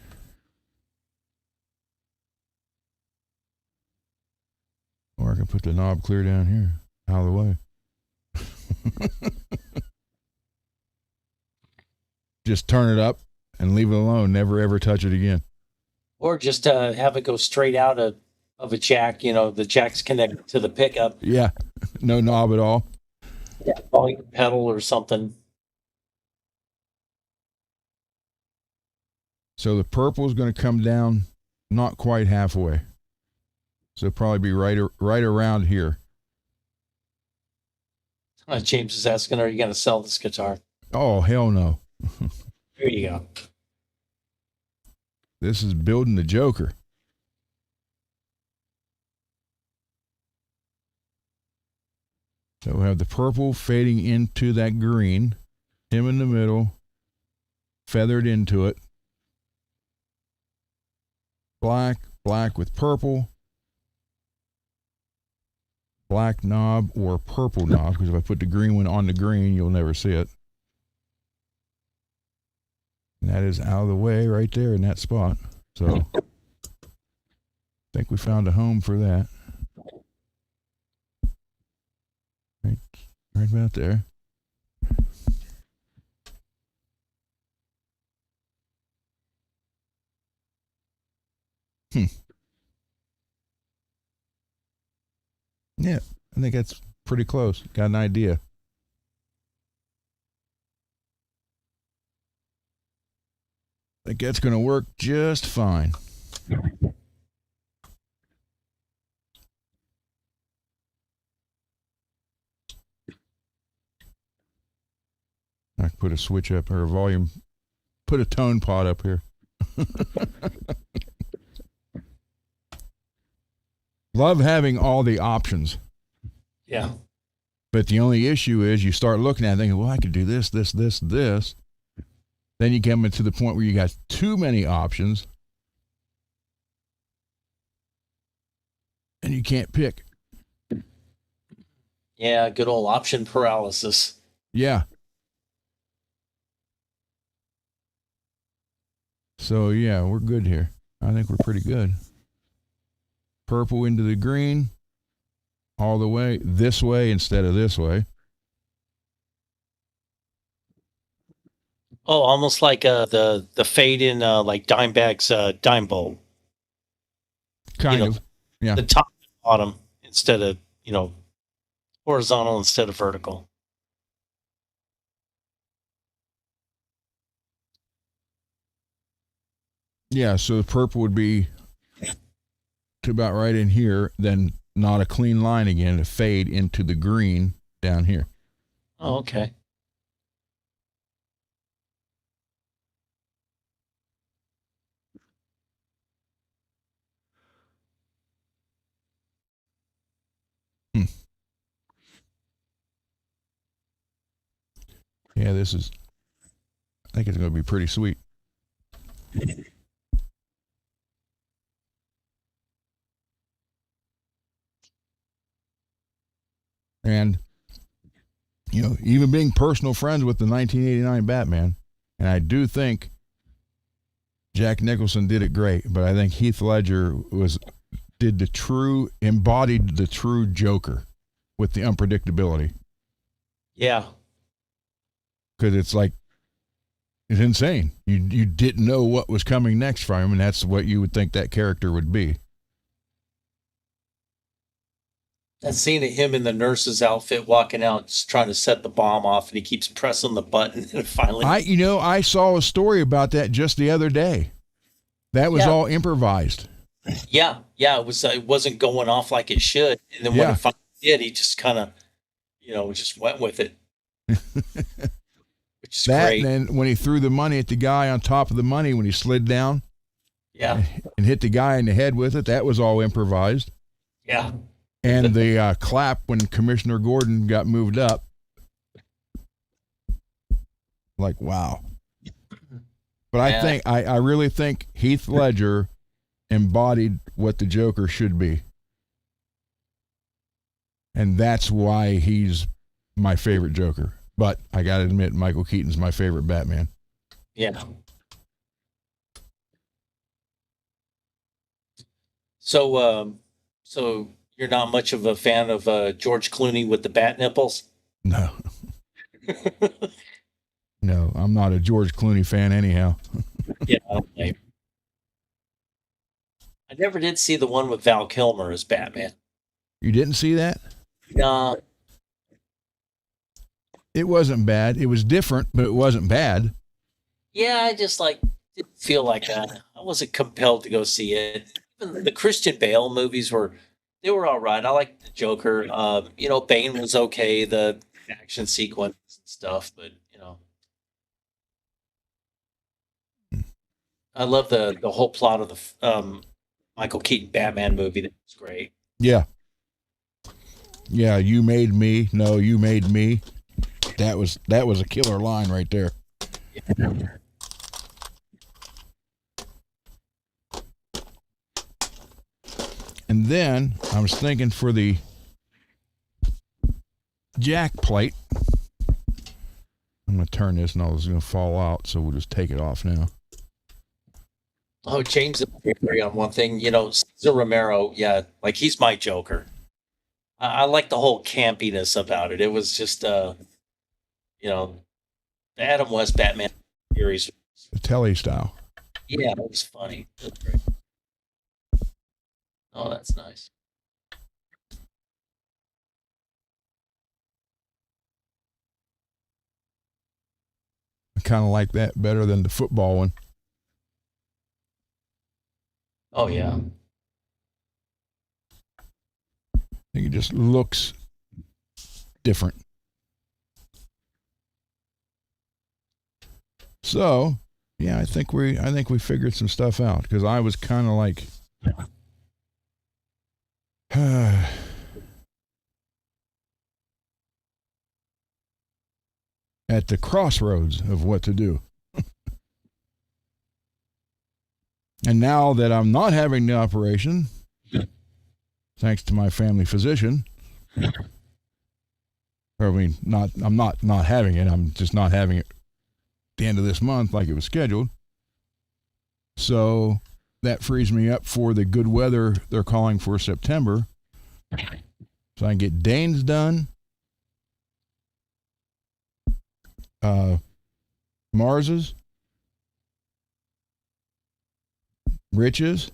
Or I can put the knob clear down here, out of the way. Just turn it up and leave it alone. Never ever touch it again. Or just have it go straight out of a jack. You know, the jack's connected to the pickup. Yeah, no knob at all. Yeah, volume pedal or something. So the purple is going to come down not quite halfway. So it'll probably be right around here. James is asking, are you going to sell this guitar? Oh, hell no. There you go. This is building the Joker. So we have the purple fading into that green, him in the middle, feathered into it. Black, black with purple. Black knob or purple knob, because if I put the green one on the green, you'll never see it. And that is out of the way right there in that spot. So I think we found a home for that. Right about there. Yeah, I think that's pretty close. Got an idea. I think that's going to work just fine. I can put a switch up or a volume, put a tone pot up here. Love having all the options. Yeah. But the only issue is you start looking at it thinking, well, I could do this, this, this, this. Then you come into the point where you got too many options and you can't pick. Yeah, good old option paralysis. Yeah. So, yeah, we're good here. I think we're pretty good. Purple into the green, all the way this way instead of this way. Oh, almost like the fade in like Dimebag's dime bowl. Kind of. Yeah. The top and bottom instead of, horizontal instead of vertical. Yeah, so the purple would be to about right in here, then not a clean line again, to fade into the green down here. Oh, okay. Yeah, I think it's going to be pretty sweet. And, even being personal friends with the 1989 Batman, and I do think Jack Nicholson did it great, but I think Heath Ledger embodied the true Joker with the unpredictability. Yeah. Because it's insane. You didn't know what was coming next from him, and that's what you would think that character would be. That scene of him in the nurse's outfit walking out, just trying to set the bomb off, and he keeps pressing the button, and finally. I saw a story about that just the other day. That was all improvised. Yeah, it wasn't going off like it should, and then when it finally did, he just kind of, just went with it. Which is great. And then when he threw the money at the guy on top of the money, when he slid down, and hit the guy in the head with it, that was all improvised. Yeah. And the clap when Commissioner Gordon got moved up. Like, wow. But I really think Heath Ledger embodied what the Joker should be. And that's why he's my favorite Joker. But I got to admit, Michael Keaton's my favorite Batman. Yeah. So you're not much of a fan of George Clooney with the bat nipples? No. No, I'm not a George Clooney fan anyhow. Yeah. Okay. I never did see the one with Val Kilmer as Batman. You didn't see that? No. It wasn't bad. It was different, but it wasn't bad. Yeah, I just didn't feel like that. I wasn't compelled to go see it. Even the Christian Bale movies were all right. I liked the Joker. Bane was okay, the action sequence and stuff, but I love the whole plot of the Michael Keaton Batman movie. That was great. Yeah. Yeah, you made me. No, you made me. That was a killer line right there. And then I was thinking for the jack plate, I'm going to turn this and all this is going to fall out, so we'll just take it off now. Oh, James, I agree on one thing. You know, Cesar Romero, yeah, like he's my Joker. I like the whole campiness about it. It was just, you know, the Adam West Batman series. The telly style. Yeah, it was funny. It was great. Oh, that's nice. I kind of like that better than the football one. Oh, yeah. I think it just looks different. So, yeah, I think we figured some stuff out, because I was kind of like at the crossroads of what to do. And now that I'm not having the operation, thanks to my family physician, I mean, I'm not having it. I'm just not having it the end of this month like it was scheduled. So that frees me up for the good weather they're calling for September. So I can get Dane's done, Mars's, Rich's,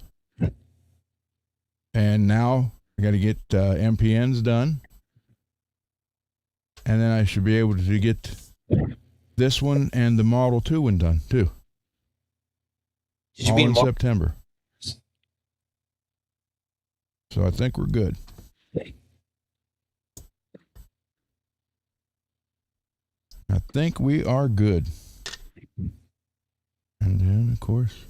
and now I got to get MPN's done. And then I should be able to get this one and the Model 2 one done too. Did you all mean in September. So I think we're good. I think we are good. And then, of course,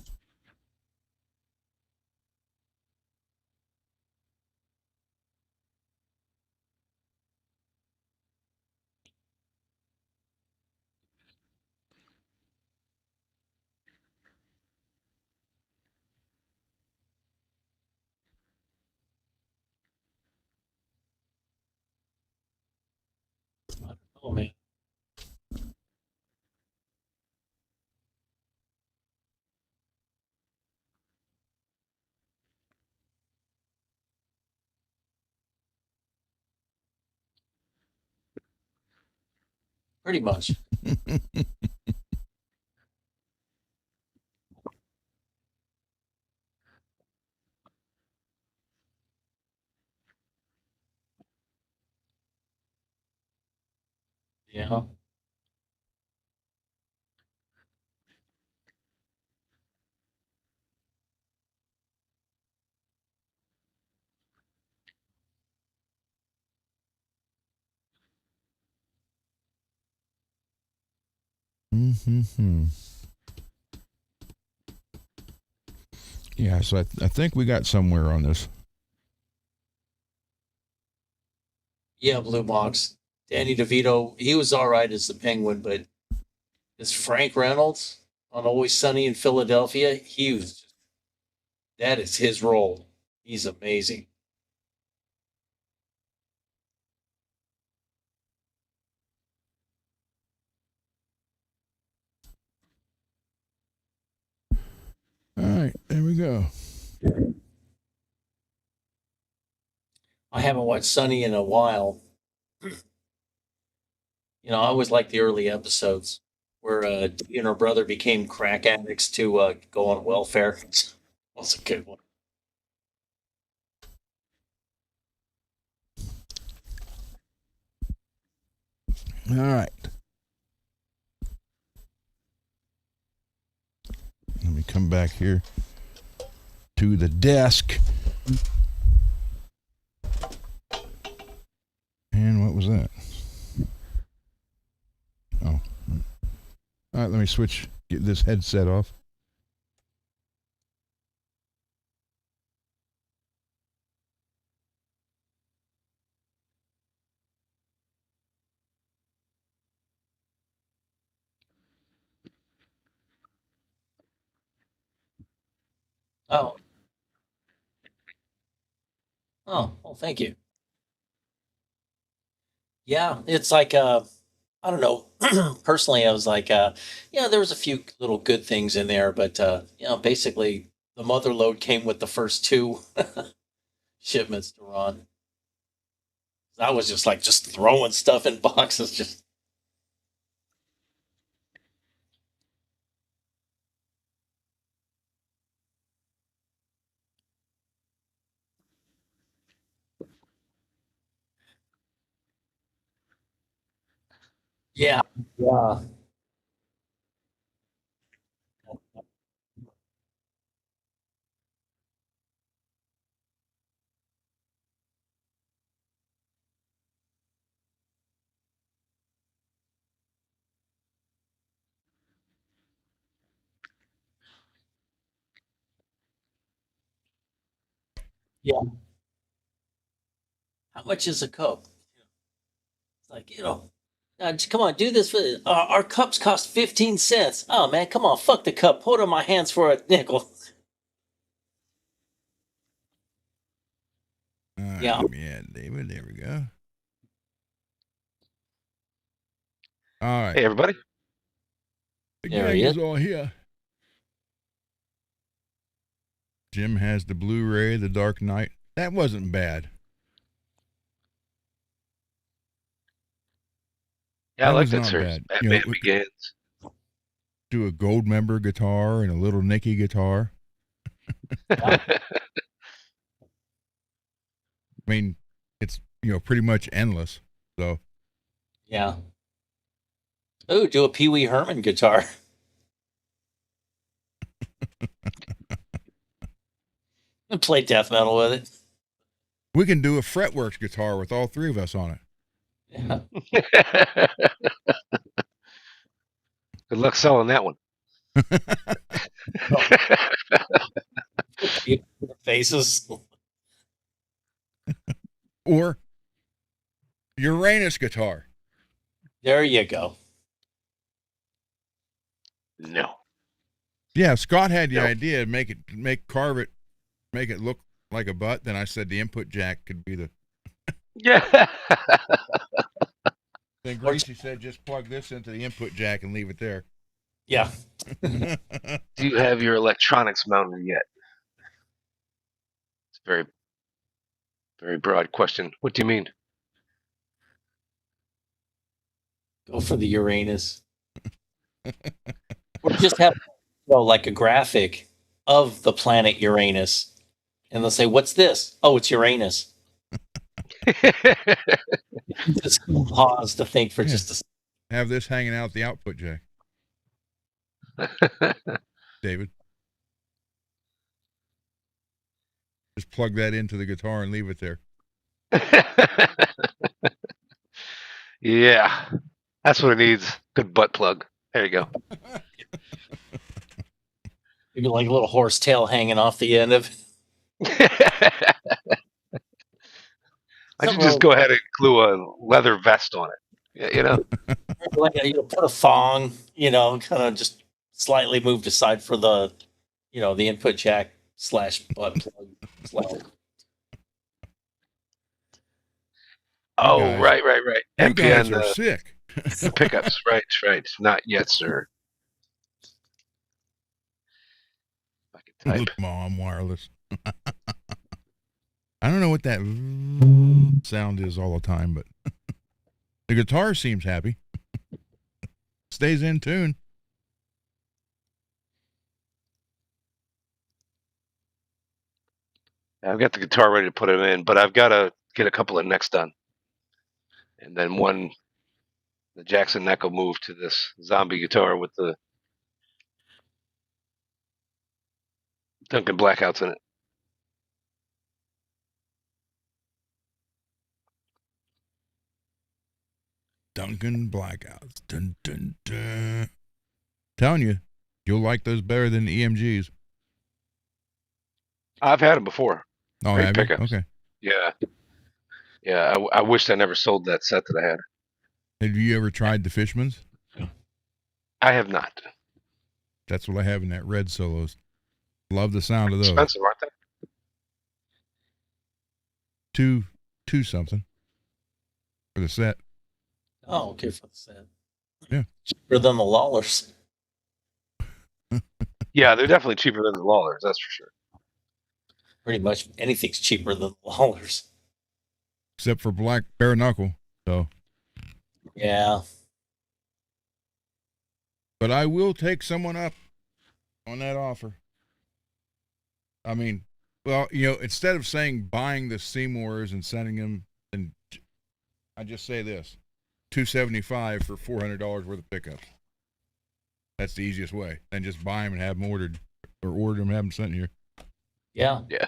Oh, man. Pretty much. Yeah. yeah, so I think we got somewhere on this. Yeah, Blue Box. Danny DeVito, he was all right as the Penguin, but as Frank Reynolds on Always Sunny in Philadelphia, that is his role. He's amazing. All right, there we go. I haven't watched Sunny in a while. You know, I always like the early episodes where Dee and her brother became crack addicts to go on welfare. That's a good one. All right. Let me come back here to the desk. And what was that? Oh. All right, let me get this headset off. Oh, oh, well, thank you. Yeah, it's like I don't know. Personally, I was like, yeah, there was a few little good things in there, but basically the mother load came with the first two shipments to run. I was just like just throwing stuff in boxes, just yeah, yeah, yeah. How much is a cup? It's like come on, do this for our cups cost 15 cents. Oh man, come on, fuck the cup. Put it in my hands for a nickel. All right, Yeah, let me add David. There we go. All right. Hey, everybody. The there gang he is is. all here. Jim has the Blu-ray, The Dark Knight. That wasn't bad. Yeah, I That like was that not series. bad. Batman Begins. Do a gold member guitar and a little Nicky guitar. Yeah. I mean, it's pretty much endless. So Yeah. Oh, do a Pee Wee Herman guitar. And play death metal with it. we can do a FRETworks guitar with all three of us on it. Yeah. Good luck selling that one. Faces. Or Uranus guitar. There you go. No. Yeah, Scott had the Nope. idea, carve it, make it look like a butt. Then I said the input jack could be the. Yeah. Then Gracie said just plug this into the input jack and leave it there. Yeah. Do you have your electronics mounted yet? It's a very, very broad question. What do you mean? Go for the Uranus. Or just have like a graphic of the planet Uranus. And they'll say, "What's this?" "Oh, it's Uranus." Just pause to think for Yeah. just a second. Have this hanging out the output jack, David. Just plug that into the guitar and leave it there. Yeah. That's what it needs. Good butt plug. There you go. Maybe like a little horse tail hanging off the end of it. I should just go ahead and glue a leather vest on it. You know? Like put a thong, kind of just slightly moved aside for the, the input jack / butt plug. Oh, guys- right. You MP guys on are sick. the pickups. Right. Not yet, sir. I can type. Look, Mom, wireless. I don't know what that sound is all the time, but the guitar seems happy. Stays in tune. I've got the guitar ready to put it in, but I've got to get a couple of necks done. And then the Jackson neck will move to this zombie guitar with the Duncan blackouts in it. Duncan blackouts. Dun, dun, dun. Telling you, you'll like those better than the EMGs. I've had them before. Oh, Great have you? pickups. Okay. Yeah. I wished I never sold that set that I had. Have you ever tried the Fishmans? I have not. That's what I have in that red solos. Love the sound of those. Expensive, aren't they? Two something for the set. Oh, okay, for the set. Yeah. Cheaper than the Lawlers. Yeah, they're definitely cheaper than the Lawlers, that's for sure. Pretty much anything's cheaper than the Lawlers. Except for black bare knuckle. So, Yeah. but I will take someone up on that offer. I mean, well, instead of saying buying the Seymours and sending them, and I just say this: $275 for $400 worth of pickups. That's the easiest way. Then just buy them and have them ordered, or order them and have them sent here. Yeah. Yeah.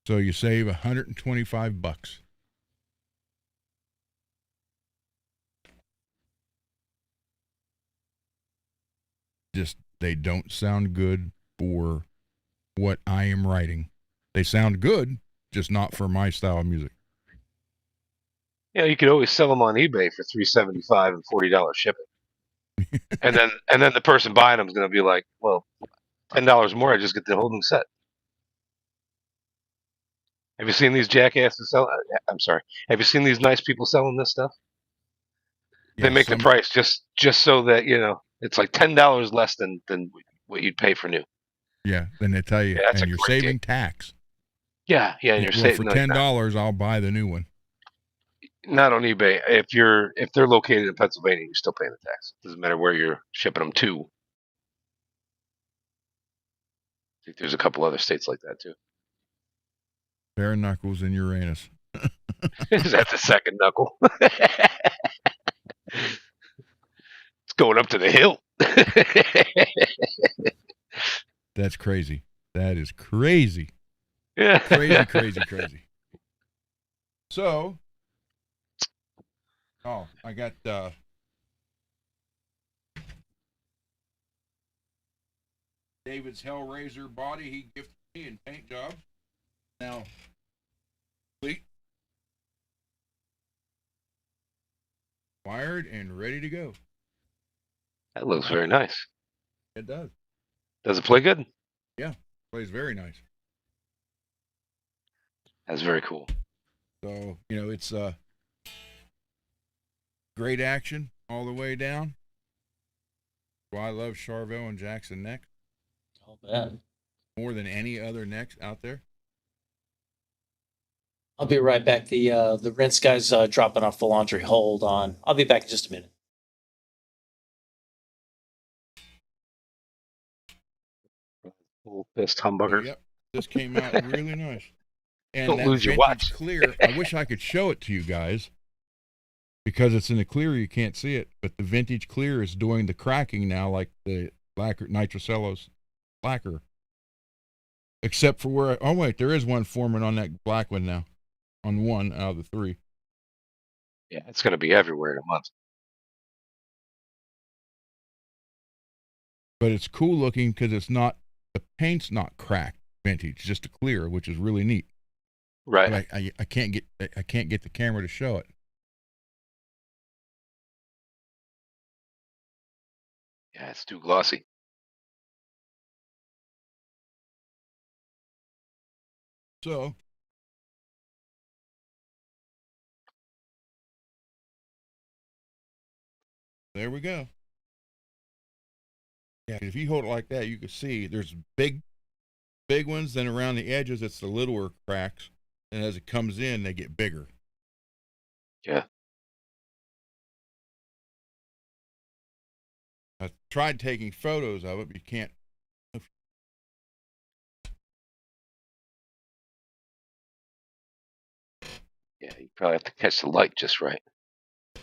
So you save $125. Just they don't sound good for what I am writing. They sound good, just not for my style of music. Yeah, you could always sell them on eBay for $375 and $40 shipping. and then the person buying them is going to be like, well, $10 more, I just get the whole new set. Have you seen these jackasses sell? I'm sorry. Have you seen these nice people selling this stuff? They make the price just so that it's like $10 less than what you'd pay for new. Yeah, then they tell you, Yeah, that's and a you're great saving gig. tax. Yeah, and you're Well, saving for $10, I'll buy the new one. not on eBay. If they're located in Pennsylvania, you're still paying the tax. Doesn't matter where you're shipping them to. I think there's a couple other states like that too. Bare knuckles and Uranus. Is that the second knuckle? It's going up to the hill. That's crazy. That is crazy. Yeah. Crazy. So, I got David's Hellraiser body he gifted me in paint job. Now, complete, wired, and ready to go. That looks very nice. It does. Does it play good? Yeah, plays very nice. That's very cool. So, it's great action all the way down. Well, I love Charvel and Jackson neck I'll bet. more than any other necks out there. I'll be right back. The rinse guy's dropping off the laundry. Hold on. I'll be back in just a minute. Little pissed humbucker. Yep, this came out really nice. And Don't that lose your vintage watch. clear, I wish I could show it to you guys because it's in the clear, you can't see it. But the vintage clear is doing the cracking now, like the lacquer nitrocellos lacquer. Except for where, oh wait, there is one forming on that black one now, on one out of the three. Yeah, it's going to be everywhere in a month. But it's cool looking because it's not, the paint's not cracked vintage, just a clear, which is really neat. Right. But I can't get the camera to show it. Yeah, it's too glossy. So there we go. Yeah, if you hold it like that, you can see there's big ones. Then around the edges, it's the littler cracks, and as it comes in, they get bigger. Yeah. I tried taking photos of it, but you can't. Yeah, you probably have to catch the light just right.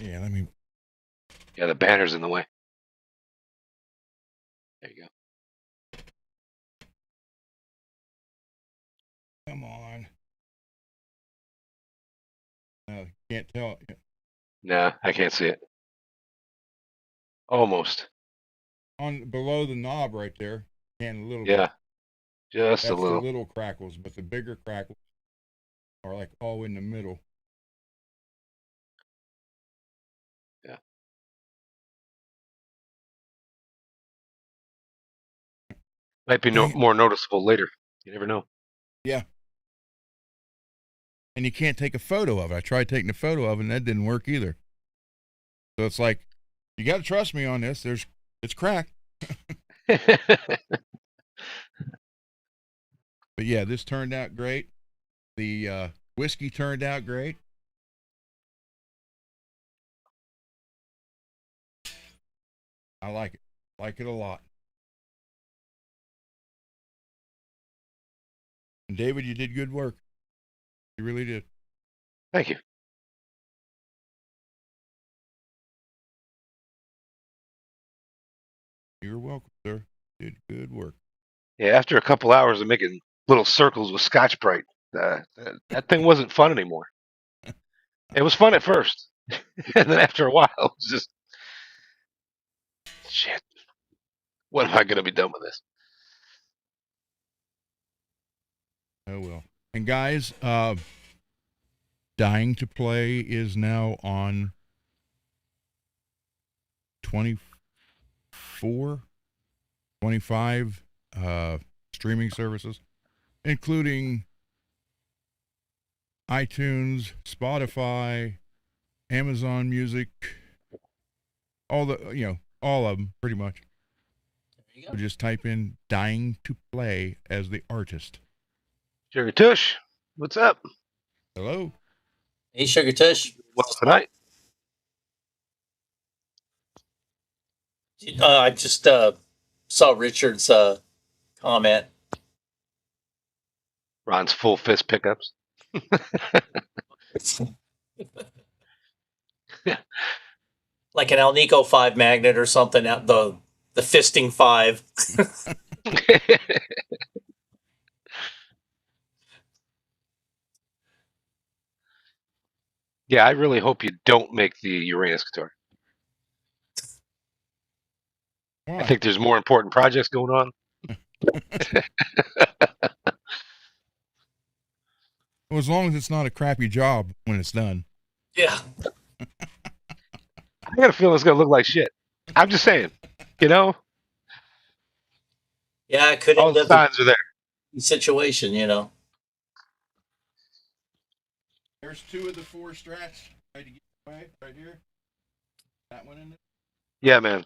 Yeah, let me. Yeah, the banner's in the way. There you go. Come on. Can't tell. Nah, I can't see it. Almost. On below the knob right there, can a little. Yeah, bit. just That's a little. the little crackles, but the bigger crackles are like all in the middle. Yeah. Might be more noticeable later. You never know. Yeah. And you can't take a photo of it. I tried taking a photo of it, and that didn't work either. So it's like, you got to trust me on this. It's cracked. But yeah, this turned out great. The whiskey turned out great. I like it. Like it a lot. And David, you did good work. You really did. Thank you. You're welcome, sir. Did good work. Yeah, after a couple hours of making little circles with Scotch Brite, that thing wasn't fun anymore. It was fun at first, and then after a while, it was just shit. When am I going to be done with this? Oh well. And guys, Dying to Play is now on 24, 25 streaming services, including iTunes, Spotify, Amazon Music, all of them pretty much. There you go. So just type in Dying to Play as the artist. Sugar Tush, what's up? Hello. Hey, Sugar Tush. Well, tonight. I just saw Richard's comment. Ron's full fist pickups. Like an Alnico 5 magnet or something. The fisting 5. Yeah, I really hope you don't make the Uranus guitar. Why? I think there's more important projects going on. Well, as long as it's not a crappy job when it's done. Yeah. I got a feeling it's going to look like shit. I'm just saying, you know? Yeah, it could All end the up signs are there. in a situation, you know. There's 2 of the 4 strats. Right here. That one in it. Yeah, man.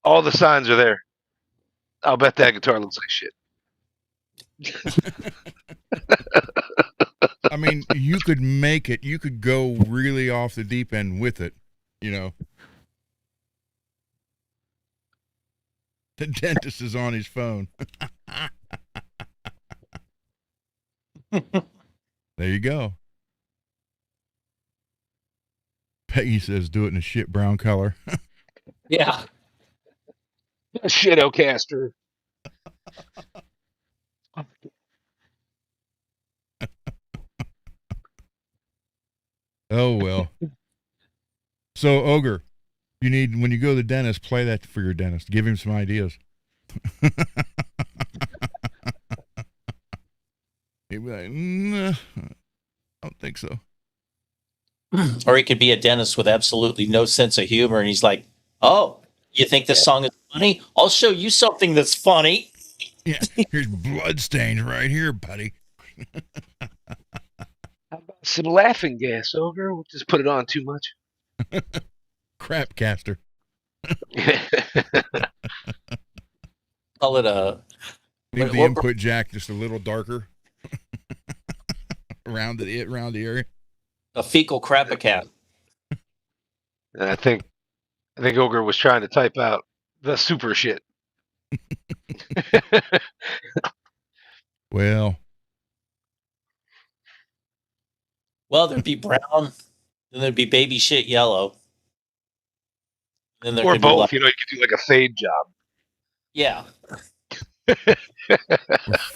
All the signs are there. I'll bet that guitar looks like shit. I mean, you could make it. You could go really off the deep end with it, you know. The dentist is on his phone. There you go. Peggy says do it in a shit brown color. Yeah. Shittocaster. Oh, well. So, Ogre, you need, when you go to the dentist, play that for your dentist. Give him some ideas. He'd be like, nah, I don't think so. Or he could be a dentist with absolutely no sense of humor, and he's like, "Oh, you think this song is funny? I'll show you something that's funny." Yeah, here's blood stains right here, buddy. How about some laughing gas, Ogre? We'll just put it on too much. Crap caster. Call it a Leave the input jack just a little darker around the area. fecal crapacat. And I think Ogre was trying to type out the super shit. Well, There'd be brown, then there'd be baby shit yellow. Then there Or could be both, you know, you could do like a fade job. Yeah. we're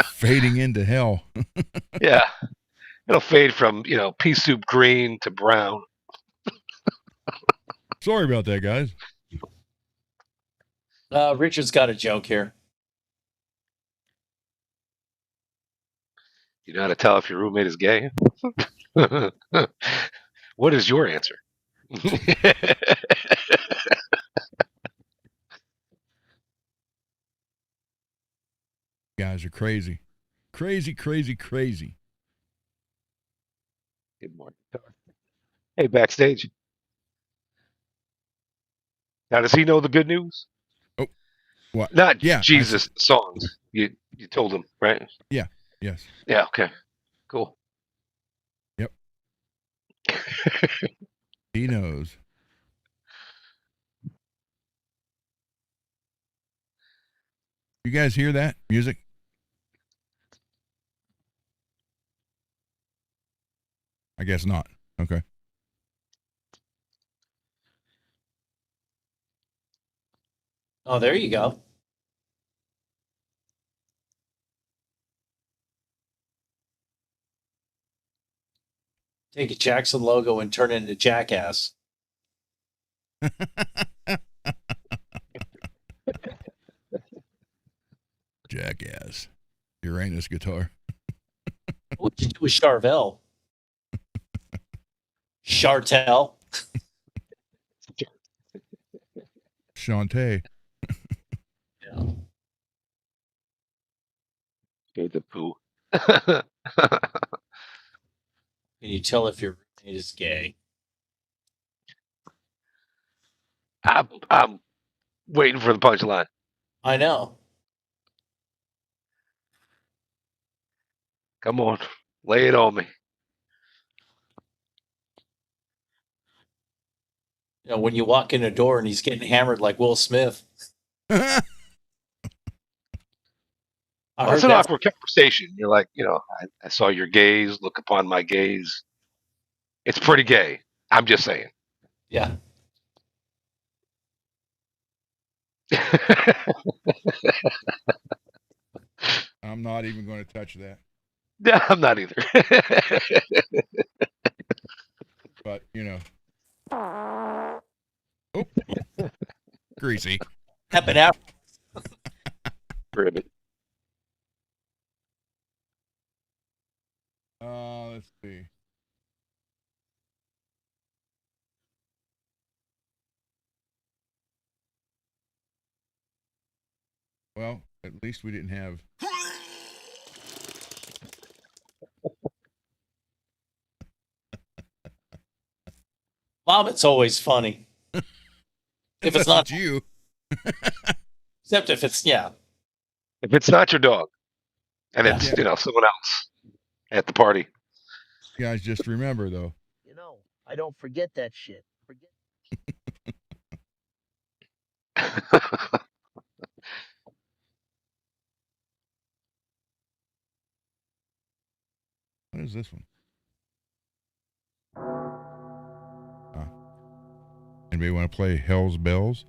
fading into hell. Yeah. It'll fade from, you know, pea soup green to brown. Sorry about that, guys. Richard's got a joke here. You know how to tell if your roommate is gay? What is your answer? guys are crazy. Crazy, crazy, crazy. Good morning. Hey, backstage. Now, does he know the good news? Oh, what? Not Yeah. Jesus songs. You told him, right? Yeah. Yes. Yeah. Okay. Cool. Yep. He knows. You guys hear that music? I guess not. Okay. Oh, there you go. Take a Jackson logo and turn it into Jackass. Jackass. Uranus guitar. What'd you do with Charvel? Chartel. Shantae. Yeah. Okay, the poo. Can you tell if your roommate is gay? I'm waiting for the punchline. I know. Come on, lay it on me. You know, when you walk in a door and he's getting hammered like Will Smith. I Well, heard it's an that. awkward conversation. You're like, I saw your gaze. Look upon my gaze. It's pretty gay. I'm just saying. Yeah. I'm not even going to touch that. Yeah, I'm not either. But, Oh. Greasy. Happen out. Ribbit. Let's see. Well, at least we didn't have. Mom, it's always funny. If it's not you. Except if it's, yeah. If it's not your dog, and Yeah. it's someone else at the party. You guys just remember, though. I don't forget that shit. What is this one? Anybody want to play Hell's Bells?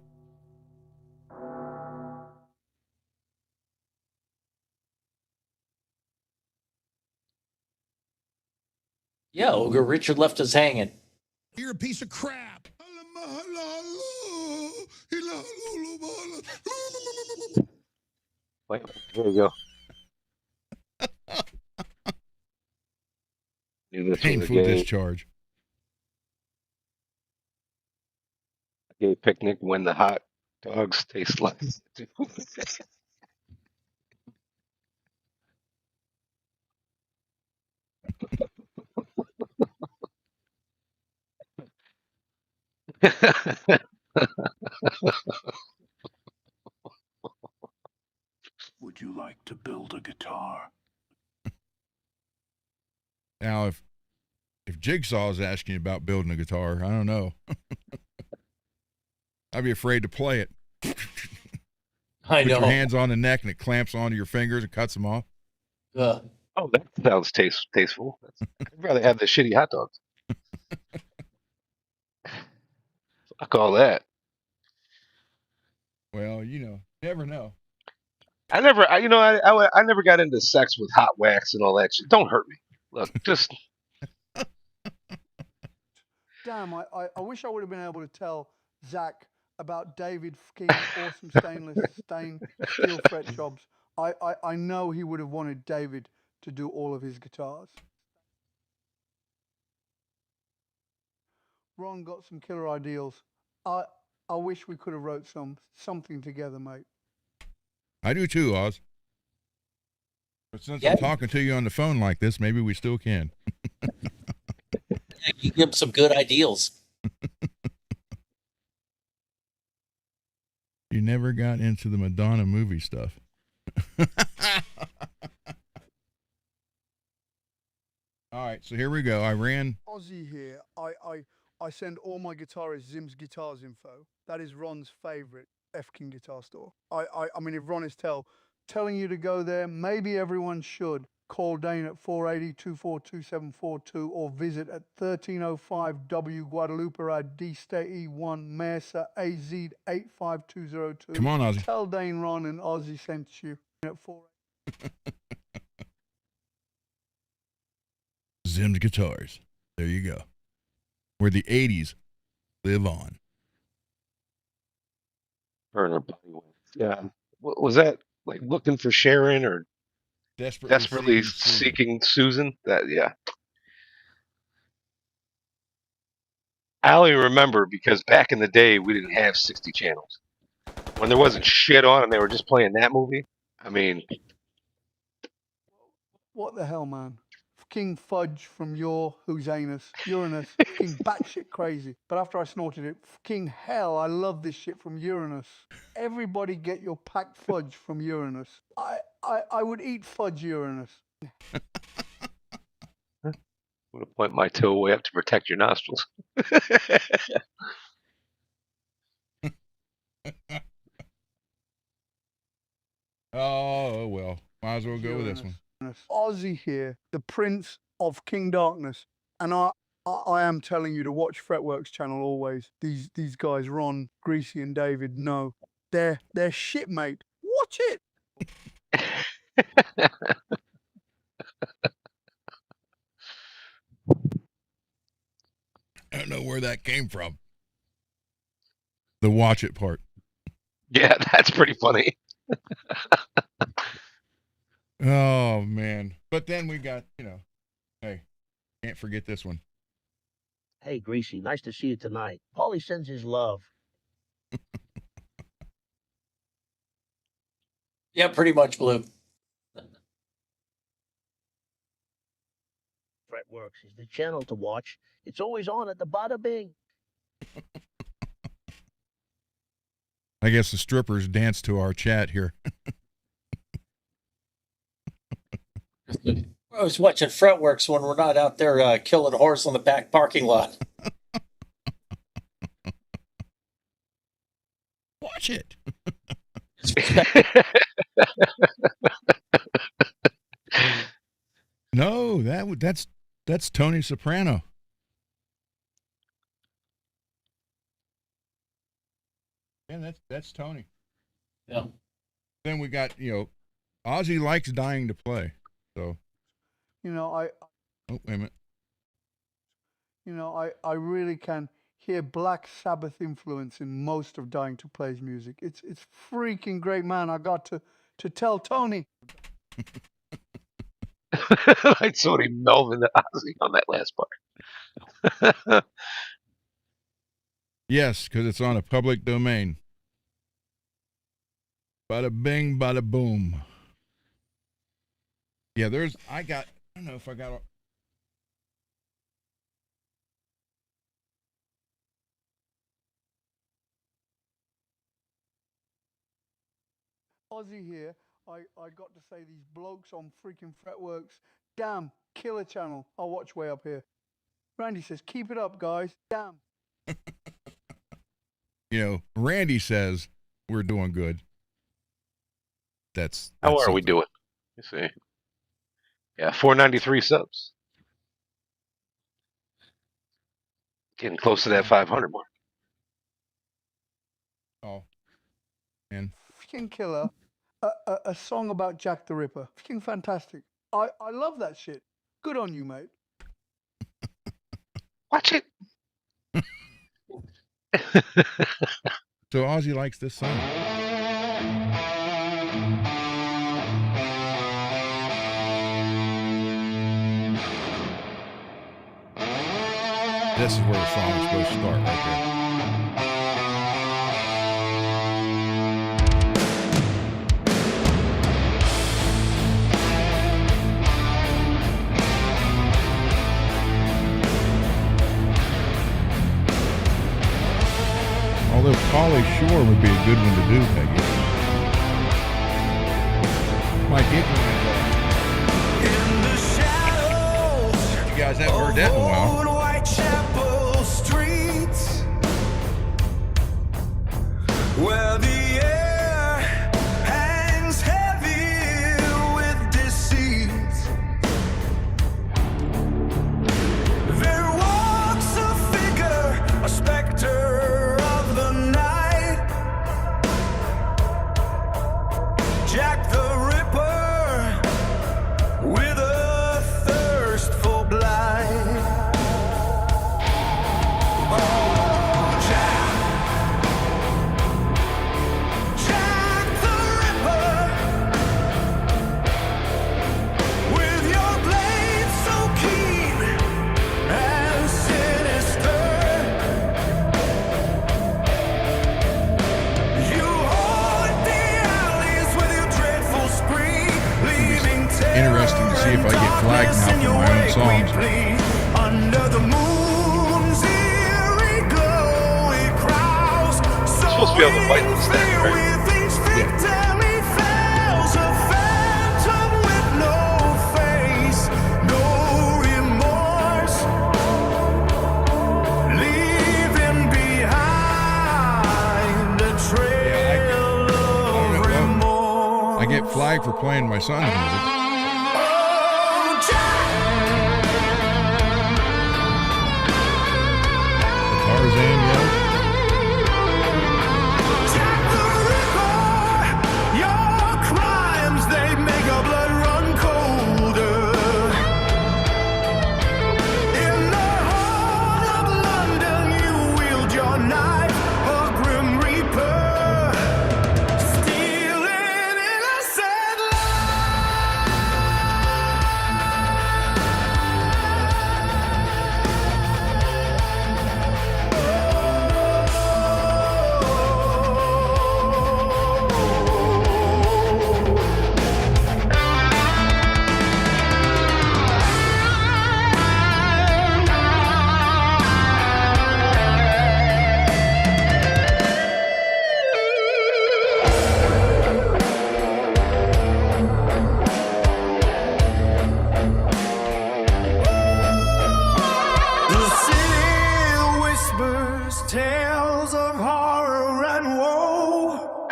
Yeah, Ogre Richard left us hanging. You're a piece of crap. Wait, there you go. Knew this was a Painful discharge. gay picnic when the hot dogs taste like. Would you like to build a guitar? Now, if Jigsaw is asking you about building a guitar, I don't know. I'd be afraid to play it. I Put know. your hands on the neck and it clamps onto your fingers and cuts them off. Oh, that sounds tasteful. I'd rather have the shitty hot dogs. Fuck all that. Well, never know. I never got into sex with hot wax and all that shit. Don't hurt me. Look, just Damn, I wish I would have been able to tell Zach about David King's awesome stainless steel fret jobs. I know he would have wanted David to do all of his guitars. Ron got some killer ideals. I wish we could have wrote something together, mate. I do too, Oz. But since Yeah. I'm talking to you on the phone like this, maybe we still can. You give them some good ideals. You never got into the Madonna movie stuff. All right, so here we go. I ran. Aussie here. I send all my guitarists Zim's Guitars info. That is Ron's favorite F King guitar store. I mean, if Ron is telling you to go there, maybe everyone should. Call Dane at 480-242-742 or visit at 1305 W Guadalupe Road, D State E1, Mesa, AZ 85202. Come on, Ozzy. Tell Dane Ron and Aussie sent you at 4. Zim's Guitars. There you go. Where the 80s live on. Burner body weight. Yeah. Was that like looking for Sharon or desperately seeking Susan? That, yeah. I only remember because back in the day we didn't have 60 channels. When there wasn't shit on and they were just playing that movie. I mean, What the hell, man? King fudge from Uranus, fucking batshit crazy. But after I snorted it, fucking hell, I love this shit from Uranus. Everybody get your packed fudge from Uranus. I would eat fudge Uranus. I'm gonna point my toe way up to protect your nostrils. Oh, well. Might as well go with this one. Aussie here, the Prince of King Darkness. And I am telling you to watch FRETworks channel always. These guys, Ron, Greasy, and David, know. They're shit, mate. Watch it. I don't know where that came from. The watch it part. Yeah, that's pretty funny. Oh, man. But then we got, hey, can't forget this one. Hey, Greasy, nice to see you tonight. Paulie sends his love. Yeah, pretty much, Blue. FRETworks is the channel to watch. It's always on at the bada bing. I guess the strippers dance to our chat here. I was watching FRETworks when we're not out there killing a horse on the back parking lot. Watch it. No, that's Tony Soprano. Yeah, that's Tony. Yeah. Then we got, Ozzy likes dying to play. So, I oh, wait a minute. I really can hear Black Sabbath influence in most of Dying to Play's music. It's freaking great, man. I got to tell Tony. I sort of melded the Ozzy on that last part. Yes, because it's on a public domain. Bada bing, bada boom. Yeah, I don't know if I got. Aussie here. I got to say these blokes on freaking FRETworks. Damn, killer channel. I'll watch way up here. Randy says, keep it up, guys. Damn. Randy says we're doing good. That's How are we something. doing? You see. Yeah, 493 subs. Getting close to that 500 mark. Oh, and Freaking killer. A song about Jack the Ripper. Freaking fantastic. I love that shit. Good on you, mate. Watch it. so Ozzy likes this song. This is where the song is supposed to start, right there. Polly Shore would be a good one to do, Peggy. My gig In the shadows, you guys haven't heard that in a while. old Whitechapel streets, where the air hangs heavy with deceit. There walks a figure, a specter of the night, Jack the Ripper, with a thirst for blight. Oh, Jack, Jack the Ripper, with your blade so keen and sinister, you haunt the alleys with your dreadful spree, leaving Interesting to see if I get flagged now for my own songs. under the moon's eerie glow. It crowds so supposed to be able to fight this thing, right? with each victim he fells, a phantom with no face, no remorse, leaving behind a trail of remorse. I get flagged for playing my son's music. Oh, Jack, Tarzan yell. Jack the Ripper, your crimes, they make our blood run colder. In the heart of London, you wield your knife, a grim reaper, stealing innocent The city whispers tales of horror and woe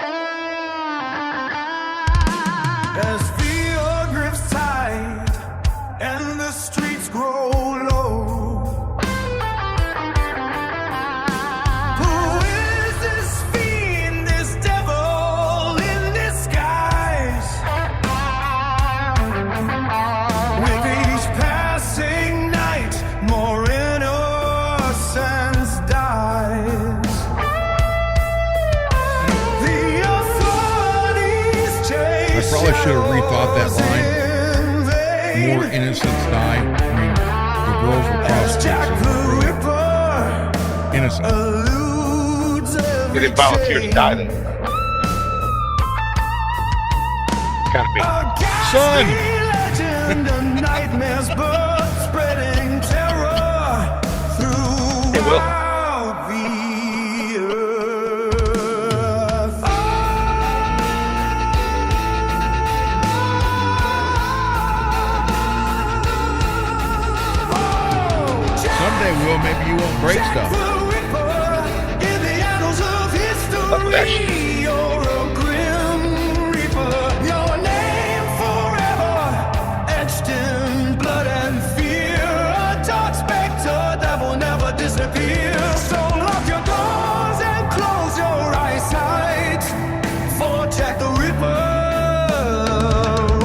as fear grips tight and the streets grow low. Who is this fiend, this devil in disguise? With each passing night, more innocence dies. The authorities chase I probably should have rethought that line. in vain. More innocents die. I mean, the girls were As Jack the prostitutes. Ripper Innocent. eludes They every didn't volunteer to chain. die then. Gotta be. A ghastly Son! legend, a nightmare's birth, spreading terror It will. throughout the earth. Oh, Jack Someday, Will, maybe you won't break the stuff. Ripper, in the annals of that history, you're a grim reaper. Your name forever etched in blood and fear. A dark specter that will never disappear. So lock your doors and close your eyesight, for Jack the Ripper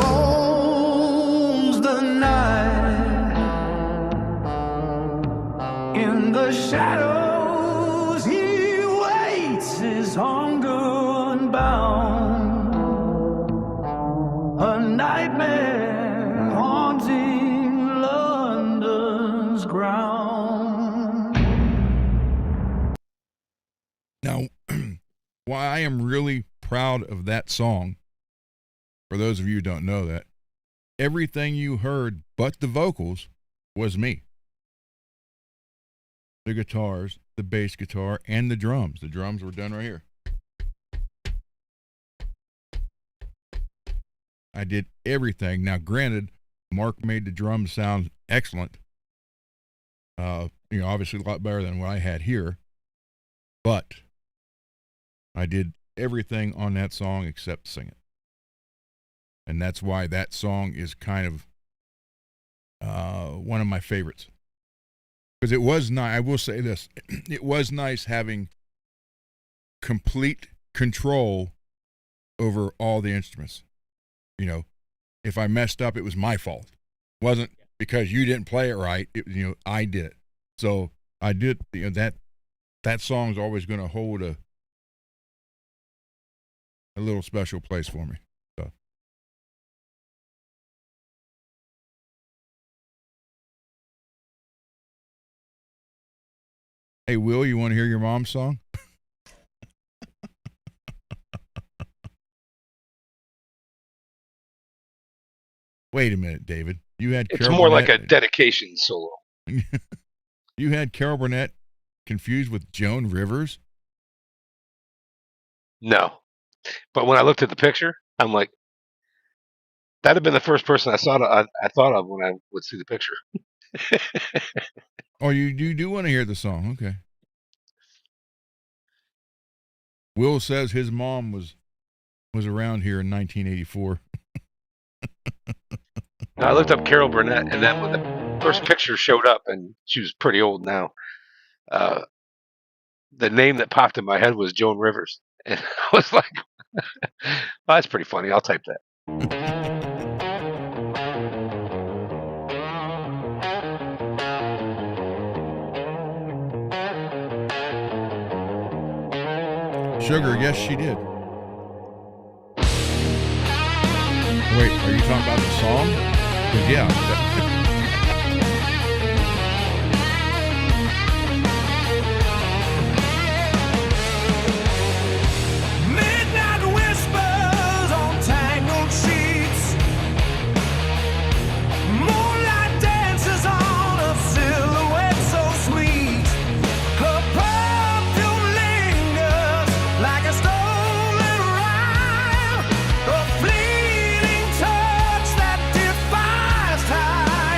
roams the night. In the shadows, he waits his hunger unbound. A nightmare haunting London's ground. Now, why I am really proud of that song, for those of you who don't know that, everything you heard but the vocals was me. The guitars, the bass guitar, and the drums. The drums were done right here. I did everything. Now, granted, Mark made the drums sound excellent. Obviously a lot better than what I had here. But I did everything on that song except sing it. And that's why that song is kind of one of my favorites. Because it was nice, I will say this, it was nice having complete control over all the instruments. If I messed up, it was my fault. It wasn't because you didn't play it right. I did it. So I did, that song's always going to hold a little special place for me. So. Hey, Will, you want to hear your mom's song? Wait a minute, David. You had It's Carol more Burnett, like a dedication solo. You had Carol Burnett confused with Joan Rivers? No. But when I looked at the picture, I'm like, that'd have been the first person I thought of when I would see the picture. Oh, you do want to hear the song. Okay. Will says his mom was around here in 1984. I looked up Carol Burnett, and then when the first picture showed up, and she was pretty old now, the name that popped in my head was Joan Rivers. And I was like, well, that's pretty funny. I'll type that. Sugar, yes, she did. Wait, are you talking about the song? 'Cause yeah. Midnight whispers on tangled sheets. Moonlight dances on a silhouette so sweet. Her perfume lingers like a stolen rhyme. A fleeting touch that defies time.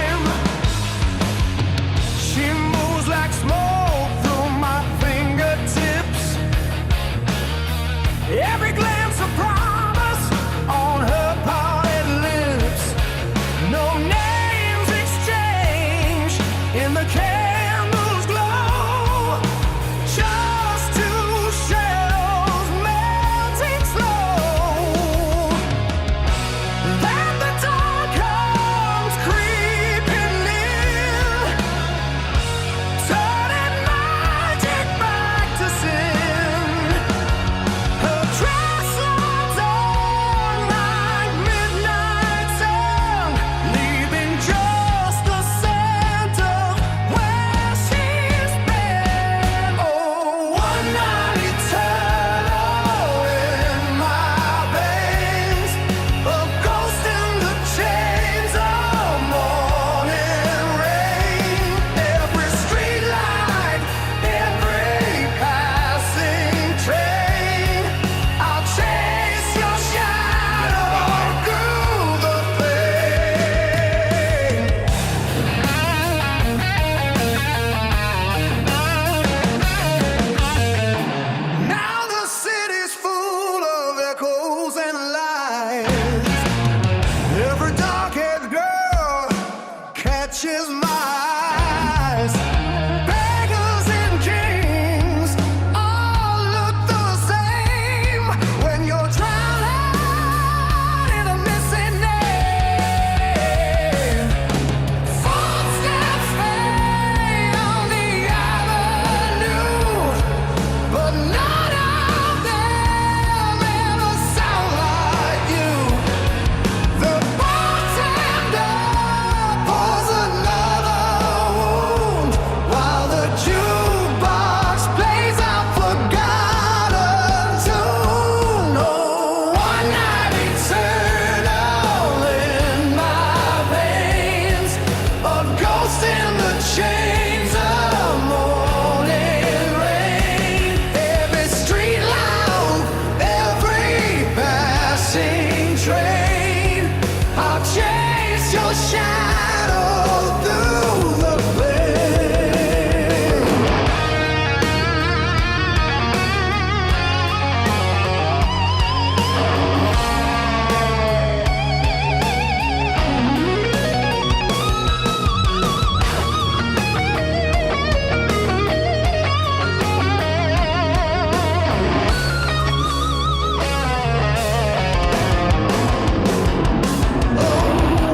shadow through the pain.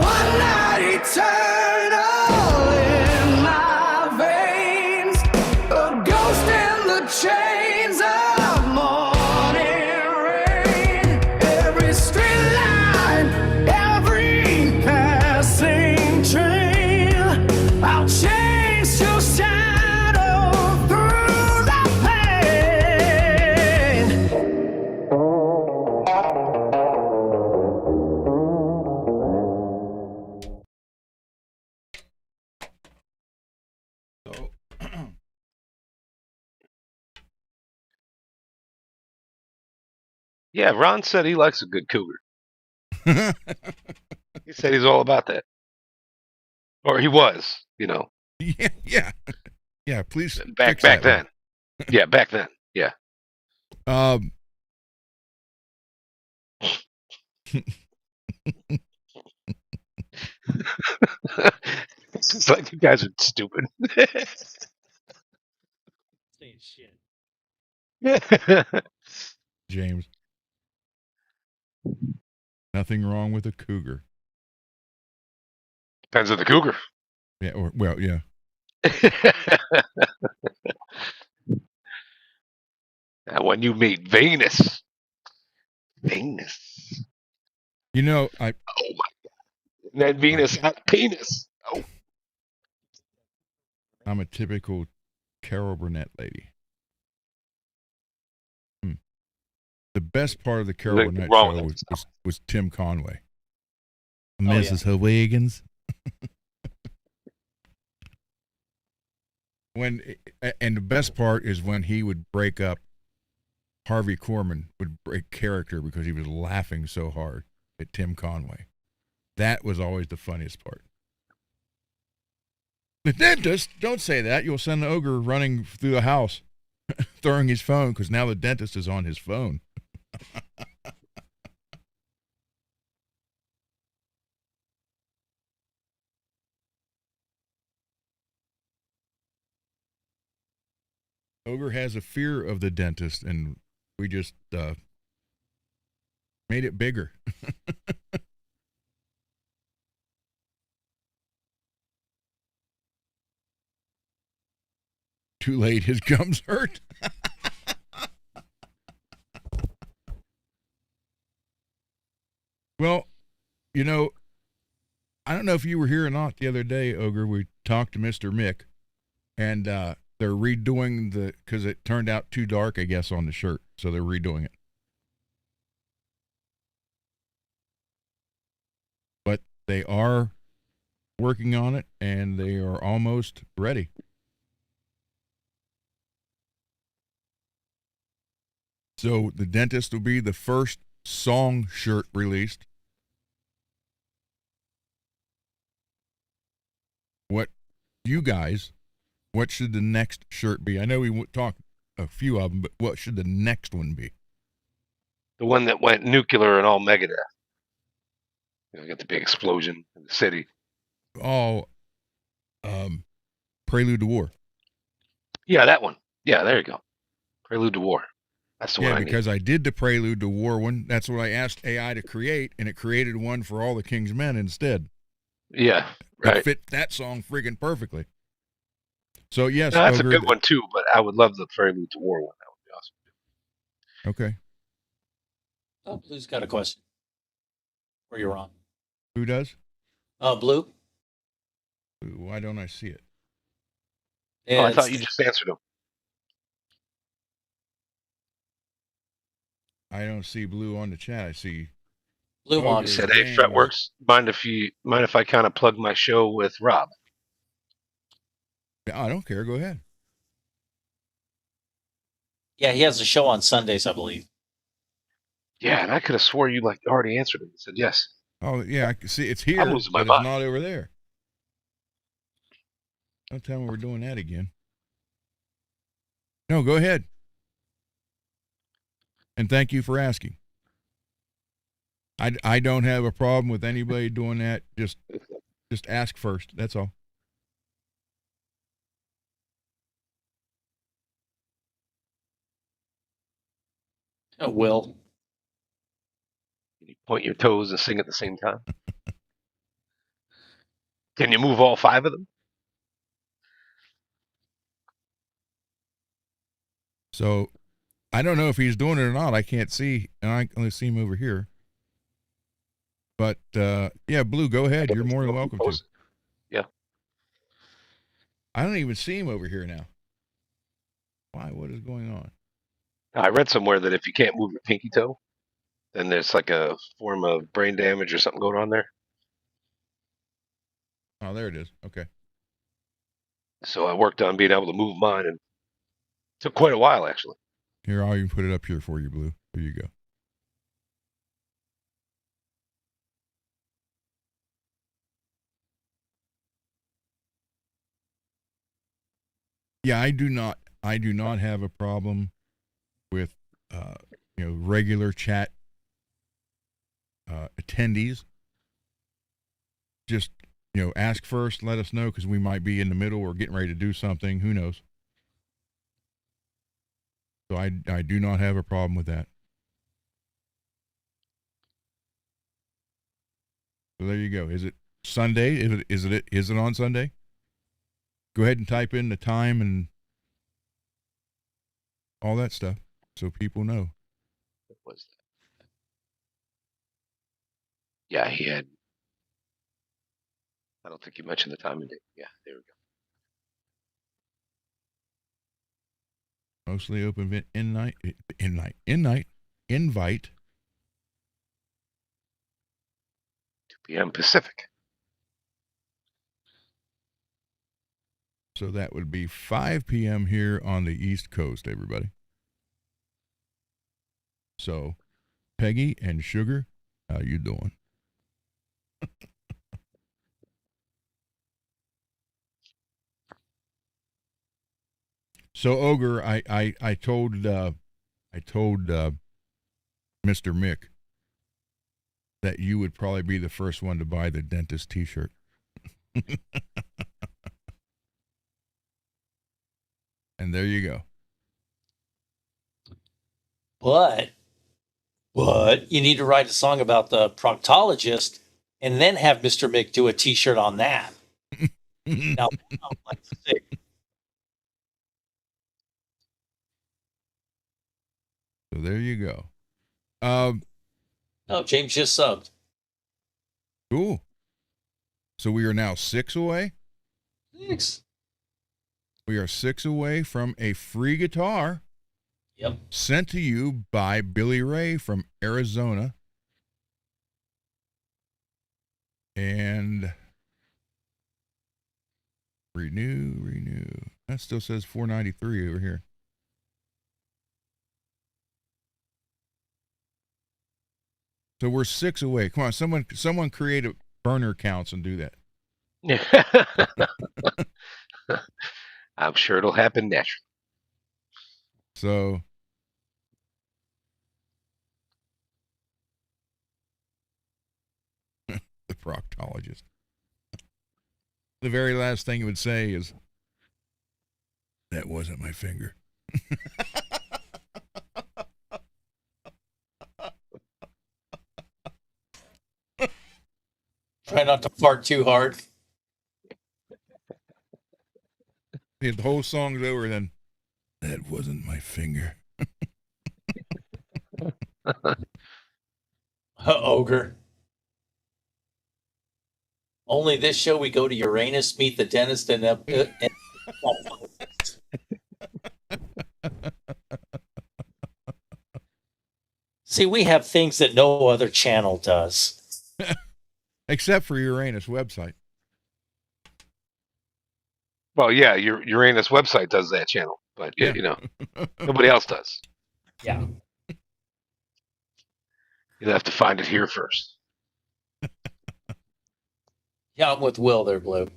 One night eternal in my veins, a ghost in the chains of morning rain. Every street line, every passing train, I'll chase your shadow through the pain. So, Yeah, Ron said he likes a good cougar. He said he's all about that. Or he was, yeah. Yeah, please back fix that then. Yeah, back then. Yeah. one. It's like you guys are stupid. Saying shit. James, nothing wrong with a cougar. Depends on the cougar. Yeah, well, yeah. Now, when you meet Venus. You know, Oh my God. And then Venus had a penis. Oh. I'm a typical Carol Burnett lady. The best part of the Carol Nothing Burnett wrong show with that was Tim Conway. Oh, yeah. Mrs. Higgins. And the best part is when he would break up. Harvey Korman would break character because he was laughing so hard at Tim Conway. That was always the funniest part. The dentist, don't say that. You'll send the ogre running through the house, throwing his phone because now the dentist is on his phone. Ogre has a fear of the dentist, and we just made it bigger. Too late, his gums hurt. Well, I don't know if you were here or not the other day, Ogre. We talked to Mr. Mick, and they're redoing because it turned out too dark, I guess, on the shirt. So they're redoing it. But they are working on it, and they are almost ready. So the dentist will be the first song shirt released. What should the next shirt be? I know we talked a few of them, but what should the next one be? The one that went nuclear and all Megadeth. Got the big explosion in the city. Oh, Prelude to War. Yeah, that one. Yeah, there you go. Prelude to War. That's the one I need. Because I did the Prelude to War one. That's what I asked AI to create, and it created one for All the King's Men instead. Yeah, right. It fit that song friggin' perfectly. So, yes. No, that's Ogre, a good one, too, but I would love the Prelude to War one. That would be awesome. Okay. Oh, Blue's got a question. Or you're wrong. Who does? Blue. Why don't I see it? Oh, I thought you just answered him. I don't see Blue on the chat. I see Blue Ogre. on. He said, "Hey, FRETworks, mind if I kind of plug my show with Rob?" I don't care. Go ahead. Yeah, he has a show on Sundays, I believe. Yeah, and I could have swore you already answered him. He said yes. Oh yeah, I can see it's I'm here, losing my but it's mind. not over there. Don't tell me we're doing that again. No, go ahead. And thank you for asking. I don't have a problem with anybody doing that. Just ask first. That's all. Will. Can you point your toes and sing at the same time? Can you move all 5 of them? So I don't know if he's doing it or not. I can't see, and I can only see him over here. But yeah, Blue, go ahead. You're more than welcome to. Yeah. I don't even see him over here now. Why? What is going on? I read somewhere that if you can't move your pinky toe, then there's like a form of brain damage or something going on there. Oh, there it is. Okay. So I worked on being able to move mine, and it took quite a while actually. Here, I'll even put it up here for you, Blue. Here you go. Yeah, I do not have a problem with regular chat attendees. Just ask first, let us know, because we might be in the middle or getting ready to do something. Who knows? So I do not have a problem with that. So there you go. Is it Sunday? Is it on Sunday? Go ahead and type in the time and all that stuff so people know. What was that? Yeah, he had. I don't think you mentioned the time and date. Yeah, there we go. Mostly open invite. 2 p.m. Pacific. So that would be 5 p.m. here on the East Coast, everybody. So, Peggy and Sugar, how you doing? So, Ogre, I told Mr. Mick that you would probably be the first one to buy the dentist T-shirt. And there you go. But you need to write a song about the proctologist and then have Mr. Mick do a T-shirt on that. Now, like so there you go. Oh, James just subbed. Cool. So we are now 6 away. 6. We are 6 away from a free guitar. Yep. Sent to you by Billy Ray from Arizona. And renew. That still says 493 over here. So we're 6 away. Come on, someone create a burner accounts and do that. I'm sure it'll happen naturally. So the proctologist. The very last thing he would say is, "That wasn't my finger." Try not to fart too hard. The whole song's over, then that wasn't my finger. Ogre. Only this show we go to Uranus, meet the dentist, and see, we have things that no other channel does. Except for Uranus website. Well, yeah, your Uranus website does that channel, but Yeah. Nobody else does. Yeah. You'll have to find it here first. Yeah, I'm with Will there, Blue.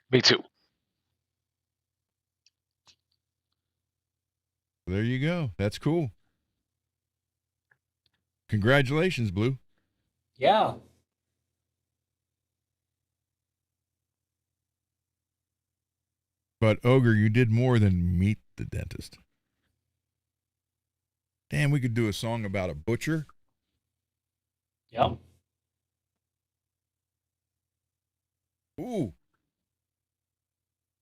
Me too. There you go. That's cool. Congratulations, Blue. Yeah. But Ogre, you did more than meet the dentist. Damn, we could do a song about a butcher. Yep. Ooh.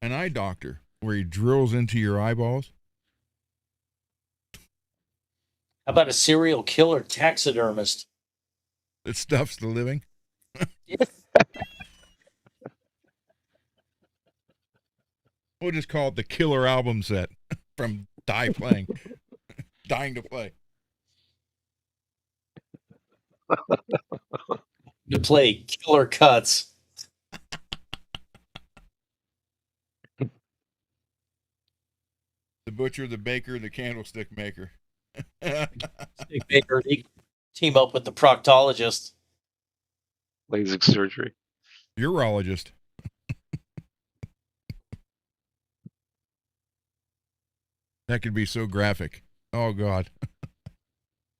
An eye doctor where he drills into your eyeballs. How about a serial killer taxidermist? That stuffs the living. Yeah. We'll just call it the killer album set from Dying to Play. To play killer cuts. The butcher, the baker, the candlestick maker. Stick maker, team up with the proctologist. LASIK surgery. Urologist. That could be so graphic. Oh, God.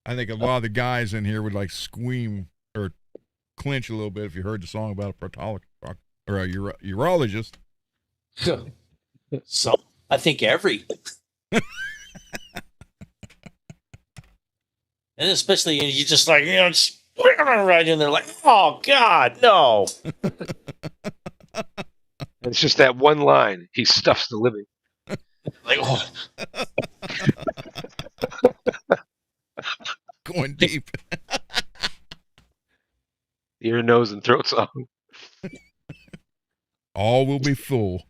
I think a lot of the guys in here would like scream or clinch a little bit if you heard the song about a proctologist or a urologist. So I think every. And especially you just like, just right in there like, oh God, no. It's just that one line. He stuffs the living. Like, oh. Going deep. Ear, nose, and throat song. All will be full.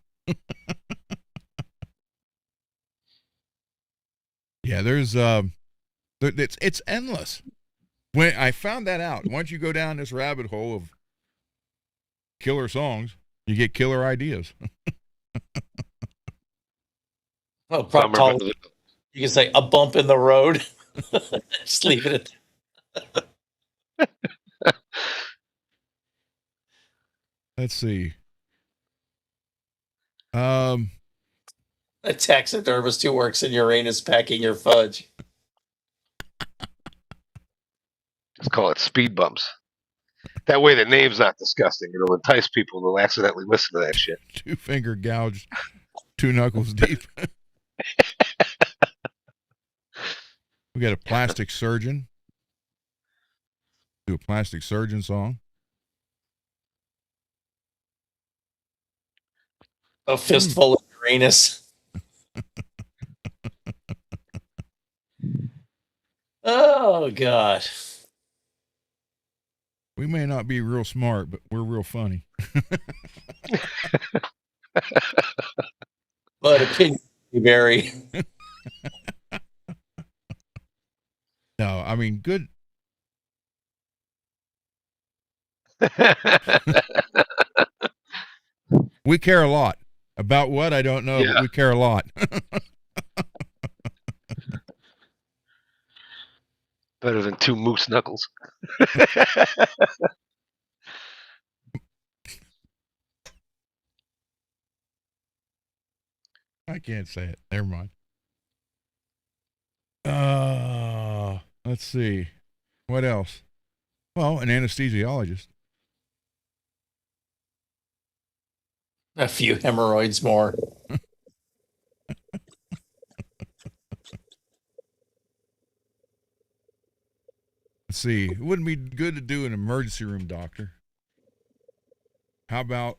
Yeah, there's it's endless. When I found that out, once you go down this rabbit hole of killer songs, you get killer ideas. Well, proctologist, you can say a bump in the road. Just leave it at Let's see. A taxidermist who works in Uranus packing your fudge. Just call it speed bumps. That way the name's not disgusting. It'll entice people to accidentally listen to that shit. 2-finger gouged, 2 knuckles deep. We got a plastic surgeon. Do a plastic surgeon song. A fistful of Uranus. Oh, God. We may not be real smart, but we're real funny. But opinion vary. No, I mean, good. We care a lot. About what, I don't know, but we care a lot. Better than 2 moose knuckles. I can't say it. Never mind. Let's see. What else? Well, an anesthesiologist. A few hemorrhoids more. Let's see. It wouldn't be good to do an emergency room doctor. How about,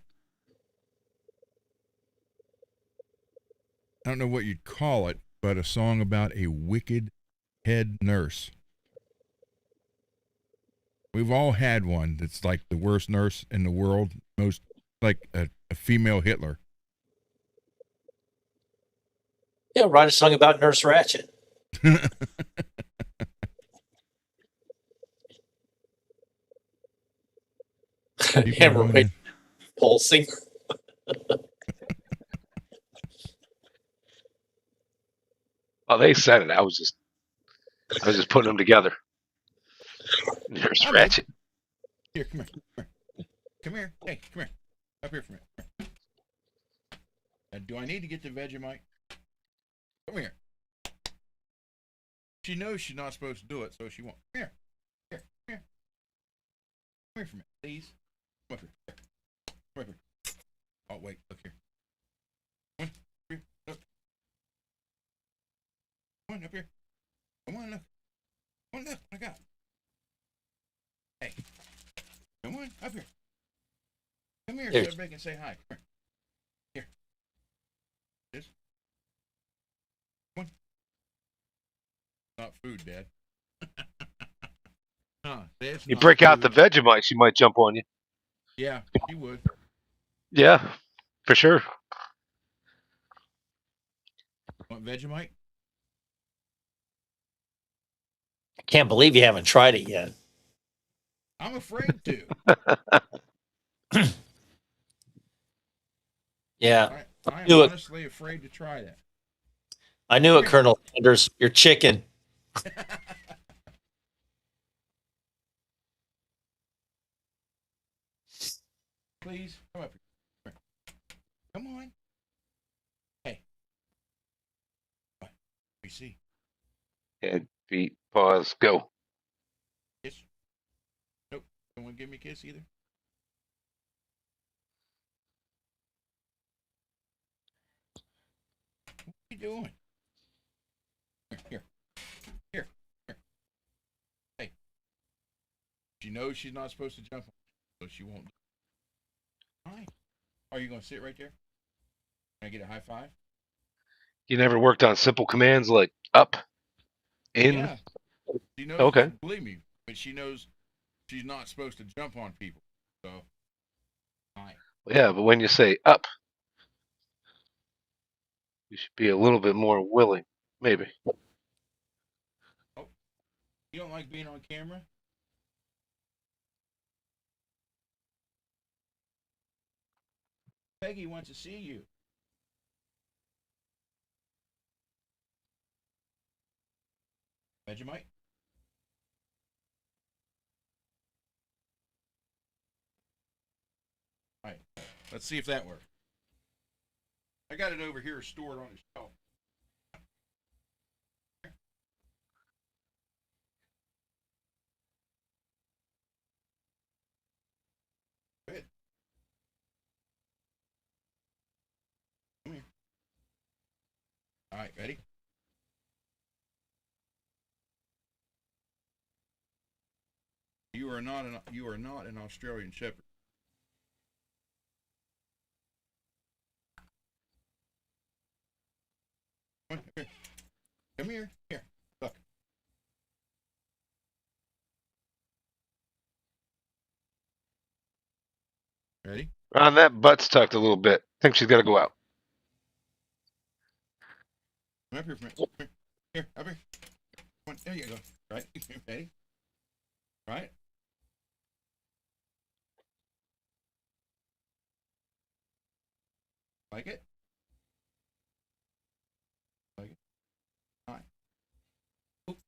I don't know what you'd call it, but a song about a wicked head nurse. We've all had one that's like the worst nurse in the world, most like a female Hitler. Yeah, write a song about Nurse Ratchet. Hemorrhoid pulsing. Oh, they said it. I was just putting them together. Nurse Hi, babe. Ratchet. Here, come here. Come here. Hey, come here. Up here for a minute. Do I need to get the Vegemite? Come here. She knows she's not supposed to do it, so she won't. Come here. Here. Come here. Come here for a minute, please. Come up here. Come up here. Oh, wait. Look here. Come on. Here. Look. Come on, up here. Come on, look. Come on, look. What I got. Hey. Come on, up here. Come here so everybody can say hi. Come here. Here. This. Come on. Not food, Dad. You break out the Vegemite, she might jump on you. Yeah, she would. Yeah, for sure. Want Vegemite? I can't believe you haven't tried it yet. I'm afraid to. Yeah. I'm honestly afraid to try that. I knew it, Colonel Sanders. You're chicken. Please, come up here. Come on. Hey. What? We see. Head, feet, paws, go. Kiss. Nope. Don't want to give me a kiss either. What are you doing? Here. Here. Here. Hey. She knows she's not supposed to jump on, so she won't. Hi. Are you going to sit right there? Can I get a high five? You never worked on simple commands like up, in? Yeah. She knows, okay. Believe me, but she knows she's not supposed to jump on people. So, hi. Yeah, but when you say up, you should be a little bit more willing, maybe. Oh, you don't like being on camera? Peggy wants to see you. Vegemite? All right, let's see if that works. I got it over here stored on the shelf. Good. Come here. All right, ready? You are not an Australian Shepherd. Come on, here. Come here. Here. Look. Ready? Ron, that butt's tucked a little bit. I think she's got to go out. Come up here for a minute. Come here. Here, up here. Come on. There you go. Right? Ready? Right? Like it? Like it? All right. Oop.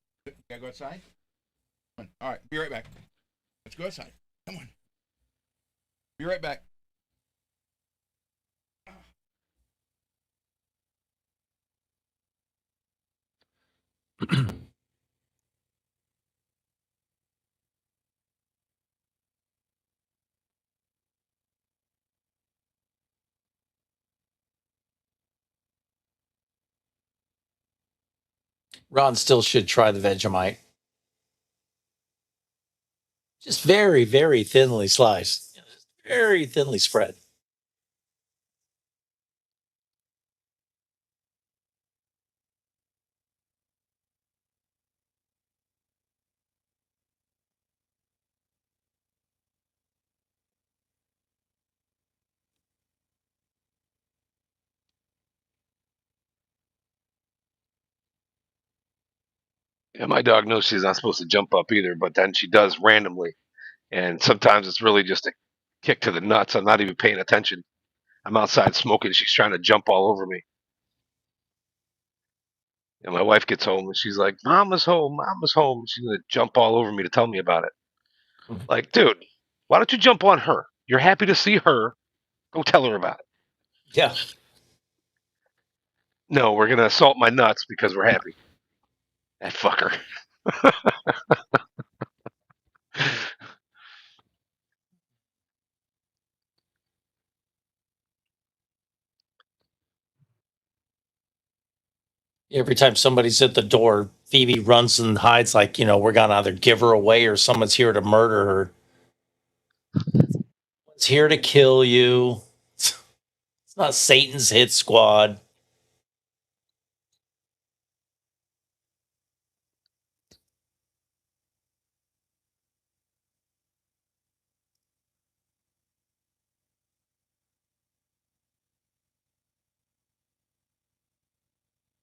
Gotta go outside? Come on. All right. Be right back. Let's go outside. Come on. Be right back. Ron still should try the Vegemite. Just very, very thinly sliced. Very thinly spread. Yeah, my dog knows she's not supposed to jump up either, but then she does randomly. And sometimes it's really just a kick to the nuts. I'm not even paying attention. I'm outside smoking. She's trying to jump all over me. And my wife gets home and she's like, Mama's home. Mama's home. She's going to jump all over me to tell me about it. Like, dude, why don't you jump on her? You're happy to see her. Go tell her about it. Yeah. No, we're gonna assault my nuts because we're happy. That fucker. Every time somebody's at the door, Phoebe runs and hides like, we're going to either give her away or someone's here to murder her. It's here to kill you. It's not Satan's hit squad.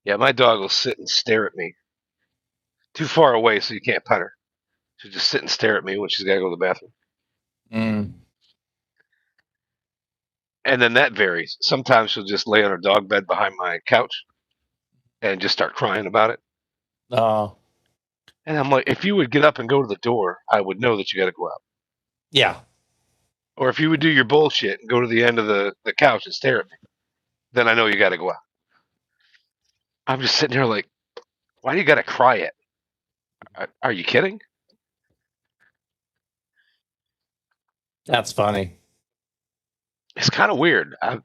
Yeah, my dog will sit and stare at me. Too far away so you can't pet her. She'll just sit and stare at me when she's got to go to the bathroom. Mm. And then that varies. Sometimes she'll just lay on her dog bed behind my couch and just start crying about it. Oh, And I'm like, if you would get up and go to the door, I would know that you got to go out. yeah. Or if you would do your bullshit and go to the end of the couch and stare at me, then I know you got to go out. I'm just sitting here like, why do you got to cry at me? Are you kidding? That's funny. It's kind of weird. And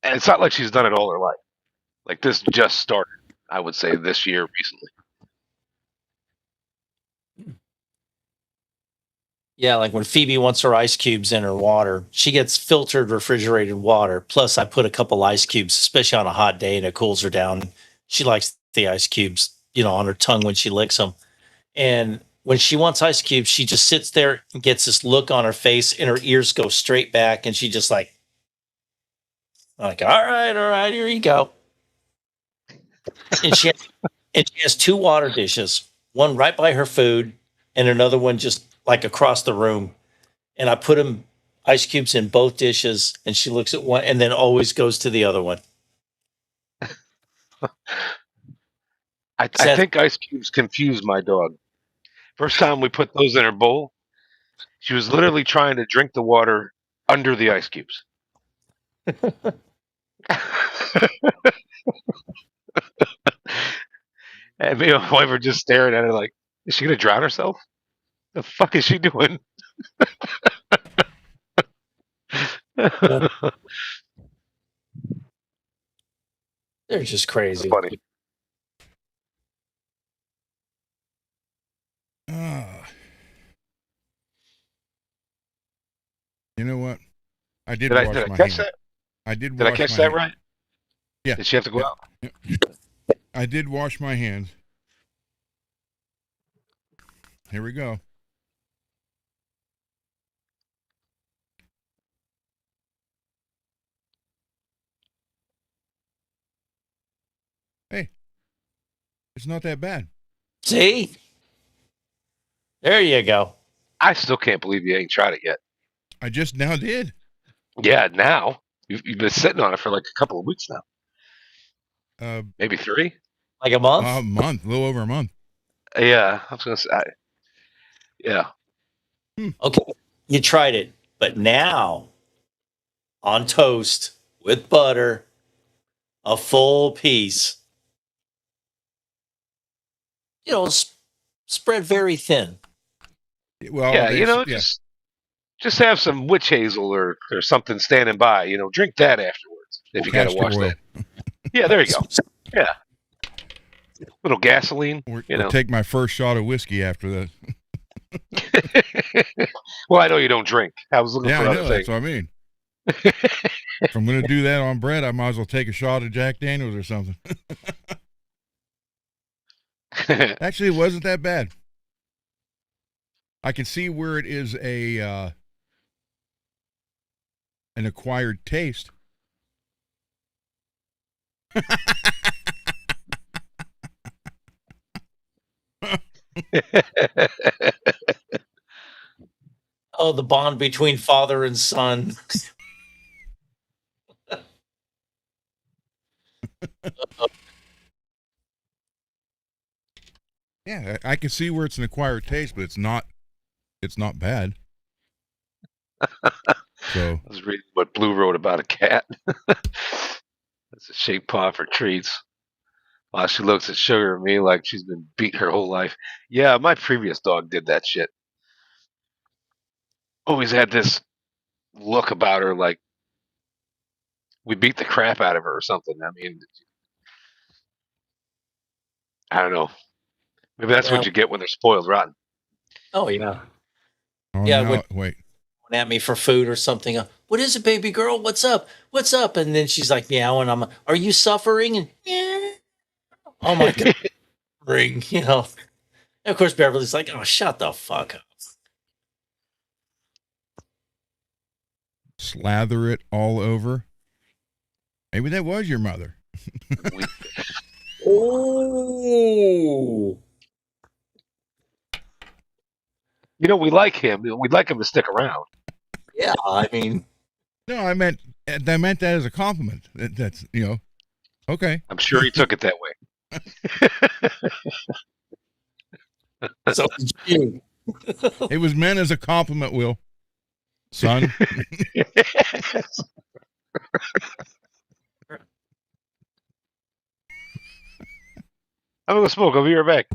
it's not like she's done it all her life. Like this just started, I would say, this year recently. Yeah, like when Phoebe wants her ice cubes in her water, she gets filtered refrigerated water. Plus, I put a couple ice cubes, especially on a hot day, and it cools her down. She likes the ice cubes, on her tongue when she licks them. And when she wants ice cubes, she just sits there and gets this look on her face, and her ears go straight back, and she just like, all right, here you go. And she has two water dishes, one right by her food, and another one just like across the room. And I put them ice cubes in both dishes, and she looks at one and then always goes to the other one. I think ice cubes confuse my dog. First time we put those in her bowl, she was literally trying to drink the water under the ice cubes. And me and my wife were just staring at her like, is she going to drown herself? The fuck is she doing? They're just crazy. Funny. You know what? I did Did I wash my catch hands. that? I did. Did I wash catch my that hand- right? Yeah. Did she have to go out? I did wash my hands. Here we go. Hey, it's not that bad. See? There you go. I still can't believe you ain't tried it yet. I just now did. Yeah, now. You've been sitting on it for like a couple of weeks now. Maybe 3? Like a month? A month, a little over a month. Yeah, I was going to say. Yeah. Okay. You tried it, but now on toast with butter, a full piece. Spread very thin. Well, Yeah, just have some witch hazel or something standing by. Drink that afterwards if you got to castor wash oil. that. Yeah, there you go. Yeah. Little gasoline. Or take my first shot of whiskey after that. Well, I know you don't drink. I was looking Yeah, for I other know. things. That's what I mean. If I'm going to do that on bread, I might as well take a shot of Jack Daniels or something. Actually, it wasn't that bad. I can see where it is an acquired taste. Oh, the bond between father and son. Yeah, I can see where it's an acquired taste, but it's not it's not bad. So I was reading what Blue wrote about a cat. It's a shaped paw for treats. While she looks at Sugar and me like she's been beat her whole life. Yeah, my previous dog did that shit. Always had this look about her like we beat the crap out of her or something. I mean, I don't know. Maybe that's Yeah. what you get when they're spoiled rotten. Oh yeah. oh Yeah, no, when wait. at me for food or something. What is it, baby girl? What's up? What's up? And then she's like meowing. I'm, are you suffering? And yeah. Oh my god, ring. You know. And of course, Beverly's like, oh, shut the fuck up. Slather it all over. Maybe that was your mother. Oh. You know, we like him. We'd like him to stick around. Yeah, I mean, No, I meant that as a compliment. That's okay. I'm sure he took it that way. so did you. It was meant as a compliment, Will. Son. I'm gonna smoke. I'll be right back.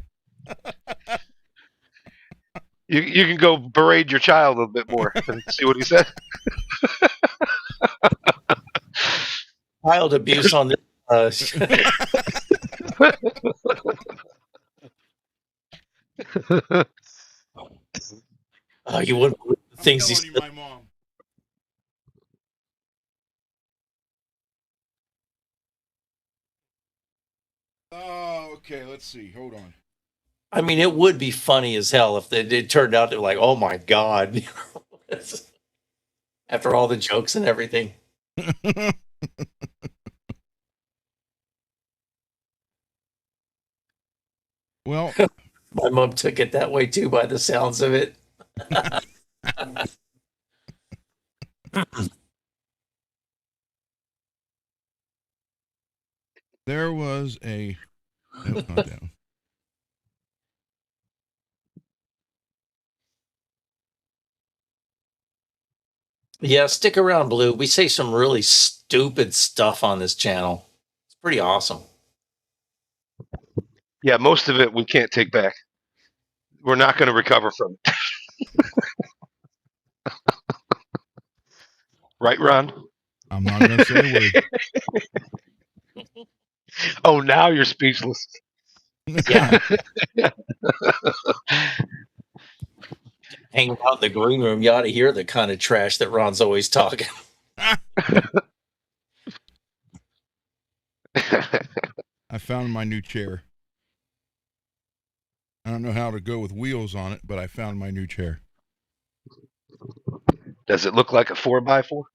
You can go berate your child a little bit more and see what he said. Child abuse on this. You wouldn't believe the things he said. My mom. Oh, okay. Let's see. Hold on. I mean, it would be funny as hell if it turned out to like, oh my god, after all the jokes and everything. Well, My mom took it that way too, by the sounds of it. there was a. Nope, not that one. Yeah, stick around, Blue. We say some really stupid stuff on this channel. It's pretty awesome. Yeah, most of it we can't take back. We're not going to recover from it. Right, Ron? I'm not going to say a word. Oh, now you're speechless. Yeah. Hanging out in the green room, you ought to hear the kind of trash that Ron's always talking. I found my new chair. I don't know how to go with wheels on it, but I found my new chair. Does it look like a 4x4? Or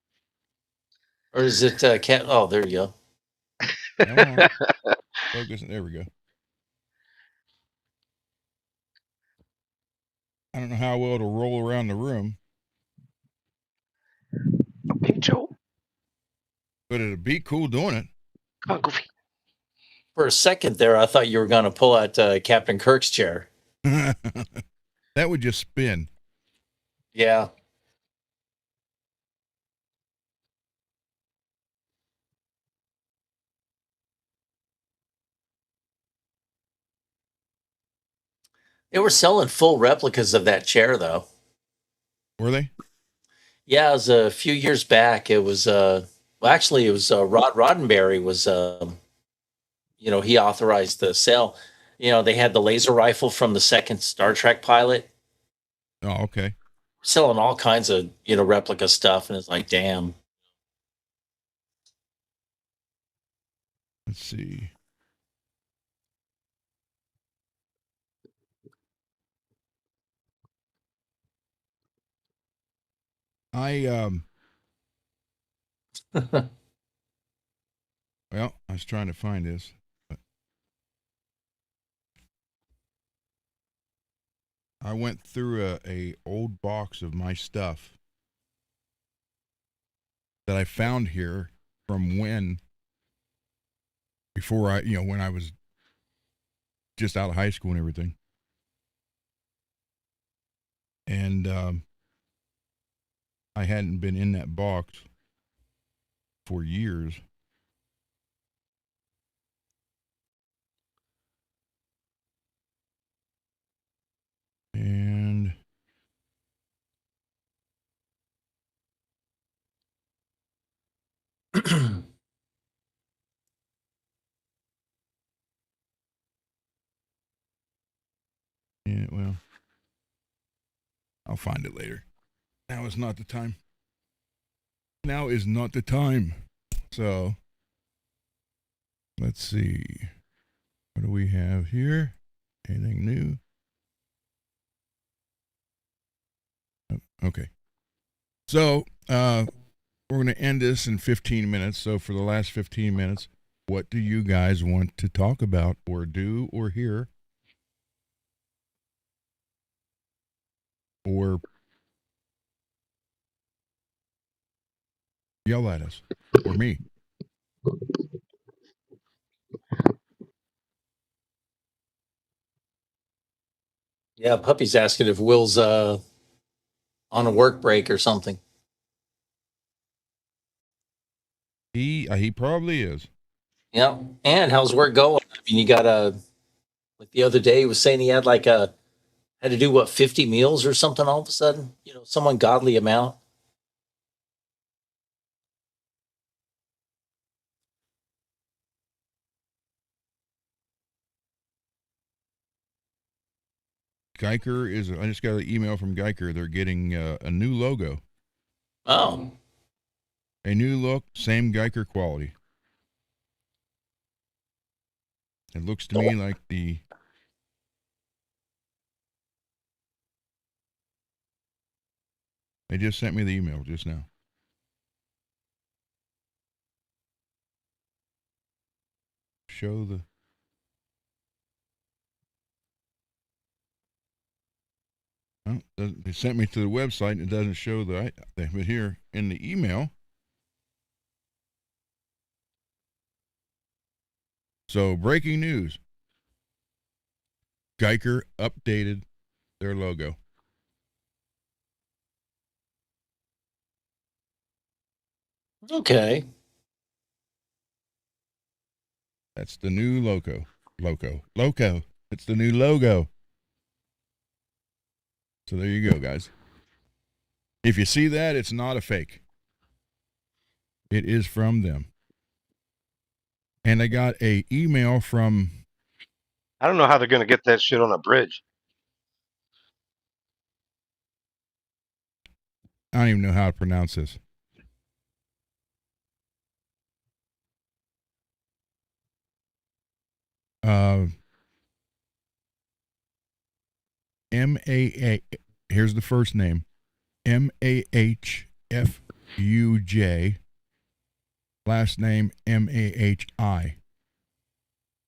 is it cat? Oh, there you go. Focus. There we go. I don't know how well it'll roll around the room. Hey, Joe. But it'd be cool doing it. Come on, Goofy. For a second there, I thought you were going to pull out Captain Kirk's chair. That would just spin. Yeah. They were selling full replicas of that chair, though. Were they? Yeah, it was a few years back. It was, well, actually, it was Rod Roddenberry was, he authorized the sale. They had the laser rifle from the second Star Trek pilot. Oh, okay. Selling all kinds of, replica stuff. And it's like, damn. Let's see. Well, I was trying to find this. But I went through a old box of my stuff that I found here from before when I was just out of high school and everything. And and I hadn't been in that box for years. And yeah, well, I'll find it later. Now is not the time. Now is not the time. So, let's see. What do we have here? Anything new? Oh, okay. So, we're going to end this in 15 minutes. So, for the last 15 minutes, what do you guys want to talk about or do or hear? Or yell at us or me? Yeah, Puppy's asking if Will's on a work break or something. He probably is. Yeah. And how's work going? I mean, you got like the other day he was saying he had had to do what, 50 meals or something all of a sudden? Some ungodly amount. Geiker is. I just got an email from Geiker. They're getting a new logo, Oh. a new look, same Geiker quality. It looks to me like the. They just sent me the email just now. Show the. Well, they sent me to the website and it doesn't show the. But here in the email. So breaking news. Geiker updated their logo. Okay. That's the new logo. Loco. It's the new logo. So there you go, guys. If you see that, it's not a fake. It is from them. And I got a email from. I don't know how they're going to get that shit on a bridge. I don't even know how to pronounce this. M-A-A. Here's the first name. M-A-H-F-U-J. Last name M-A-H-I.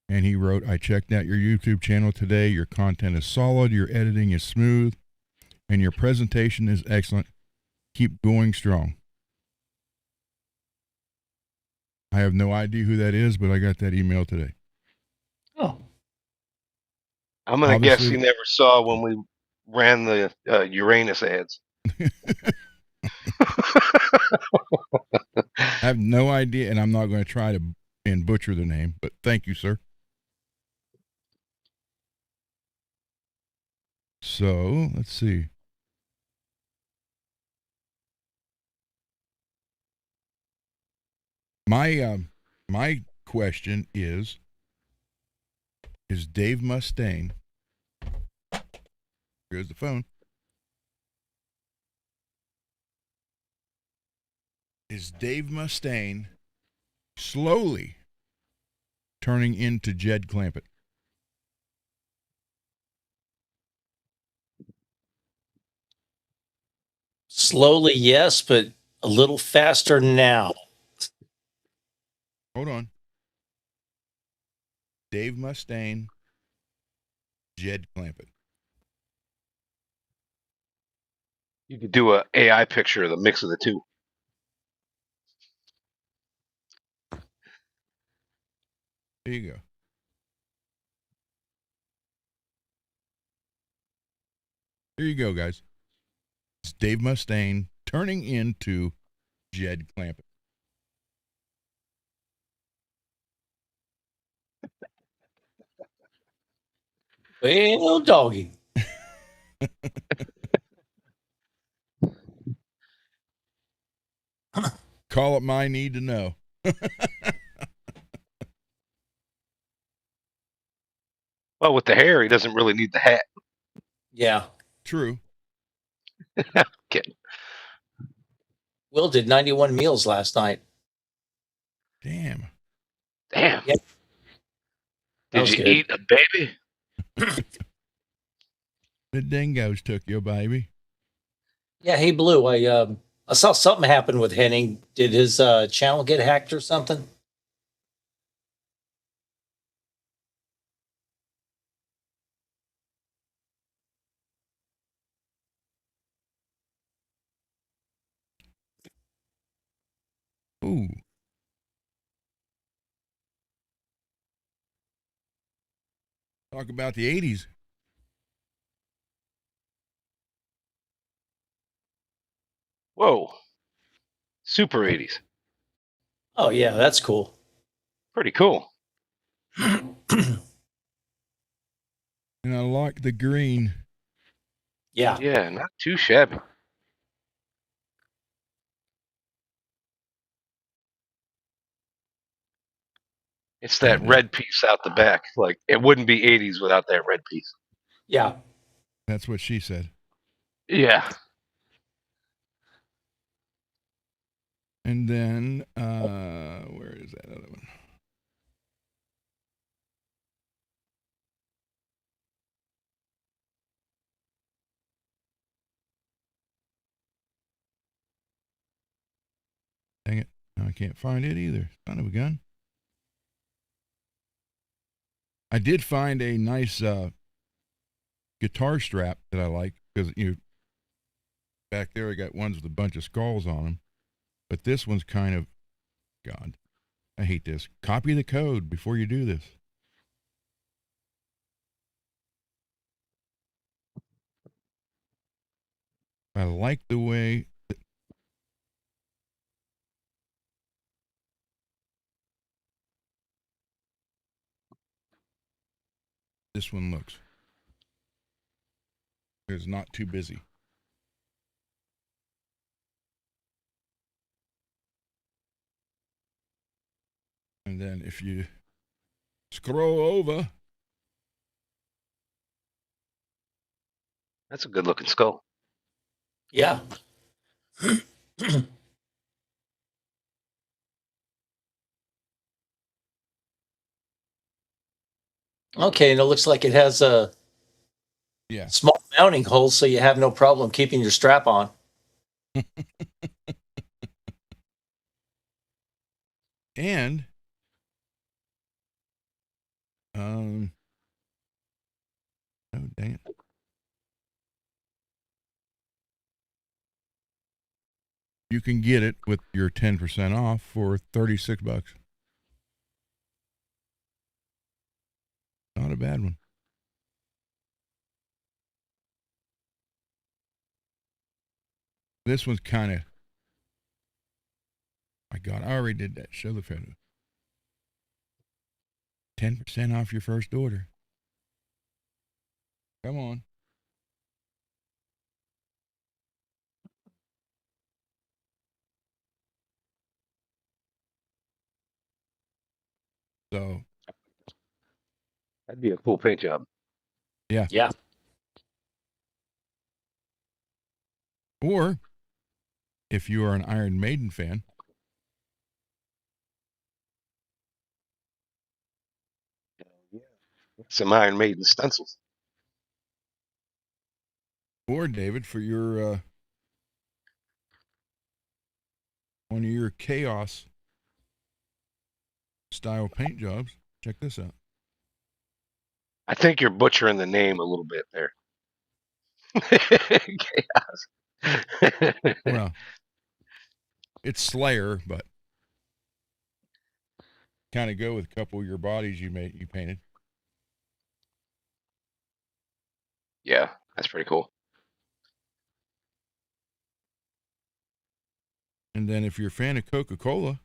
And he wrote, I checked out your YouTube channel today. Your content is solid. Your editing is smooth. And your presentation is excellent. Keep going strong. I have no idea who that is, but I got that email today. Oh. I'm going to guess he never saw when we ran the Uranus ads. I have no idea, and I'm not going to try to and butcher the name, but thank you, sir. So, let's see. My question is Dave Mustaine, here's the phone, is Dave Mustaine slowly turning into Jed Clampett? Slowly, yes, but a little faster now. Hold on. Dave Mustaine, Jed Clampett. You could do a AI picture of the mix of the two. There you go. There you go, guys. It's Dave Mustaine turning into Jed Clampett. Well, doggy. Call it my need to know. Well, with the hair, he doesn't really need the hat. Yeah. True. Kidding. Will did 91 meals last night. Damn. Damn. Yep. That Did was you good. eat a baby? The dingoes took you, baby. Yeah, hey Blue, I saw something happen with Henning. Did his channel get hacked or something? Ooh. Talk about the 80s. Whoa. Super 80s. Oh yeah, that's cool. Pretty cool. And I like the green. Yeah. Yeah, not too shabby. It's that red piece out the back. Like, it wouldn't be 80s without that red piece. Yeah. That's what she said. Yeah. And then, where is that other one? Dang it. I can't find it either. Son of a gun. I did find a nice guitar strap that I like because back there I got ones with a bunch of skulls on them. But this one's kind of, God, I hate this. Copy the code before you do this. I like the way this one looks. It's not too busy. And then if you scroll over, That's a good looking skull. Yeah. Okay, and it looks like it has a yeah. small mounting hole, so you have no problem keeping your strap on. And oh dang it. You can get it with your 10% off for $36. Not a bad one. This one's kind of, my God, I already did that. Show the photo. 10% off your first order. Come on. So, That'd be a cool paint job. yeah. Yeah. Or if you are an Iron Maiden fan, Some Iron Maiden stencils. or David, for your one of your chaos style paint jobs, check this out. I think you're butchering the name a little bit there. Chaos. Well, it's Slayer, but kind of go with a couple of your bodies you painted. Yeah, that's pretty cool. And then if you're a fan of Coca-Cola,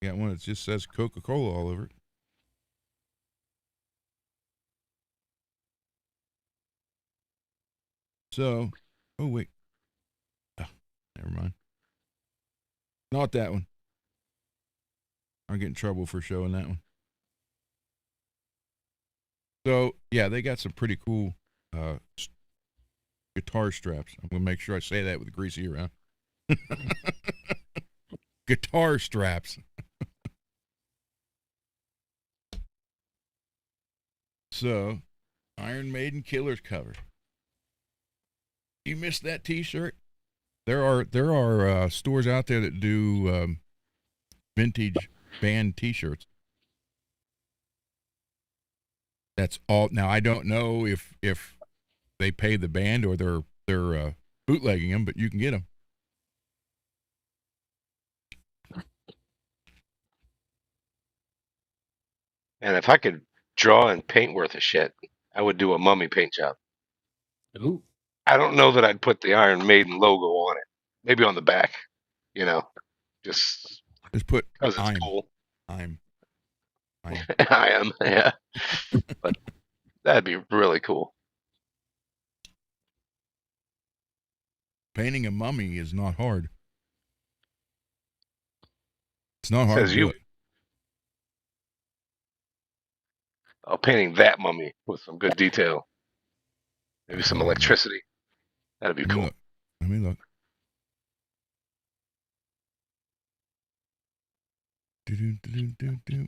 you got one that just says Coca-Cola all over it. So, oh wait, never mind. Not that one. I'll get in trouble for showing that one. So yeah, they got some pretty cool guitar straps. I'm gonna make sure I say that with Greasy around. Guitar straps. So, Iron Maiden Killers cover. You missed that T-shirt? There are stores out there that do vintage band T-shirts. That's all. Now I don't know if they pay the band or they're bootlegging them, but you can get them. And if I could draw and paint worth a shit, I would do a mummy paint job. Ooh. I don't know that I'd put the Iron Maiden logo on it. Maybe on the back, just put because it's cool. I am, yeah. But that'd be really cool. Painting a mummy is not hard. It's not hard Says to do you. it. Painting that mummy with some good detail. Maybe some electricity. That'd be cool. Let me look. Do.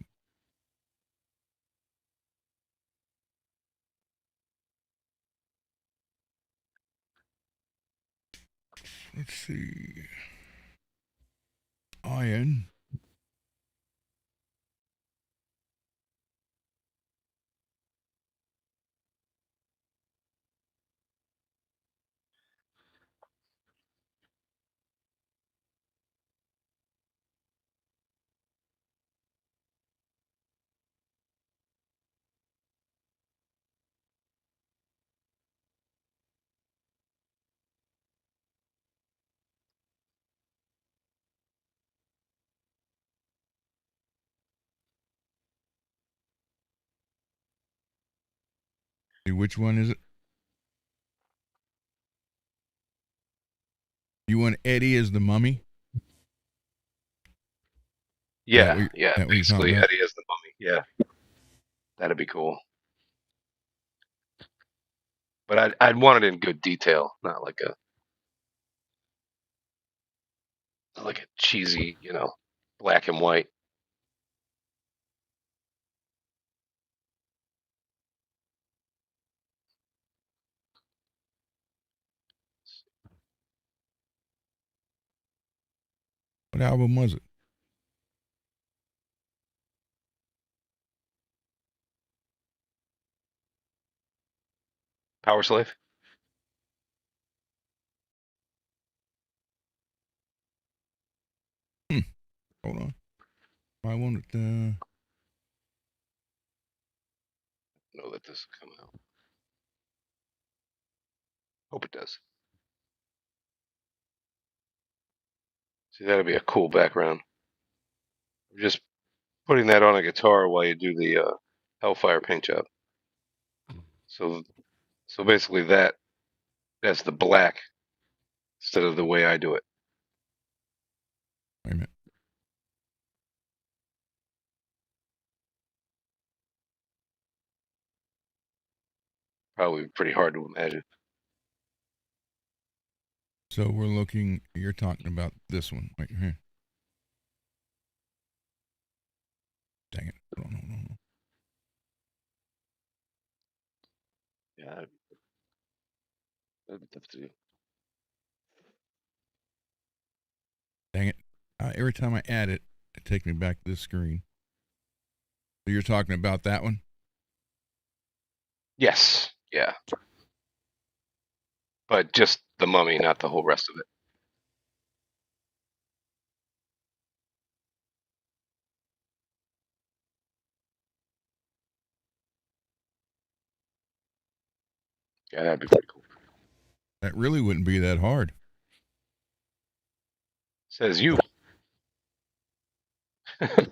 Let's see. Iron. Which one is it? You want Eddie as the mummy? Yeah, that basically Eddie as the mummy. Yeah, that'd be cool. But I'd want it in good detail, not like a cheesy, black and white. What album was it? Power Slave. Hold on. I wanted to know that this will come out. Hope it does. See, that'd be a cool background. Just putting that on a guitar while you do the Hellfire paint job. So basically that's the black instead of the way I do it. wait a minute. Probably pretty hard to imagine. So we're looking. You're talking about this one. Wait here. Dang it! Hold on. Yeah, that'd be tough to do. Dang it! Every time I add it, it takes me back to this screen. So you're talking about that one? Yes. Yeah. But just the mummy, not the whole rest of it. Yeah, that'd be pretty cool. That really wouldn't be that hard. Says you. I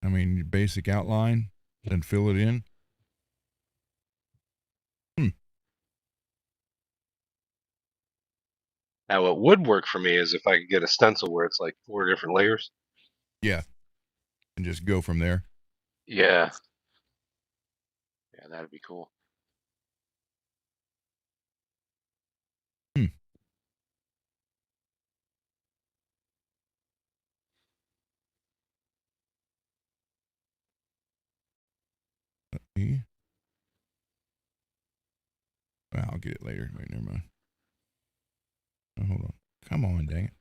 mean, basic outline, then fill it in. Now, what would work for me is if I could get a stencil where it's like 4 different layers. Yeah. And just go from there. Yeah. Yeah, that'd be cool. Let me. Well, I'll get it later. Wait, never mind. Oh, hold on. Come on, dang it.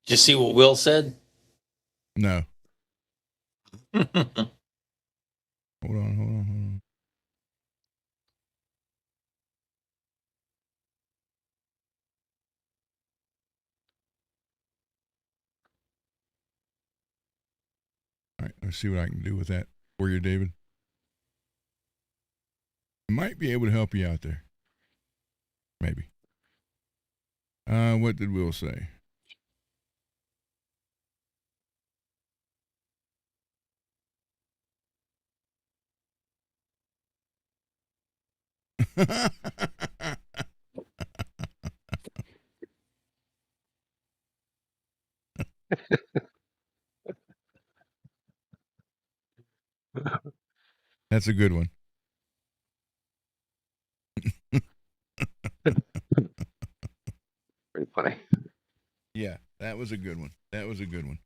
Did you see what Will said? No. Hold on. All right, let's see what I can do with that for you, David. I might be able to help you out there. Maybe. What did Will say? That's a good one. Pretty funny. Yeah, that was a good one. That was a good one.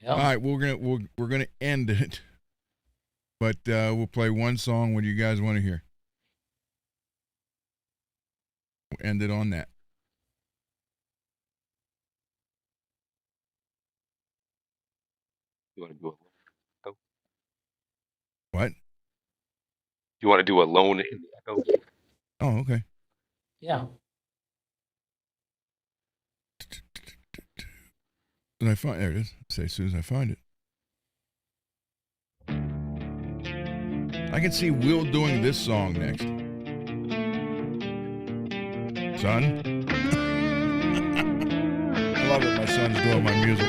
Yeah. All right, we're gonna end it, but we'll play one song. What do you guys want to hear? We'll end it on that. You want to do a What? You want to do Alone in the Echo? Oh, okay. Yeah. Did I find? There it is. Say as soon as I find it. I can see Will doing this song next. Son? I love it. My son's doing my music.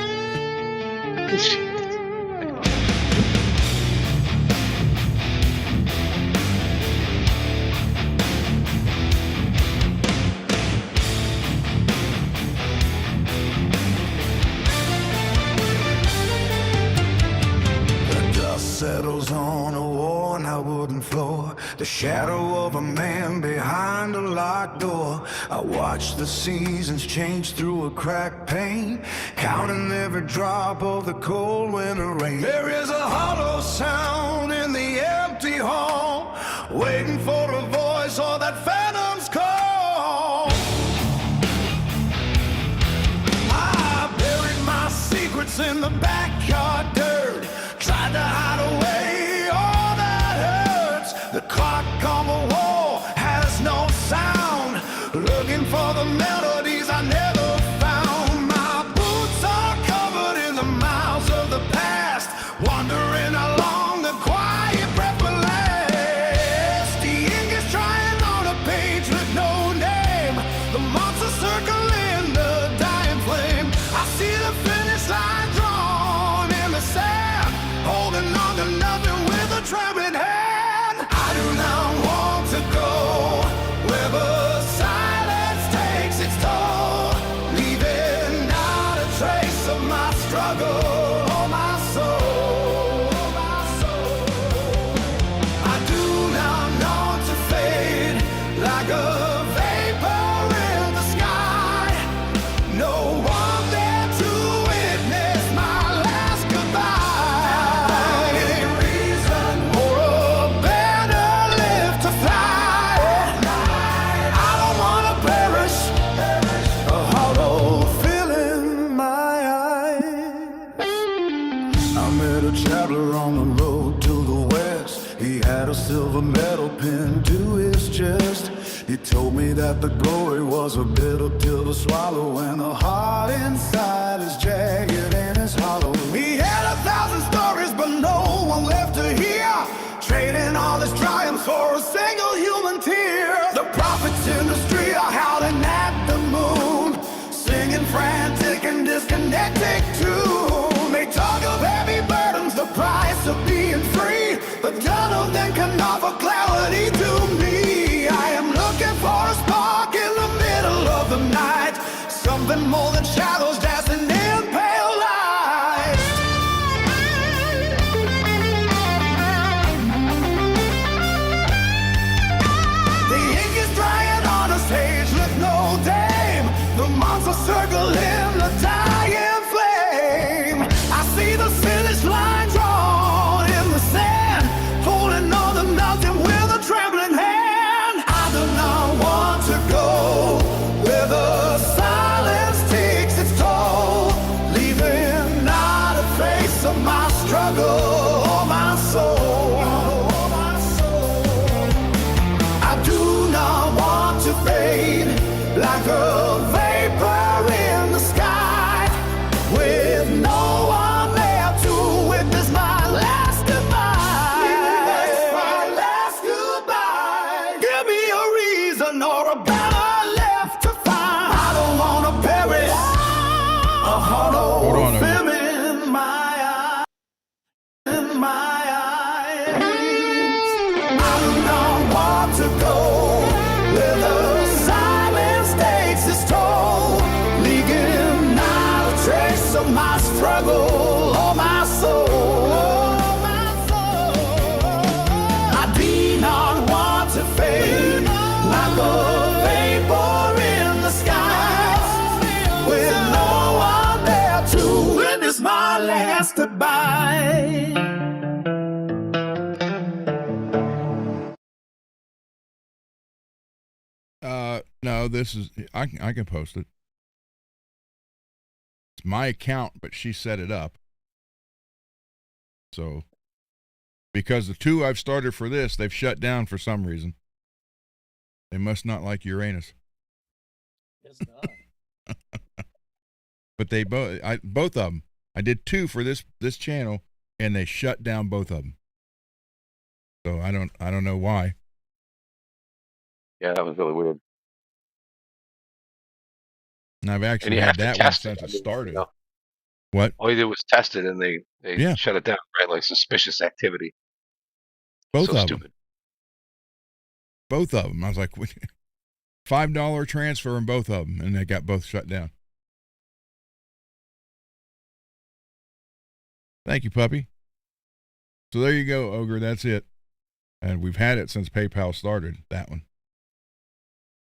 Settles on a worn out wooden floor, the shadow of a man behind a locked door. I watch the seasons change through a cracked pane, counting every drop of the cold winter rain. There is a hollow sound in the empty hall, waiting for a voice or that phantom's call. I buried my secrets in the backyard dirt, tried to hide away all that hurts. The clock on the wall has no sound, looking for the melodies I never found. My boots are covered in the miles of the past, wandering along the quiet breath will last. The ink is trying on a page with no name, the monster circling the dying flame. I see the finish line drawn in the sand, holding on to nothing with a trembling hand. I do not want to go where the silence takes its toll, leaving not a trace of my struggle or my soul. I do not want to fade like a vapor in the sky. No one there to witness my last goodbye. Any reason or a better lift to fly? I don't want to perish, a hollow fill in my eyes. me that the glory was a bitter pill to swallow, and the heart inside is jagged and it's hollow. He had 1,000 stories, but no one left to hear, trading all his triumphs for a single human tear. The prophets in the street are howling at the moon, singing frantic and disconnected too. They talk of heavy burdens, the price of being free, but none of them can offer clarity to me. I am looking for a spark in the middle of the night, something more than shadows dancing in pale light. The ink is drying on a page with no dame, the monster circling the dying flame. I see the finish line drawn in the sand, holding on to nothing with a trembling hand. I do not want to go where the silence takes its toll, leaving not a trace of my struggle or my soul. I do not want to fade like a vapor in the sky, with no one there to witness my last goodbye. My last goodbye. Give me a reason or a banner left to find. I don't want to perish a hollow Hold on a film in my eye. In my eyes. I do not want to go where the silence takes its toll, leaving not a trace of my struggle or my soul. I do not want to fade like a vapor in the sky, with no one there to witness my last goodbye. No, this is, I can post it. It's my account, but she set it up. So, because the two I've started for this, they've shut down for some reason. They must not like Uranus. Guess not. But they both of them. I did two for this channel, and they shut down both of them. So I don't know why. Yeah, that was really weird. And I've And actually you had have to that one test it. since I it mean, started. you know, What? all you did was test it, and they Yeah. shut it down, right? Like suspicious activity. Both So of stupid. them. Both of them. I was like, $5 transfer in both of them, and they got both shut down. Thank you, puppy. So there you go, Ogre. That's it. And we've had it since PayPal started, that one.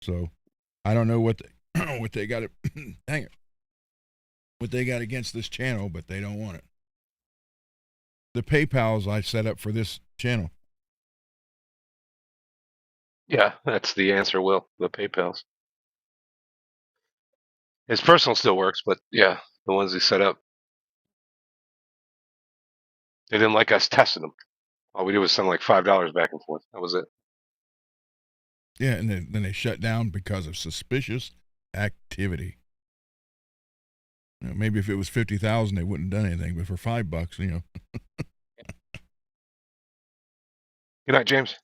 So I don't know what what they got dang it. What they got against this channel, but they don't want it. The PayPals I set up for this channel. Yeah, that's the answer, Will. The PayPals. His personal still works, but yeah, the ones he set up. They didn't like us testing them. All we did was send like $5 back and forth. That was it. Yeah, and then they shut down because of suspicious activity. You know, maybe if it was 50,000, they wouldn't have done anything. But for $5, you know. Good night, James.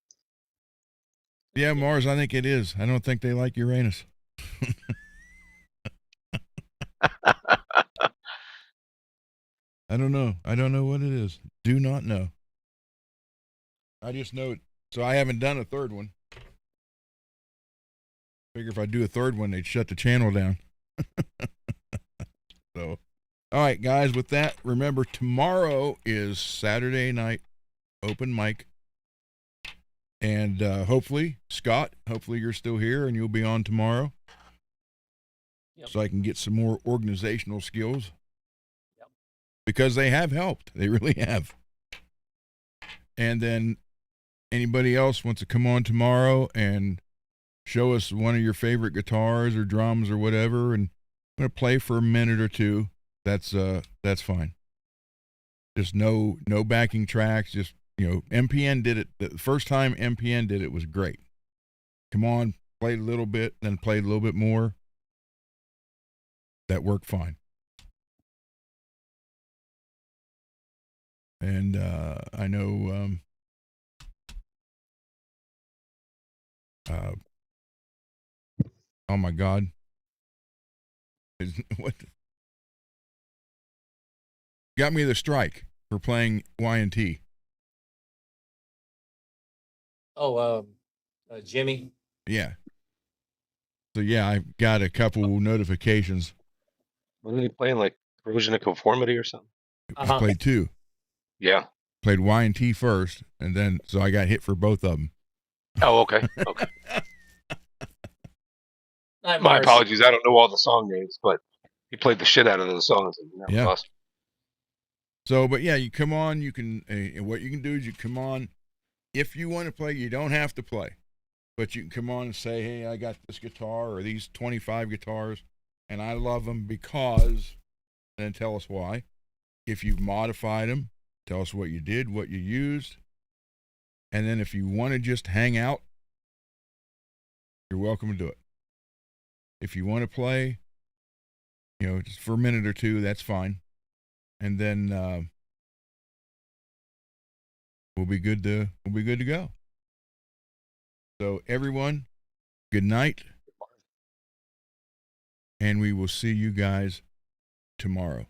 Yeah, Mars, I think it is. I don't think they like Uranus. I don't know. I don't know what it is. Do not know. I just know it. So I haven't done a third one. Figure if I do a third one, they'd shut the channel down. So, all right, guys, with that, remember tomorrow is Saturday night open mic. And hopefully, Scott, hopefully you're still here and you'll be on tomorrow. Yep. So I can get some more organizational skills. Yep. Because they have helped. They really have. And then anybody else wants to come on tomorrow and show us one of your favorite guitars or drums or whatever, and I'm going to play for a minute or two. That's fine. Just no backing tracks. Just, you know, MPN did it. The first time MPN did it was great. Come on, played a little bit, then played a little bit more. That worked fine. And I know oh my God. What got me the strike for playing Y&T? Oh, Jimmy. Yeah. So yeah, I got a couple notifications. Wasn't he playing like Corrosion of Conformity or something? I played two. Yeah. Played Y&T first, and then so I got hit for both of them. Oh, okay. Okay. Night, My Mars. apologies. I don't know all the song names, but he played the shit out of those songs. And that was Yeah. awesome. So, but yeah, you come on. You can. What you can do is you come on. If you want to play, you don't have to play, but you can come on and say, "Hey, I got this guitar or these 25 guitars, and I love them because," and then tell us why. If you've modified them, tell us what you did, what you used, and then if you want to just hang out, you're welcome to do it. If you want to play, just for a minute or two, that's fine, and then we'll be good to go. So everyone, good night, and we will see you guys tomorrow.